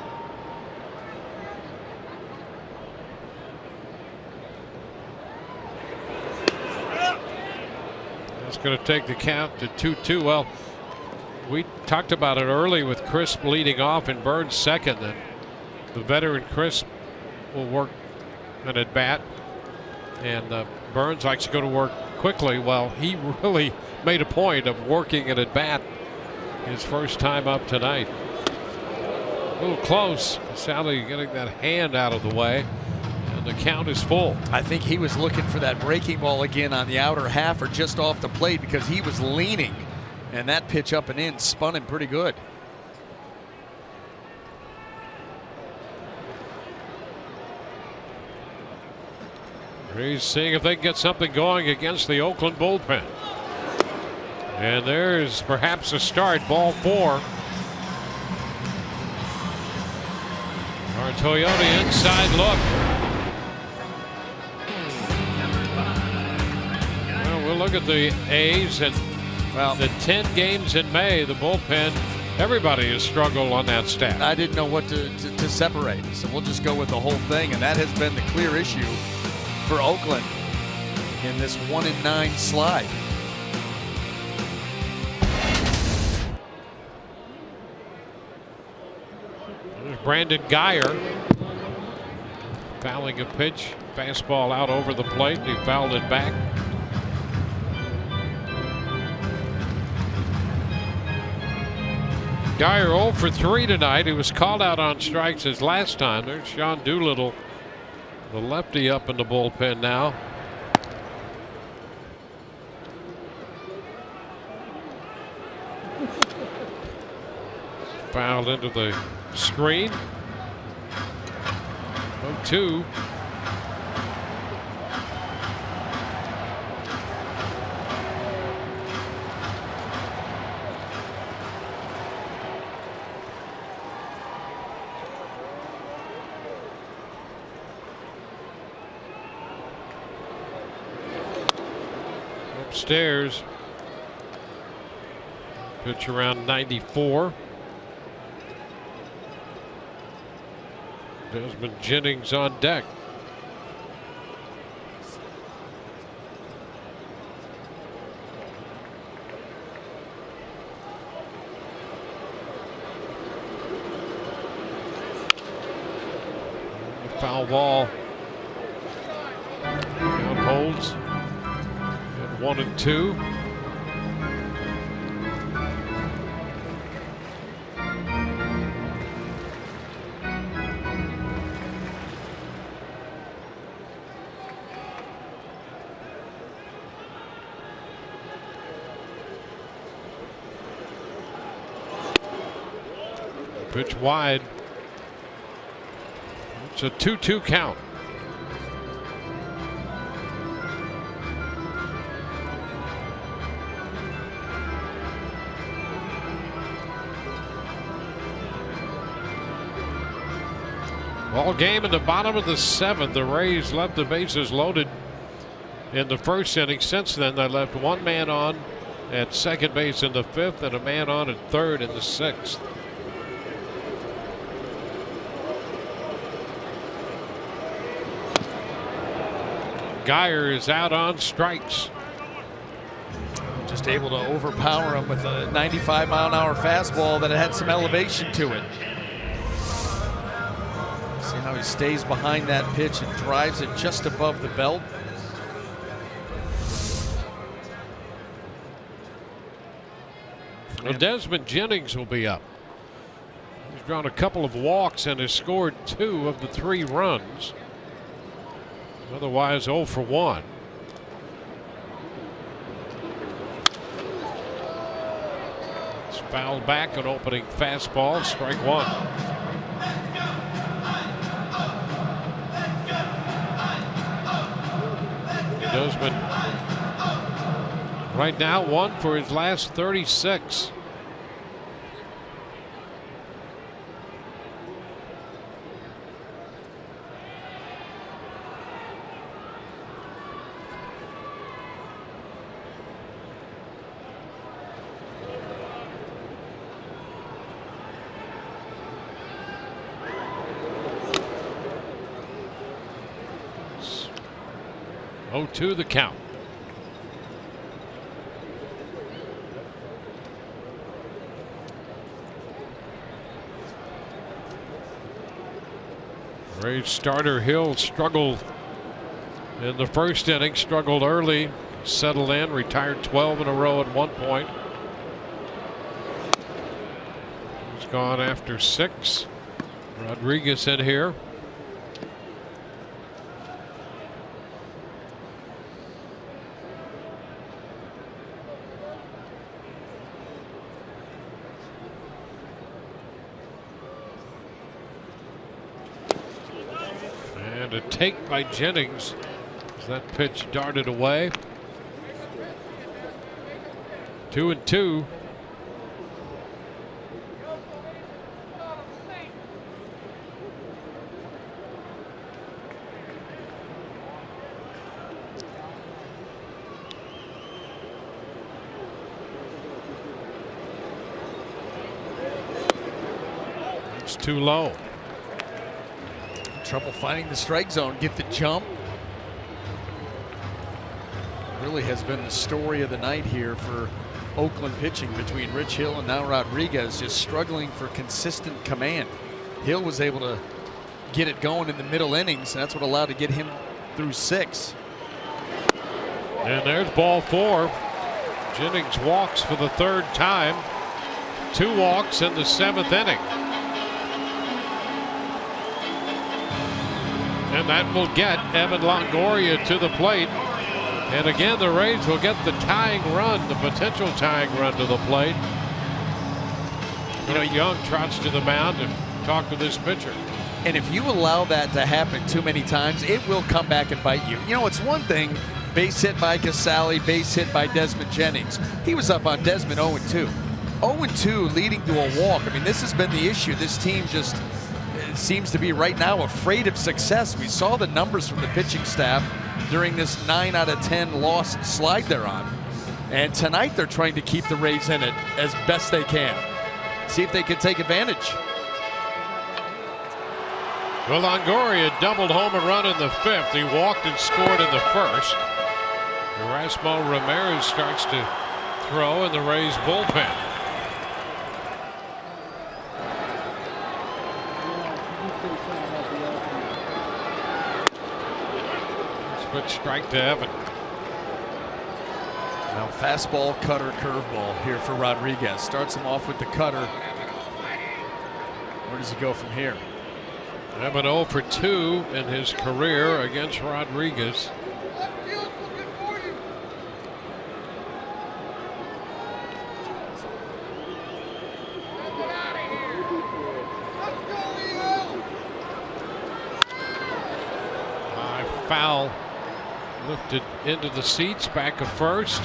That's going to take the count to 2-2. Well, we talked about it early with Crisp leading off and Burns second. And the veteran Crisp will work an at bat. And Burns likes to go to work quickly. Well, he really made a point of working an at bat his first time up tonight. A little close. Sally getting that hand out of the way. And the count is full. I think he was looking for that breaking ball again on the outer half or just off the plate because he was leaning. And that pitch up and in spun him pretty good. He's seeing if they can get something going against the Oakland bullpen. And there's perhaps a start. Ball 4. Our Toyota inside look. Well, we'll look at the A's and the 10 games in May, the bullpen, everybody has struggled on that staff. I didn't know what to separate, so we'll just go with the whole thing, and that has been the clear issue for Oakland in this 1-9 slide. There's Brandon Geyer fouling a pitch, fastball out over the plate. He fouled it back. Geyer 0 for 3 tonight. He was called out on strikes his last time. There's Sean Doolittle, the lefty, up in the bullpen now. Fouled into the screen. 0-2. Upstairs. Pitch around 94. Desmond Jennings on deck. Foul ball. Count holds at 1-2. Pitch wide. It's a 2-2 count. Ball game in the bottom of the 7th. The Rays left the bases loaded in the first inning. Since then, they left one man on at second base in the 5th and a man on at third in the 6th. Geyer is out on strikes. Just able to overpower him with a 95-mile-an-hour fastball that had some elevation to it. See how he stays behind that pitch and drives it just above the belt. Well, Desmond Jennings will be up. He's drawn a couple of walks and has scored 2 of the 3 runs. Otherwise 0 for 1. It's fouled back, an opening fastball, strike 1. Desmond right now 1 for his last 36. Oh, 2 the count. Rays starter Hill struggled in the first inning, struggled early, settled in, retired 12 in a row at one point. He's gone after 6. Rodriguez in here. A take by Jennings as that pitch darted away. 2-2. It's too low. Trouble finding the strike zone, get the jump. Really has been the story of the night here for Oakland pitching between Rich Hill and now Rodriguez, just struggling for consistent command. Hill was able to get it going in the middle innings, and that's what allowed to get him through 6. And there's ball 4. Jennings walks for the 3rd time. 2 walks in the 7th inning. And that will get Evan Longoria to the plate. And again, the Rays will get the tying run, the potential tying run to the plate. You know, Young trots to the mound and talk to this pitcher. And if you allow that to happen too many times, it will come back and bite you. You know, it's one thing, base hit by Casale, base hit by Desmond Jennings. He was up on Desmond 0-2. 0-2 leading to a walk. I mean, this has been the issue. This team just seems to be right now afraid of success. We saw the numbers from the pitching staff during this 9 out of 10 loss slide they're on. And tonight they're trying to keep the Rays in it as best they can. See if they can take advantage. Well, Longoria doubled home a run in the 5th. He walked and scored in the 1st. Erasmo Ramirez starts to throw in the Rays bullpen. Good strike to Evan. Now fastball, cutter, curveball here for Rodriguez. Starts him off with the cutter. Where does he go from here? Evan 0 for 2 in his career against Rodriguez. High foul. Lifted into the seats, back of first.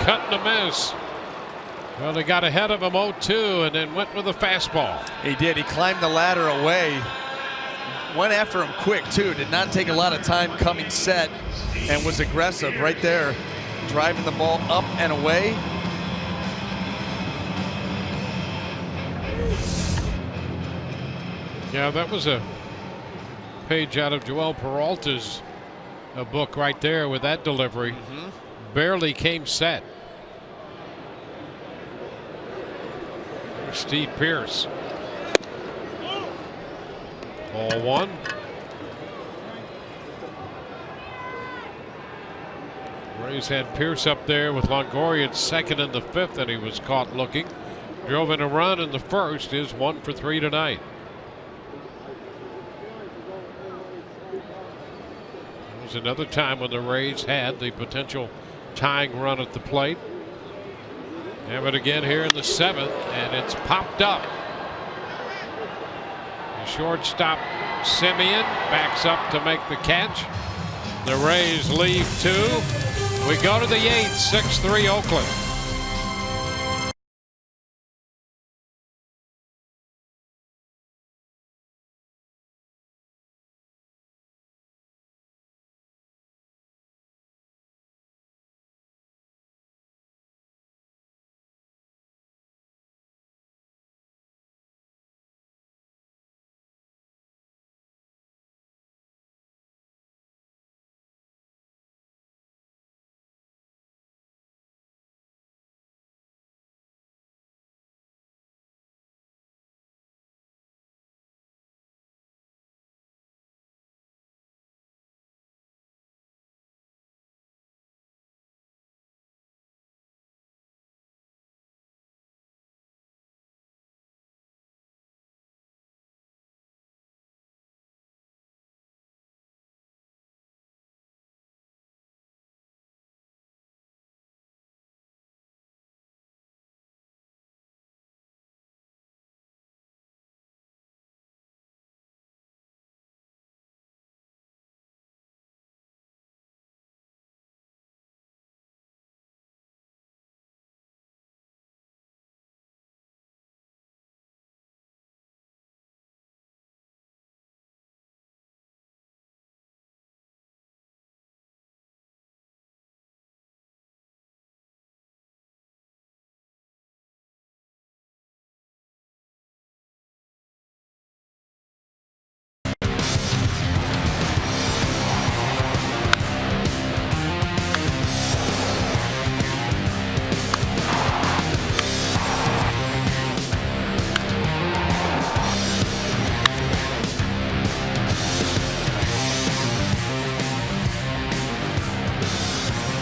cut and a miss. Well, they got ahead of him 0-2 and then went with a fastball. He did. He climbed the ladder away. Went after him quick, too. Did not take a lot of time coming set and was aggressive right there, driving the ball up and away. Yeah, that was a page out of Joel Peralta's book right there with that delivery. Barely came set. There's Steve Pearce. Ball one. Rays had Pearce up there with Longoria at second in the fifth, and he was caught looking. Drove in a run in the first. Is 1 for 3 tonight. There was another time when the Rays had the potential tying run at the plate. Have it again here in the seventh, and it's popped up. The shortstop Simeon backs up to make the catch. The Rays leave 2. We go to the 8th, 6-3 Oakland.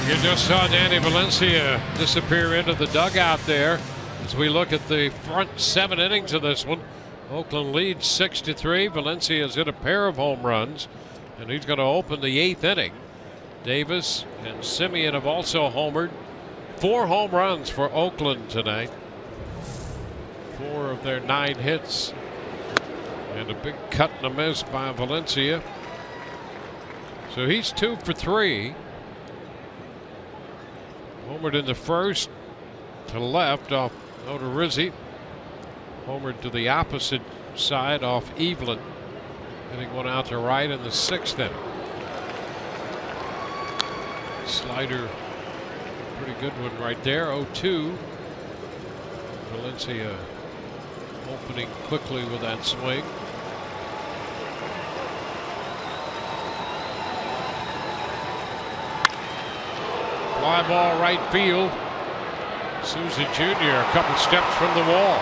You just saw Danny Valencia disappear into the dugout there. As we look at the front 7 innings of this one, Oakland leads 6-3. Valencia's hit a pair of home runs, and he's going to open the 8th inning. Davis and Simeon have also homered. 4 home runs for Oakland tonight. 4 of their 9 hits. And a big cut and a miss by Valencia. So he's 2 for 3. Homered in the first to left off Odorizzi. Homered to the opposite side off Evelyn. Hitting one out to right in the 6th inning. Slider, pretty good one right there. 0-2. Valencia opening quickly with that swing. Fly ball right field. Souza Jr. a couple steps from the wall.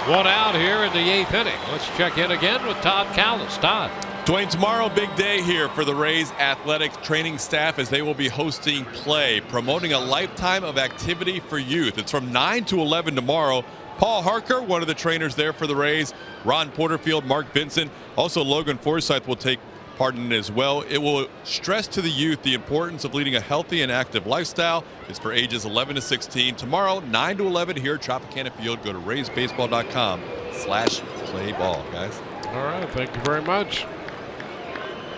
1 out here in the 8th inning. Let's check in again with Todd Callis. Todd. Dwayne, tomorrow, big day here for the Rays athletic training staff as they will be hosting play, promoting a lifetime of activity for youth. It's from 9 to 11 tomorrow. Paul Harker, one of the trainers there for the Rays. Ron Porterfield, Mark Vincent. Also, Logan Forsythe will take part in it as well. It will stress to the youth the importance of leading a healthy and active lifestyle. It's for ages 11 to 16. Tomorrow, 9 to 11 here at Tropicana Field. Go to raysbaseball.com/playball, guys. All right, thank you very much.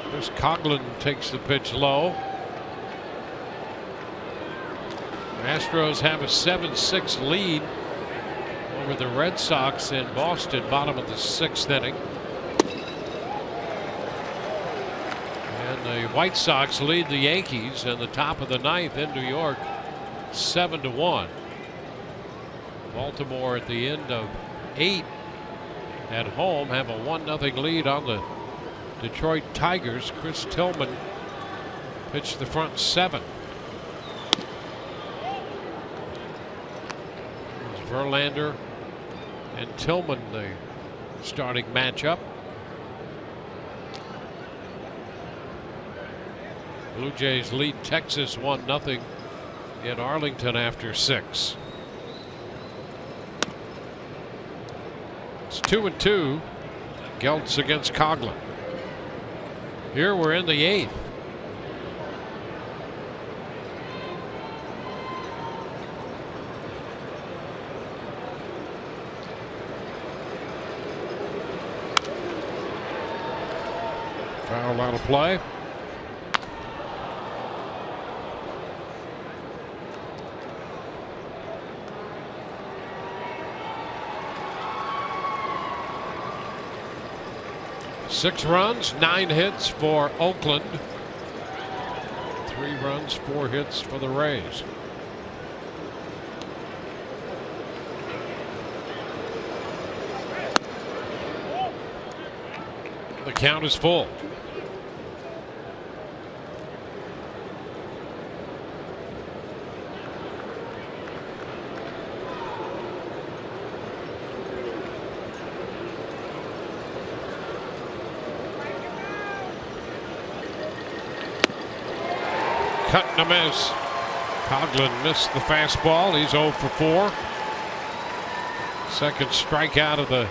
Chris Coughlin takes the pitch low. Astros have a 7-6 lead over the Red Sox in Boston, bottom of the 6th inning. And the White Sox lead the Yankees in the top of the 9th in New York, 7-1. Baltimore at the end of 8 at home have a 1-0 lead on the Detroit Tigers. Chris Tillman pitched the front 7. Verlander and Tillman, the starting matchup. Blue Jays lead Texas 1-0 in Arlington after 6. It's 2-2. Geltz against Coghlan. Here we're in the 8th. Foul out of play. Six runs, 9 hits for Oakland. 3 runs, 4 hits for the Rays. The count is full. Cut and a miss. Coghlan missed the fastball. He's 0 for 4. Second strikeout of the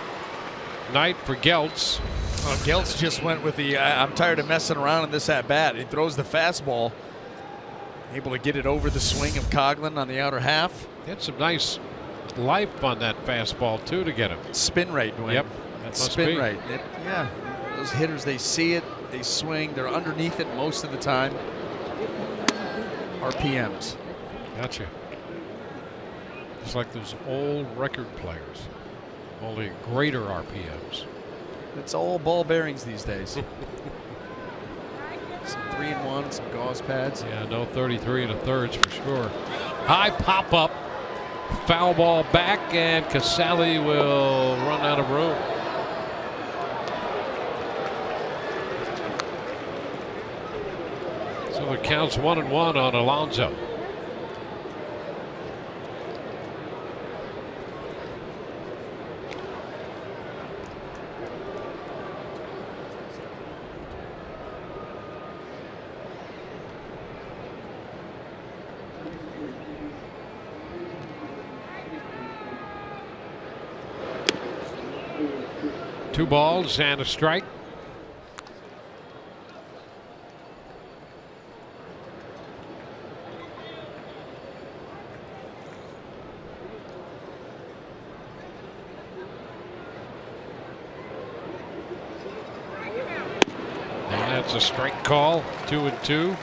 night for Geltz. Well, Geltz just went with the I'm tired of messing around in this at bat. He throws the fastball, able to get it over the swing of Coghlan on the outer half. He had some nice life on that fastball too to get him. Spin rate, Dwayne. Yep, That's must spin be. rate. Yeah, those hitters, they see it, they swing, they're underneath it most of the time. RPMs. Gotcha. It's like those old record players, only greater RPMs. It's all ball bearings these days. Some 3-in-1, some gauze pads. Yeah, no 33 1/3 for sure. High pop up, foul ball back, and Casale will run out of room. So it counts 1-1 on Alonso. Two balls and a strike. And that's a strike call. 2-2.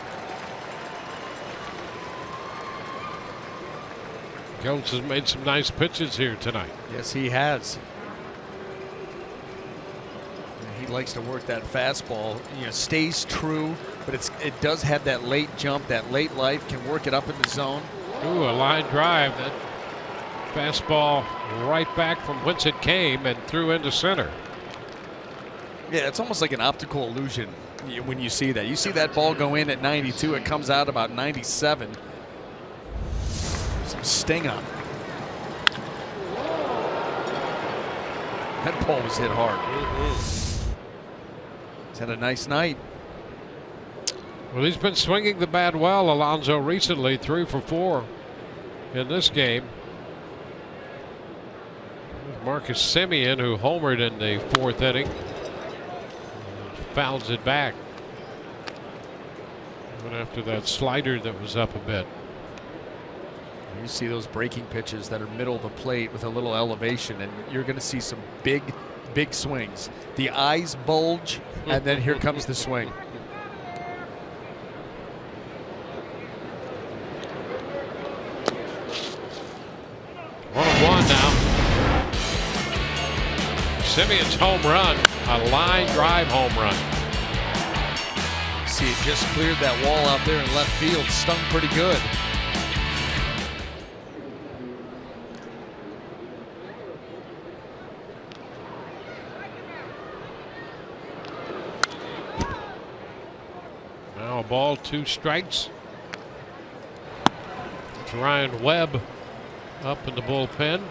Geltz has made some nice pitches here tonight. Yes, he has. He likes to work that fastball. You know, stays true, but it does have that late jump, that late life. Can work it up in the zone. Ooh, a line drive. That fastball right back from whence it came and threw into center. Yeah, it's almost like an optical illusion when you see that. You see that ball go in at 92, it comes out about 97. Some sting on it. That ball was hit hard. He's had a nice night. Well, he's been swinging the bat well, Alonso, recently. 3 for 4 in this game. Marcus Semien, who homered in the 4th inning, fouls it back. Even after that slider that was up a bit. You see those breaking pitches that are middle of the plate with a little elevation, and you're going to see some big swings. The eyes bulge, and then here comes the swing. now. Simeon's home run, a line drive home run. See, it just cleared that wall out there in left field. Stung pretty good. Now a ball, 2 strikes. It's Ryan Webb up in the bullpen.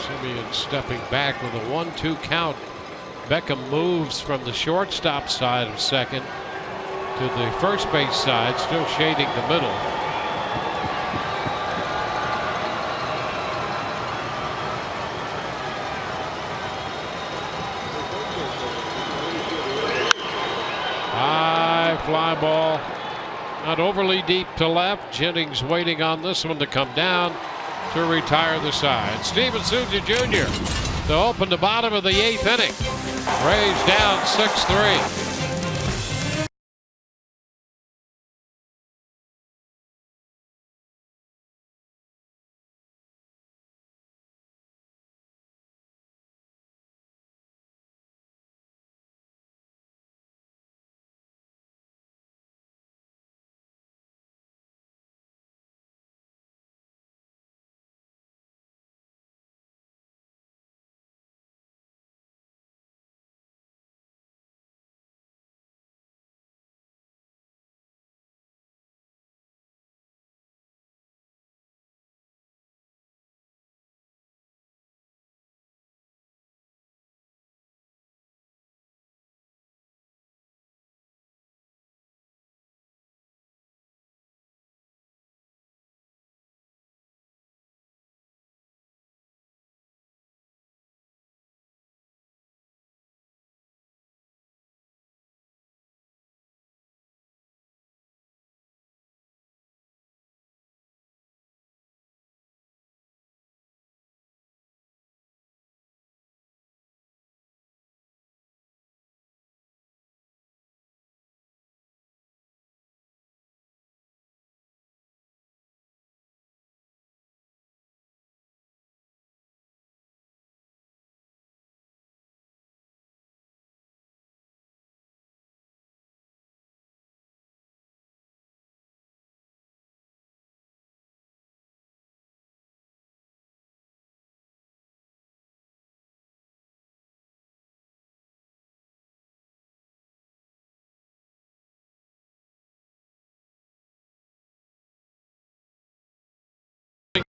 Simeon stepping back with a 1-2 count. Beckham moves from the shortstop side of second to the first base side, still shading the middle. High fly ball, not overly deep to left. Jennings waiting on this one to come down to retire the side. Steven Souza Jr. to open the bottom of the 8th inning. Rays down 6-3.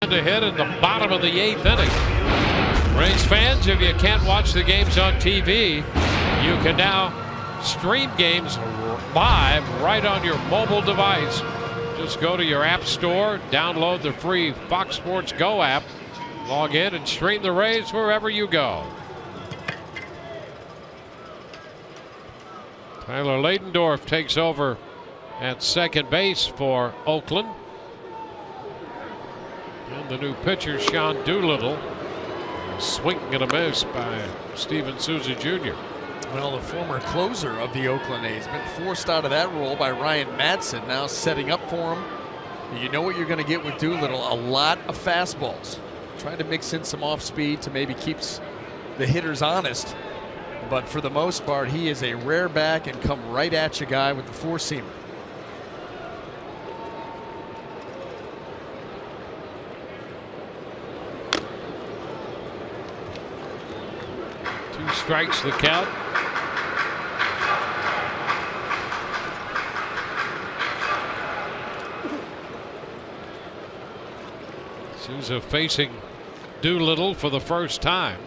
To hit in the bottom of the 8th inning. Rays fans, if you can't watch the games on TV, you can now stream games live right on your mobile device. Just go to your app store, download the free Fox Sports Go app, log in and stream the Rays wherever you go. Tyler Ladendorf takes over at second base for Oakland. And the new pitcher, Sean Doolittle, swing and a miss by Steven Souza Jr. Well, the former closer of the Oakland A's been forced out of that role by Ryan Madsen, now setting up for him. You know what you're going to get with Doolittle, a lot of fastballs. Trying to mix in some off speed to maybe keeps the hitters honest. But for the most part, he is a rare back and come right at you guy with the four-seamer. Strikes the count. Souza facing Doolittle for the first time.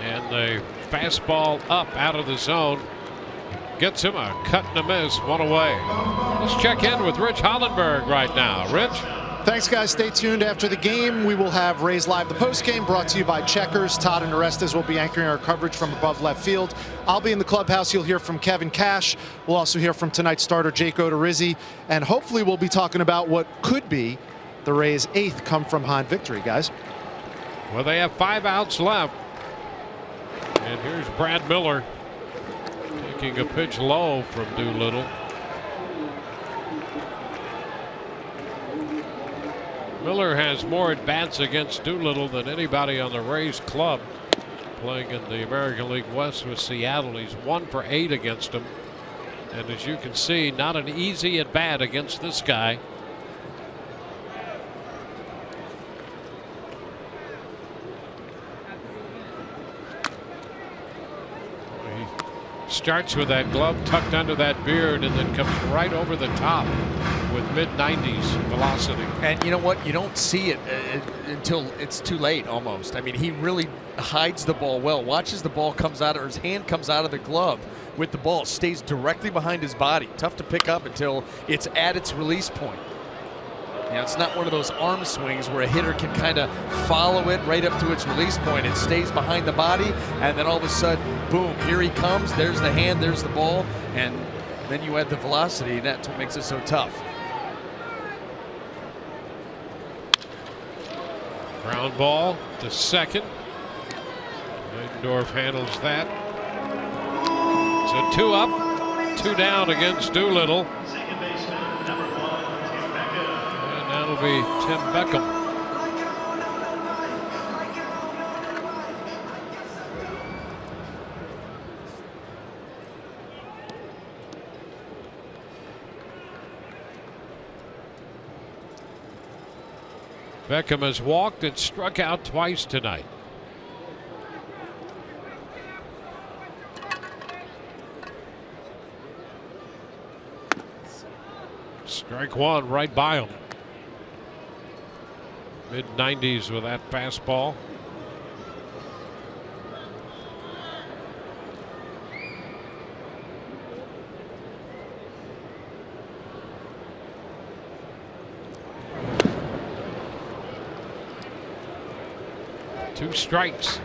And the fastball up out of the zone gets him a cut and a miss, one away. Let's check in with Rich Hollenberg right now. Rich? Thanks, guys. Stay tuned. After the game, we will have Rays Live, the postgame, brought to you by Checkers. Todd and Orestes will be anchoring our coverage from above left field. I'll be in the clubhouse. You'll hear from Kevin Cash. We'll also hear from tonight's starter, Jake Odorizzi. And hopefully we'll be talking about what could be the Rays' 8th come-from-behind victory, guys. Well, they have 5 outs left. And here's Brad Miller taking a pitch low from Doolittle. Miller has more at-bats against Doolittle than anybody on the Rays club. Playing in the American League West with Seattle, he's 1 for 8 against him. And as you can see, not an easy at-bat against this guy. He starts with that glove tucked under that beard and then comes right over the top with mid-90s velocity. And you know what? You don't see it until it's too late almost. I mean, he really hides the ball well. Watches the ball comes out, or his hand comes out of the glove with the ball. Stays directly behind his body. Tough to pick up until it's at its release point. You know, it's not one of those arm swings where a hitter can kind of follow it right up to its release point. It stays behind the body, and then all of a sudden, boom, here he comes. There's the hand, there's the ball, and then you add the velocity, and that's what makes it so tough. Ground ball to second. Eichendorff handles that. So 2 up, 2 down against Doolittle. Second baseman, number 1, Tim Beckham. And that'll be Tim Beckham. Beckham has walked and struck out twice tonight. Strike 1 right by him. Mid-90s with that fastball. Two strikes.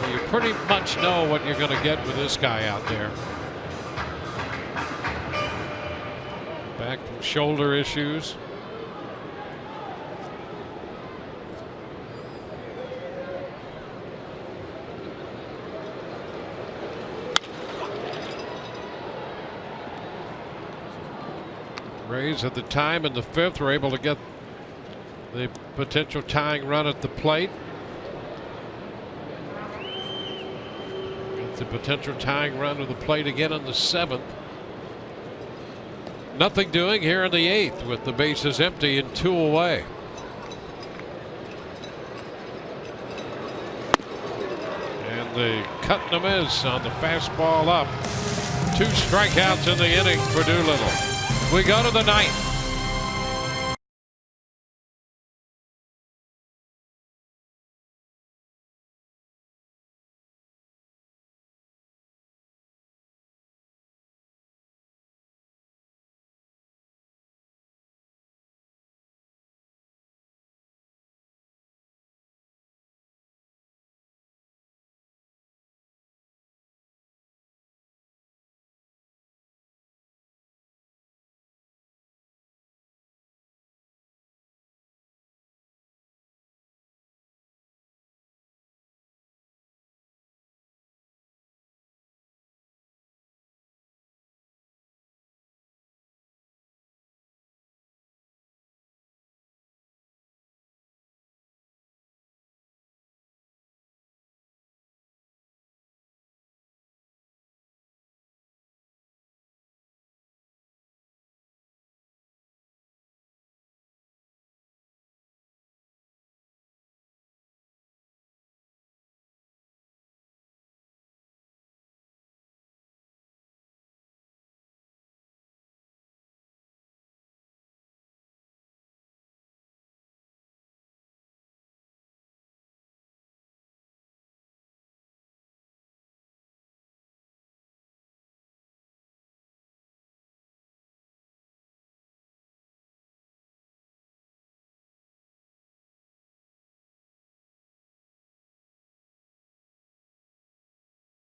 Well, you pretty much know what you're going to get with this guy out there. Back from shoulder issues. Rays at the time in the 5th were able to get the potential tying run at the plate. Get the potential tying run to the plate again in the 7th. Nothing doing here in the 8th with the bases empty and 2 away. And the cutting a miss on the fastball up. 2 strikeouts in the inning for Doolittle. We go to the 9th.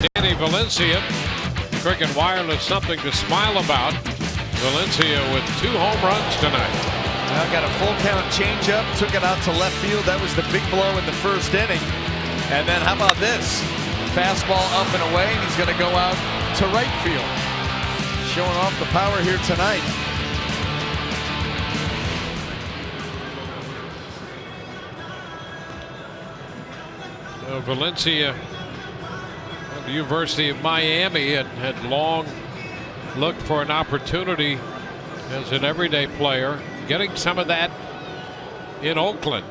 Danny Valencia. Cricket Wireless, something to smile about. Valencia with 2 home runs tonight. Well, got a full count changeup, took it out to left field. That was the big blow in the first inning. And then how about this? Fastball up and away, and he's going to go out to right field. Showing off the power here tonight. Valencia, the University of Miami, had long looked for an opportunity as an everyday player, getting some of that in Oakland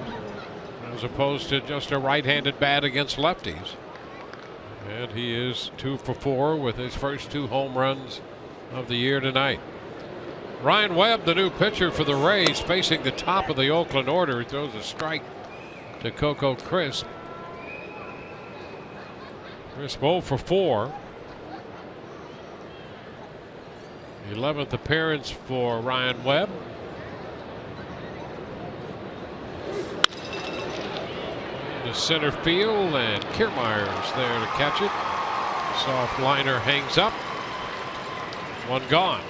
as opposed to just a right-handed bat against lefties. And he is 2 for 4 with his first 2 home runs of the year tonight. Ryan Webb, the new pitcher for the Rays, facing the top of the Oakland order. He throws a strike to Coco Crisp. Crisp 0 for 4. 11th appearance for Ryan Webb. To center field, and Kiermaier's there to catch it. Soft liner hangs up. 1 gone.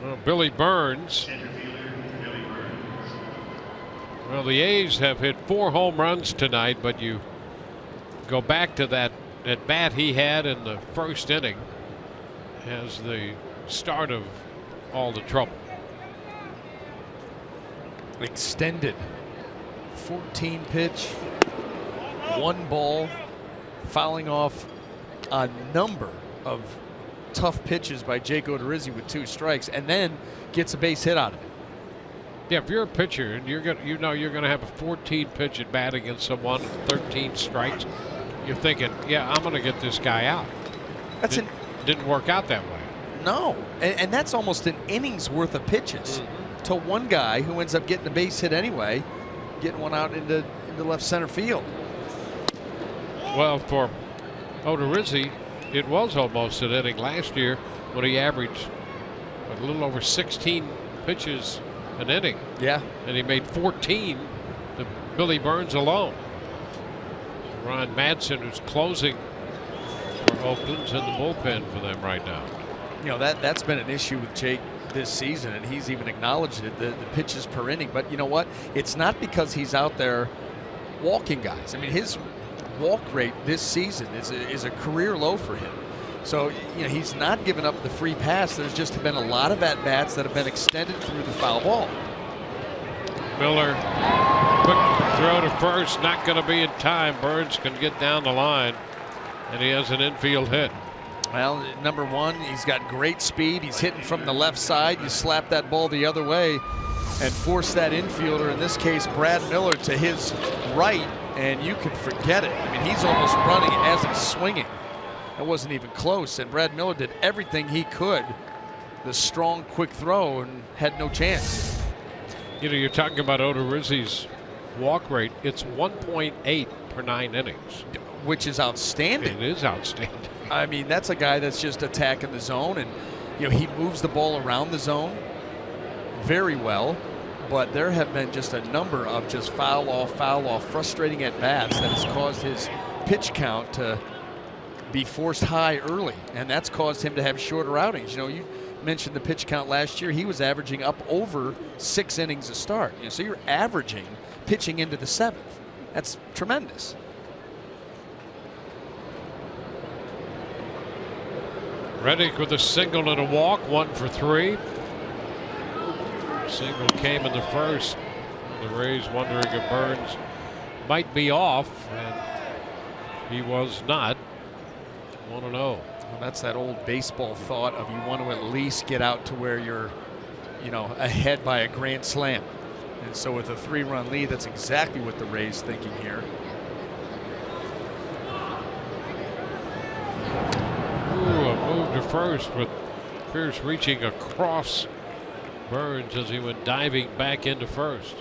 Well, Billy Burns. Well, the A's have hit 4 home runs tonight, but you go back to that at bat he had in the first inning as the start of all the trouble. Extended 14 pitch, 1 ball, fouling off a number of tough pitches by Jake Odorizzi with 2 strikes, and then gets a base hit out of it. Yeah, if you're a pitcher and you're gonna have a 14 pitch at bat against someone, 13 strikes, you're thinking, yeah, I'm gonna get this guy out. Didn't work out that way. No, and that's almost an inning's worth of pitches to one guy who ends up getting a base hit anyway, getting one out into left center field. Well, for Odorizzi, it was almost an inning last year when he averaged a little over 16 pitches an inning. Yeah. And he made 14 to Billy Burns alone. Ron Madsen, who's closing for Oakland's in the bullpen for them right now. You know, that's been an issue with Jake this season, and he's even acknowledged it, the pitches per inning. But you know what? It's not because he's out there walking guys. I mean, his walk rate this season is a career low for him. So, you know, he's not given up the free pass. There's just been a lot of at-bats that have been extended through the foul ball. Miller, quick throw to first, not going to be in time. Burns can get down the line, and he has an infield hit. Well, number one, he's got great speed. He's hitting from the left side. You slap that ball the other way and force that infielder, in this case Brad Miller, to his right, and you can forget it. I mean, he's almost running as he's swinging. That wasn't even close, and Brad Miller did everything he could. The strong, quick throw, and had no chance. You know, you're talking about Odorizzi's walk rate. It's 1.8 per 9 innings. Which is outstanding. It is outstanding. I mean, that's a guy that's just attacking the zone, and you know, he moves the ball around the zone very well, but there have been just a number of just foul off, frustrating at bats that has caused his pitch count to be forced high early, and that's caused him to have shorter outings. You know, you mentioned the pitch count last year. He was averaging up over 6 innings a start. You know, so you're averaging pitching into the 7th. That's tremendous. Reddick with a single and a walk, 1 for 3. Single came in the first. The Rays wondering if Burns might be off, and he was not. 1-0. Well, that's that old baseball thought of you want to at least get out to where you're, you know, ahead by a grand slam. And so with a 3-run lead, that's exactly what the Rays thinking here. Ooh, a move to first with Pierce reaching across Burns as he went diving back into first.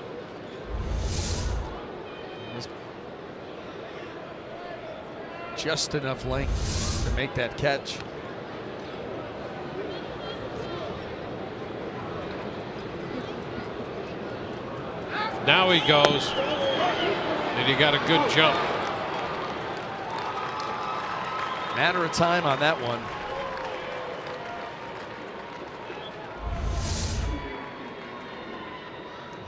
Just enough length to make that catch. Now he goes, and he got a good jump. Matter of time on that one.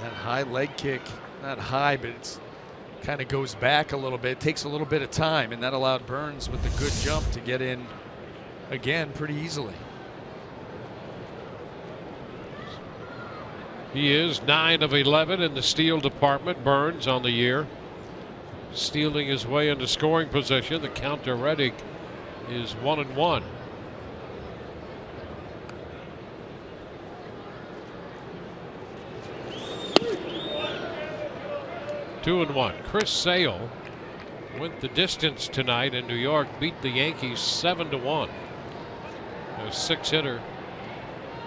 That high leg kick, not high, but it's kind of goes back a little bit. It takes a little bit of time, and that allowed Burns with the good jump to get in again pretty easily. He is 9 of 11 in the steal department. Burns on the year, stealing his way into scoring position. The count to Reddick is 1-1. Two and one. Chris Sale went the distance tonight in New York, beat the Yankees 7-1. A 6-hitter.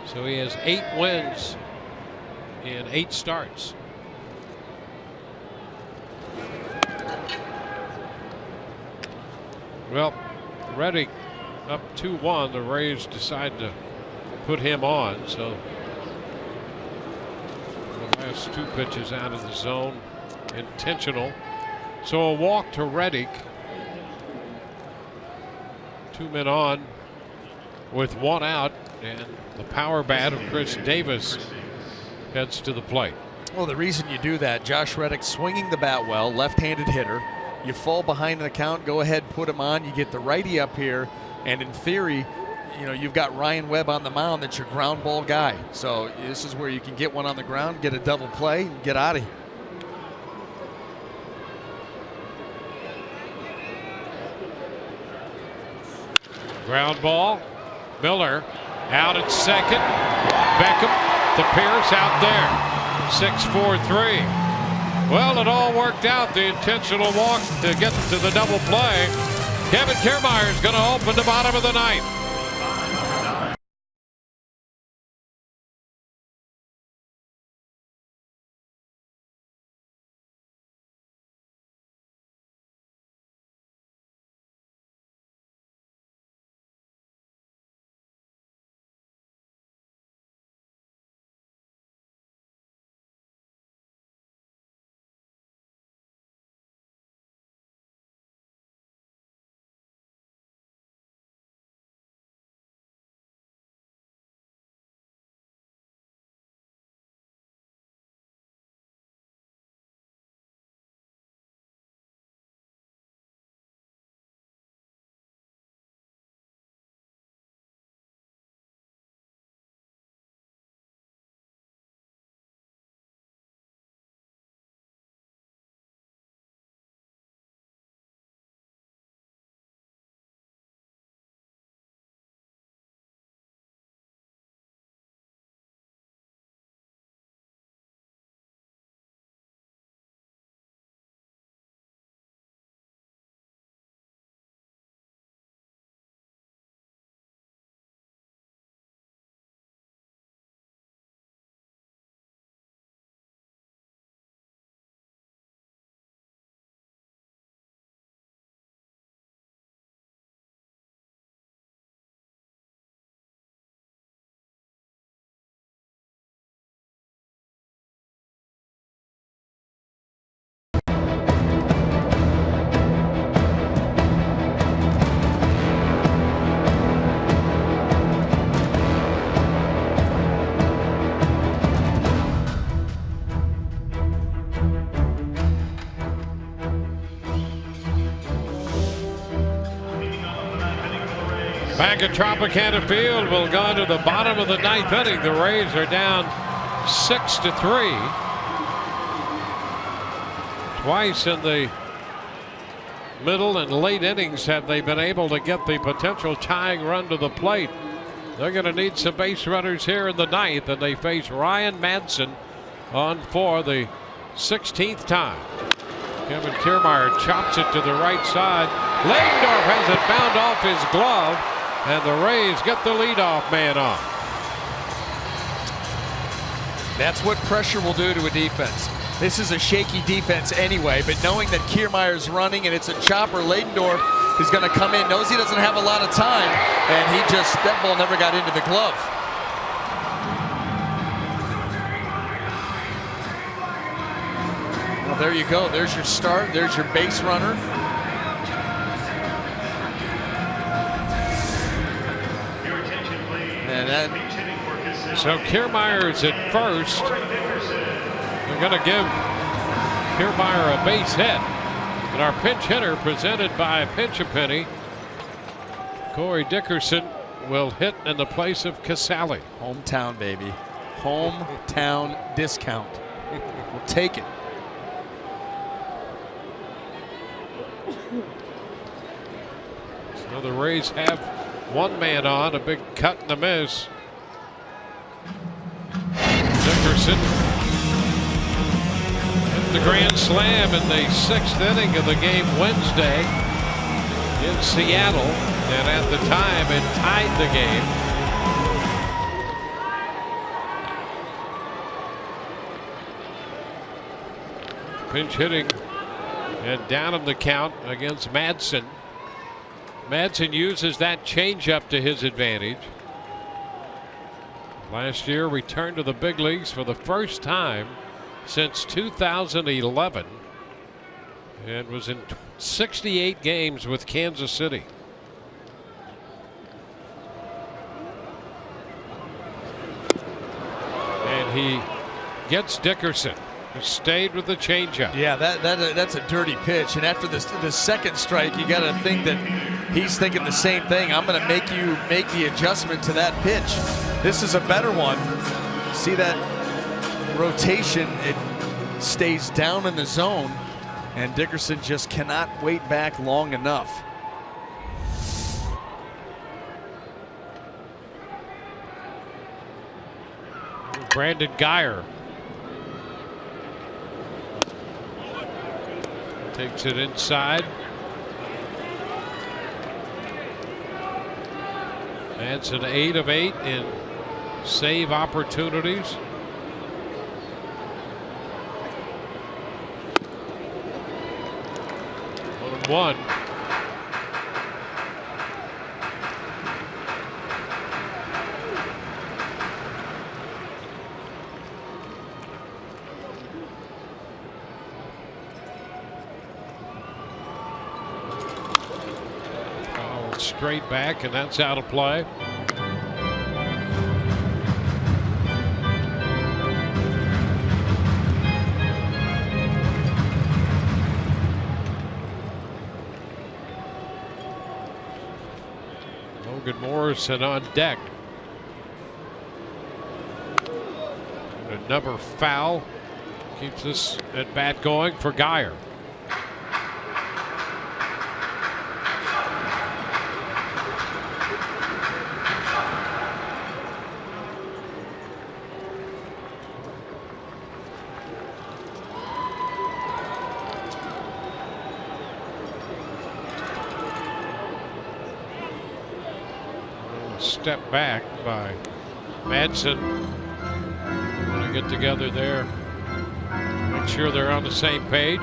So he has 8 wins in 8 starts. Well, Reddick up 2-1. The Rays decide to put him on. So the last 2 pitches out of the zone, intentional. So a walk to Reddick. 2 men on with 1 out, and the power bat of Chris Davis heads to the plate. Well, the reason you do that, Josh Reddick swinging the bat well, left-handed hitter. You fall behind in the count, go ahead, put him on. You get the righty up here, and in theory, you know, you've got Ryan Webb on the mound. That's your ground ball guy. So this is where you can get one on the ground, get a double play, and get out of here. Ground ball. Miller out at second. Beckham to Pierce out there. 6-4-3. Well, it all worked out. The intentional walk to get to the double play. Kevin Kiermaier is going to open the bottom of the ninth. Back at Tropicana Field, we'll go to the bottom of the ninth inning. The Rays are down 6-3. Twice in the middle and late innings have they been able to get the potential tying run to the plate. They're going to need some base runners here in the ninth, and they face Ryan Madsen on for the 16th time. Kevin Kiermaier chops it to the right side. Ladendorf has it bound off his glove, and the Rays get the leadoff man on. That's what pressure will do to a defense. This is a shaky defense anyway, but knowing that Kiermaier's running and it's a chopper, Ladendorf is going to come in, knows he doesn't have a lot of time, and that ball never got into the glove. there you go. There's your start. There's your base runner. And then, so Kiermaier's at first. They're going to give Kiermaier a base hit. And our pinch hitter, presented by Pinch-A-Penny, Corey Dickerson, will hit in the place of Casale. Hometown, baby. Hometown discount. We'll take it. So the Rays have one man on, a big cut and a miss. Dickerson hit the grand slam in the 6th inning of the game Wednesday in Seattle, and at the time it tied the game. Pinch hitting and down in the count against Madsen. Madsen uses that changeup to his advantage. Last year returned to the big leagues for the first time since 2011 and was in 68 games with Kansas City. And he gets Dickerson, who stayed with the changeup. Yeah, that's a dirty pitch. And after the second strike, you got to think that he's thinking the same thing. I'm going to make you make the adjustment to that pitch. This is a better one. See that rotation? It stays down in the zone, and Dickerson just cannot wait back long enough. Brandon Guyer takes it inside. That's an 8 of 8 in save opportunities. One. Straight back, and that's out of play. Logan Morrison on deck. And another foul keeps this at bat going for Guyer. Step back by Madsen. Want to get together there, make sure they're on the same page.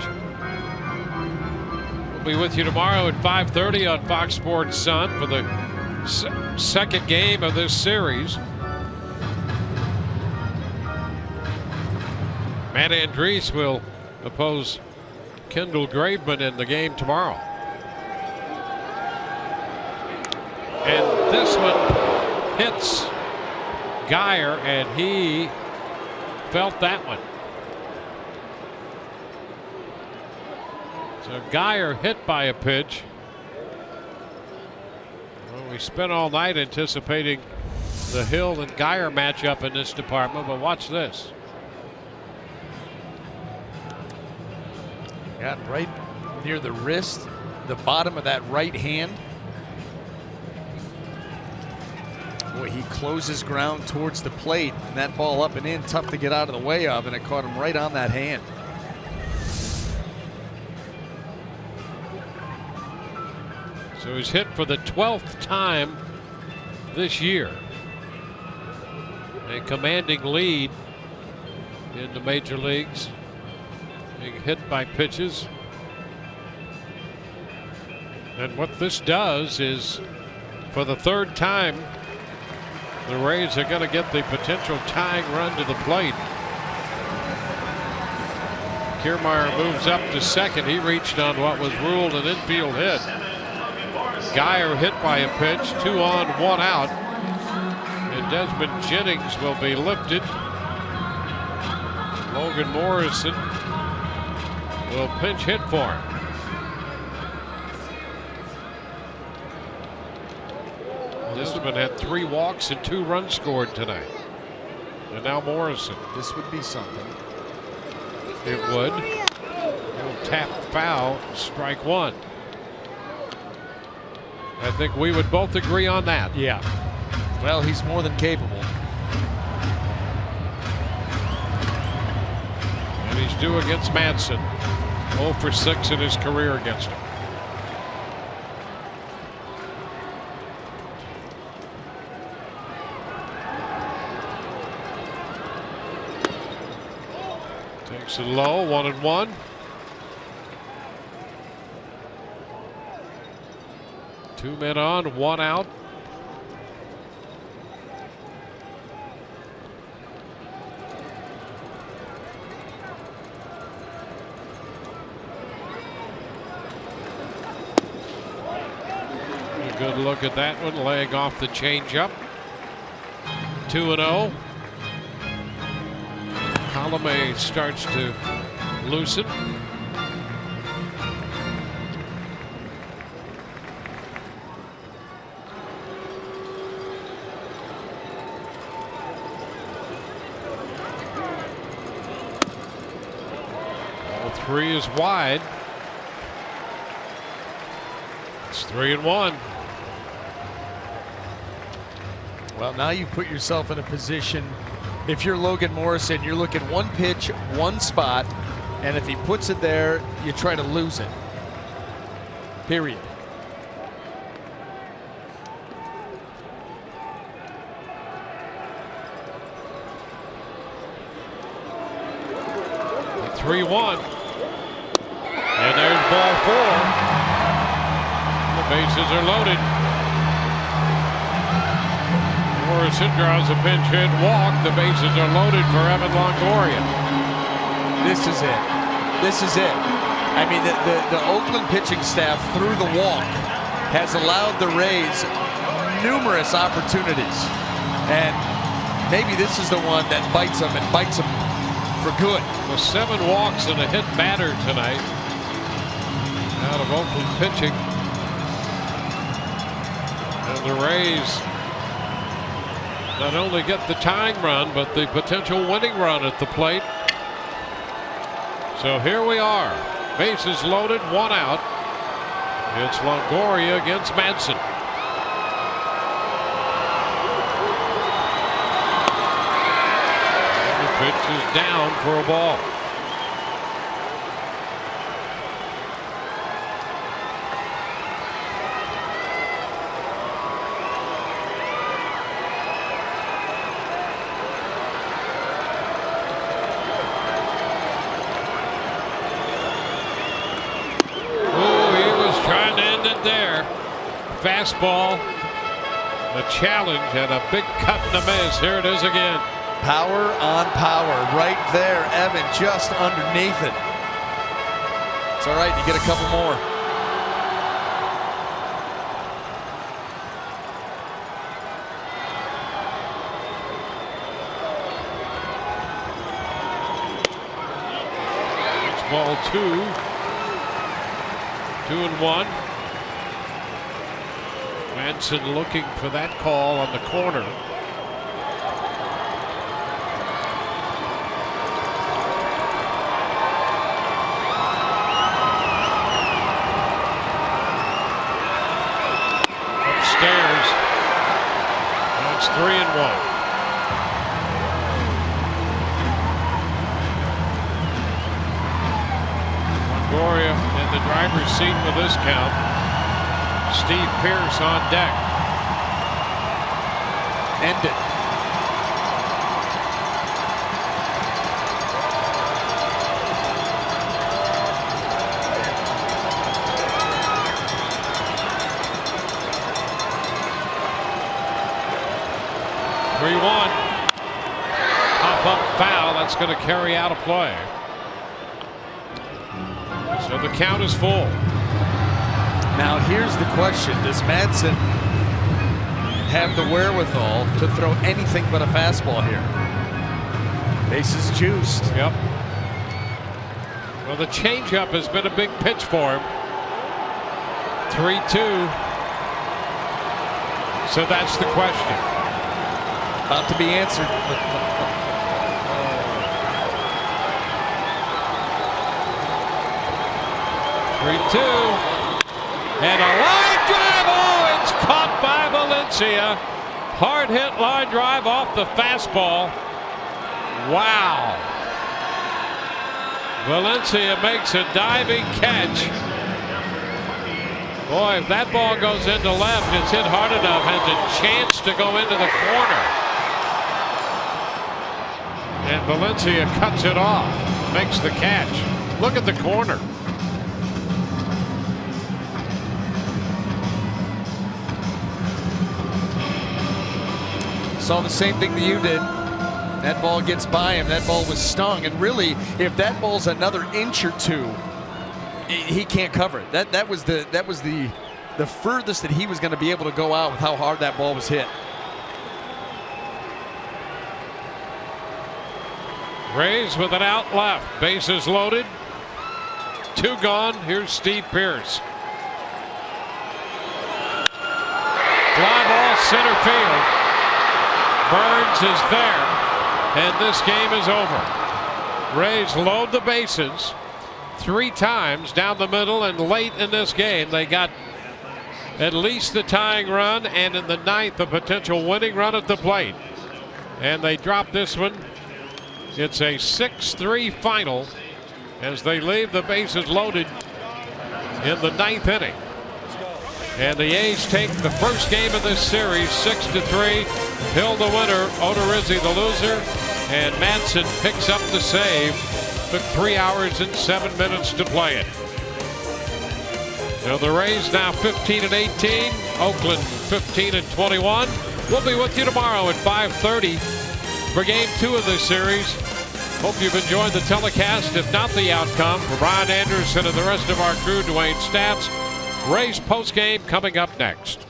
We'll be with you tomorrow at 5:30 on Fox Sports Sun for the second game of this series. Matt Andriese will oppose Kendall Graveman in the game tomorrow. And this one hits Guyer, and he felt that one. So Guyer hit by a pitch. Well, we spent all night anticipating the Hill and Guyer matchup in this department, but watch this. Got right near the wrist, the bottom of that right hand. Boy, he closes ground towards the plate, and that ball up and in, tough to get out of the way of, and it caught him right on that hand. So he's hit for the 12th time this year. A commanding lead in the major leagues. Being hit by pitches. And what this does is, for the 3rd time, the Rays are going to get the potential tying run to the plate. Kiermaier moves up to second. He reached on what was ruled an infield hit. Geyer hit by a pitch. 2 on, 1 out. And Desmond Jennings will be lifted. Logan Morrison will pinch hit for him. Desmond had 3 walks and 2 runs scored tonight. And now Morrison. This would be something. It would. He'll tap foul, strike 1. I think we would both agree on that. Yeah. Well, he's more than capable. And he's due against Madsen. 0 for 6 in his career against him. Takes it low, 1-1. Two men on, 1 out. A good look at that one, laying off the changeup. 2-0. Colomé starts to loosen. Ball 3 is wide. It's 3-1. Well, now you've put yourself in a position. If you're Logan Morrison, you're looking 1 pitch, 1 spot, and if he puts it there, you try to lose it. Period. The 3-1. And there's ball 4. The bases are loaded. Morrison draws a pinch hit walk. The bases are loaded for Evan Longoria. This is it. This is it. I mean, the Oakland pitching staff through the walk has allowed the Rays numerous opportunities. And maybe this is the one that bites them and bites them for good. With 7 walks and a hit batter tonight out of Oakland pitching. And the Rays not only get the tying run, but the potential winning run at the plate. So here we are. Bases loaded, 1 out. It's Longoria against Madsen. The pitch is down for a ball. Fastball, a challenge and a big cut and a miss. Here it is again. Power on power right there. Evan just underneath it. It's all right, you get a couple more. It's ball 2. 2-1. Madsen looking for that call on the corner. Upstairs. That's 3-1. Longoria in the driver's seat with this count. Steve Pearce on deck. End it. Pop up foul. That's going to carry out a play. So the count is full. Now here's the question. Does Madsen have the wherewithal to throw anything but a fastball here? Bases juiced. Yep. Well, the changeup has been a big pitch for him. 3-2. So that's the question. About to be answered. 3-2. And a line drive. Oh, it's caught by Valencia. Hard hit line drive off the fastball. Wow. Valencia makes a diving catch. Boy, if that ball goes into left, it's hit hard enough, has a chance to go into the corner. And Valencia cuts it off, makes the catch. Look at the corner. Saw the same thing that you did. That ball gets by him. That ball was stung. And really, if that ball's another inch or two, he can't cover it. That was the furthest that he was going to be able to go out with how hard that ball was hit. Rays with an out left. Bases loaded. 2 gone. Here's Steve Pearce. Fly ball center field. Burns is there. And this game is over. Rays load the bases 3 times down the middle, and late in this game they got at least the tying run, and in the 9th a potential winning run at the plate. And they drop this one. It's a 6-3 final as they leave the bases loaded in the 9th inning. And the A's take the first game of this series 6-3. Hill the winner, Odorizzi the loser, and Madsen picks up the save. Took 3 hours and 7 minutes to play it. So the Rays now 15-18. Oakland 15-21. We'll be with you tomorrow at 5:30 for Game 2 of this series. Hope you've enjoyed the telecast. If not the outcome, for Brian Anderson and the rest of our crew, Dwayne Stats, Rays postgame coming up next.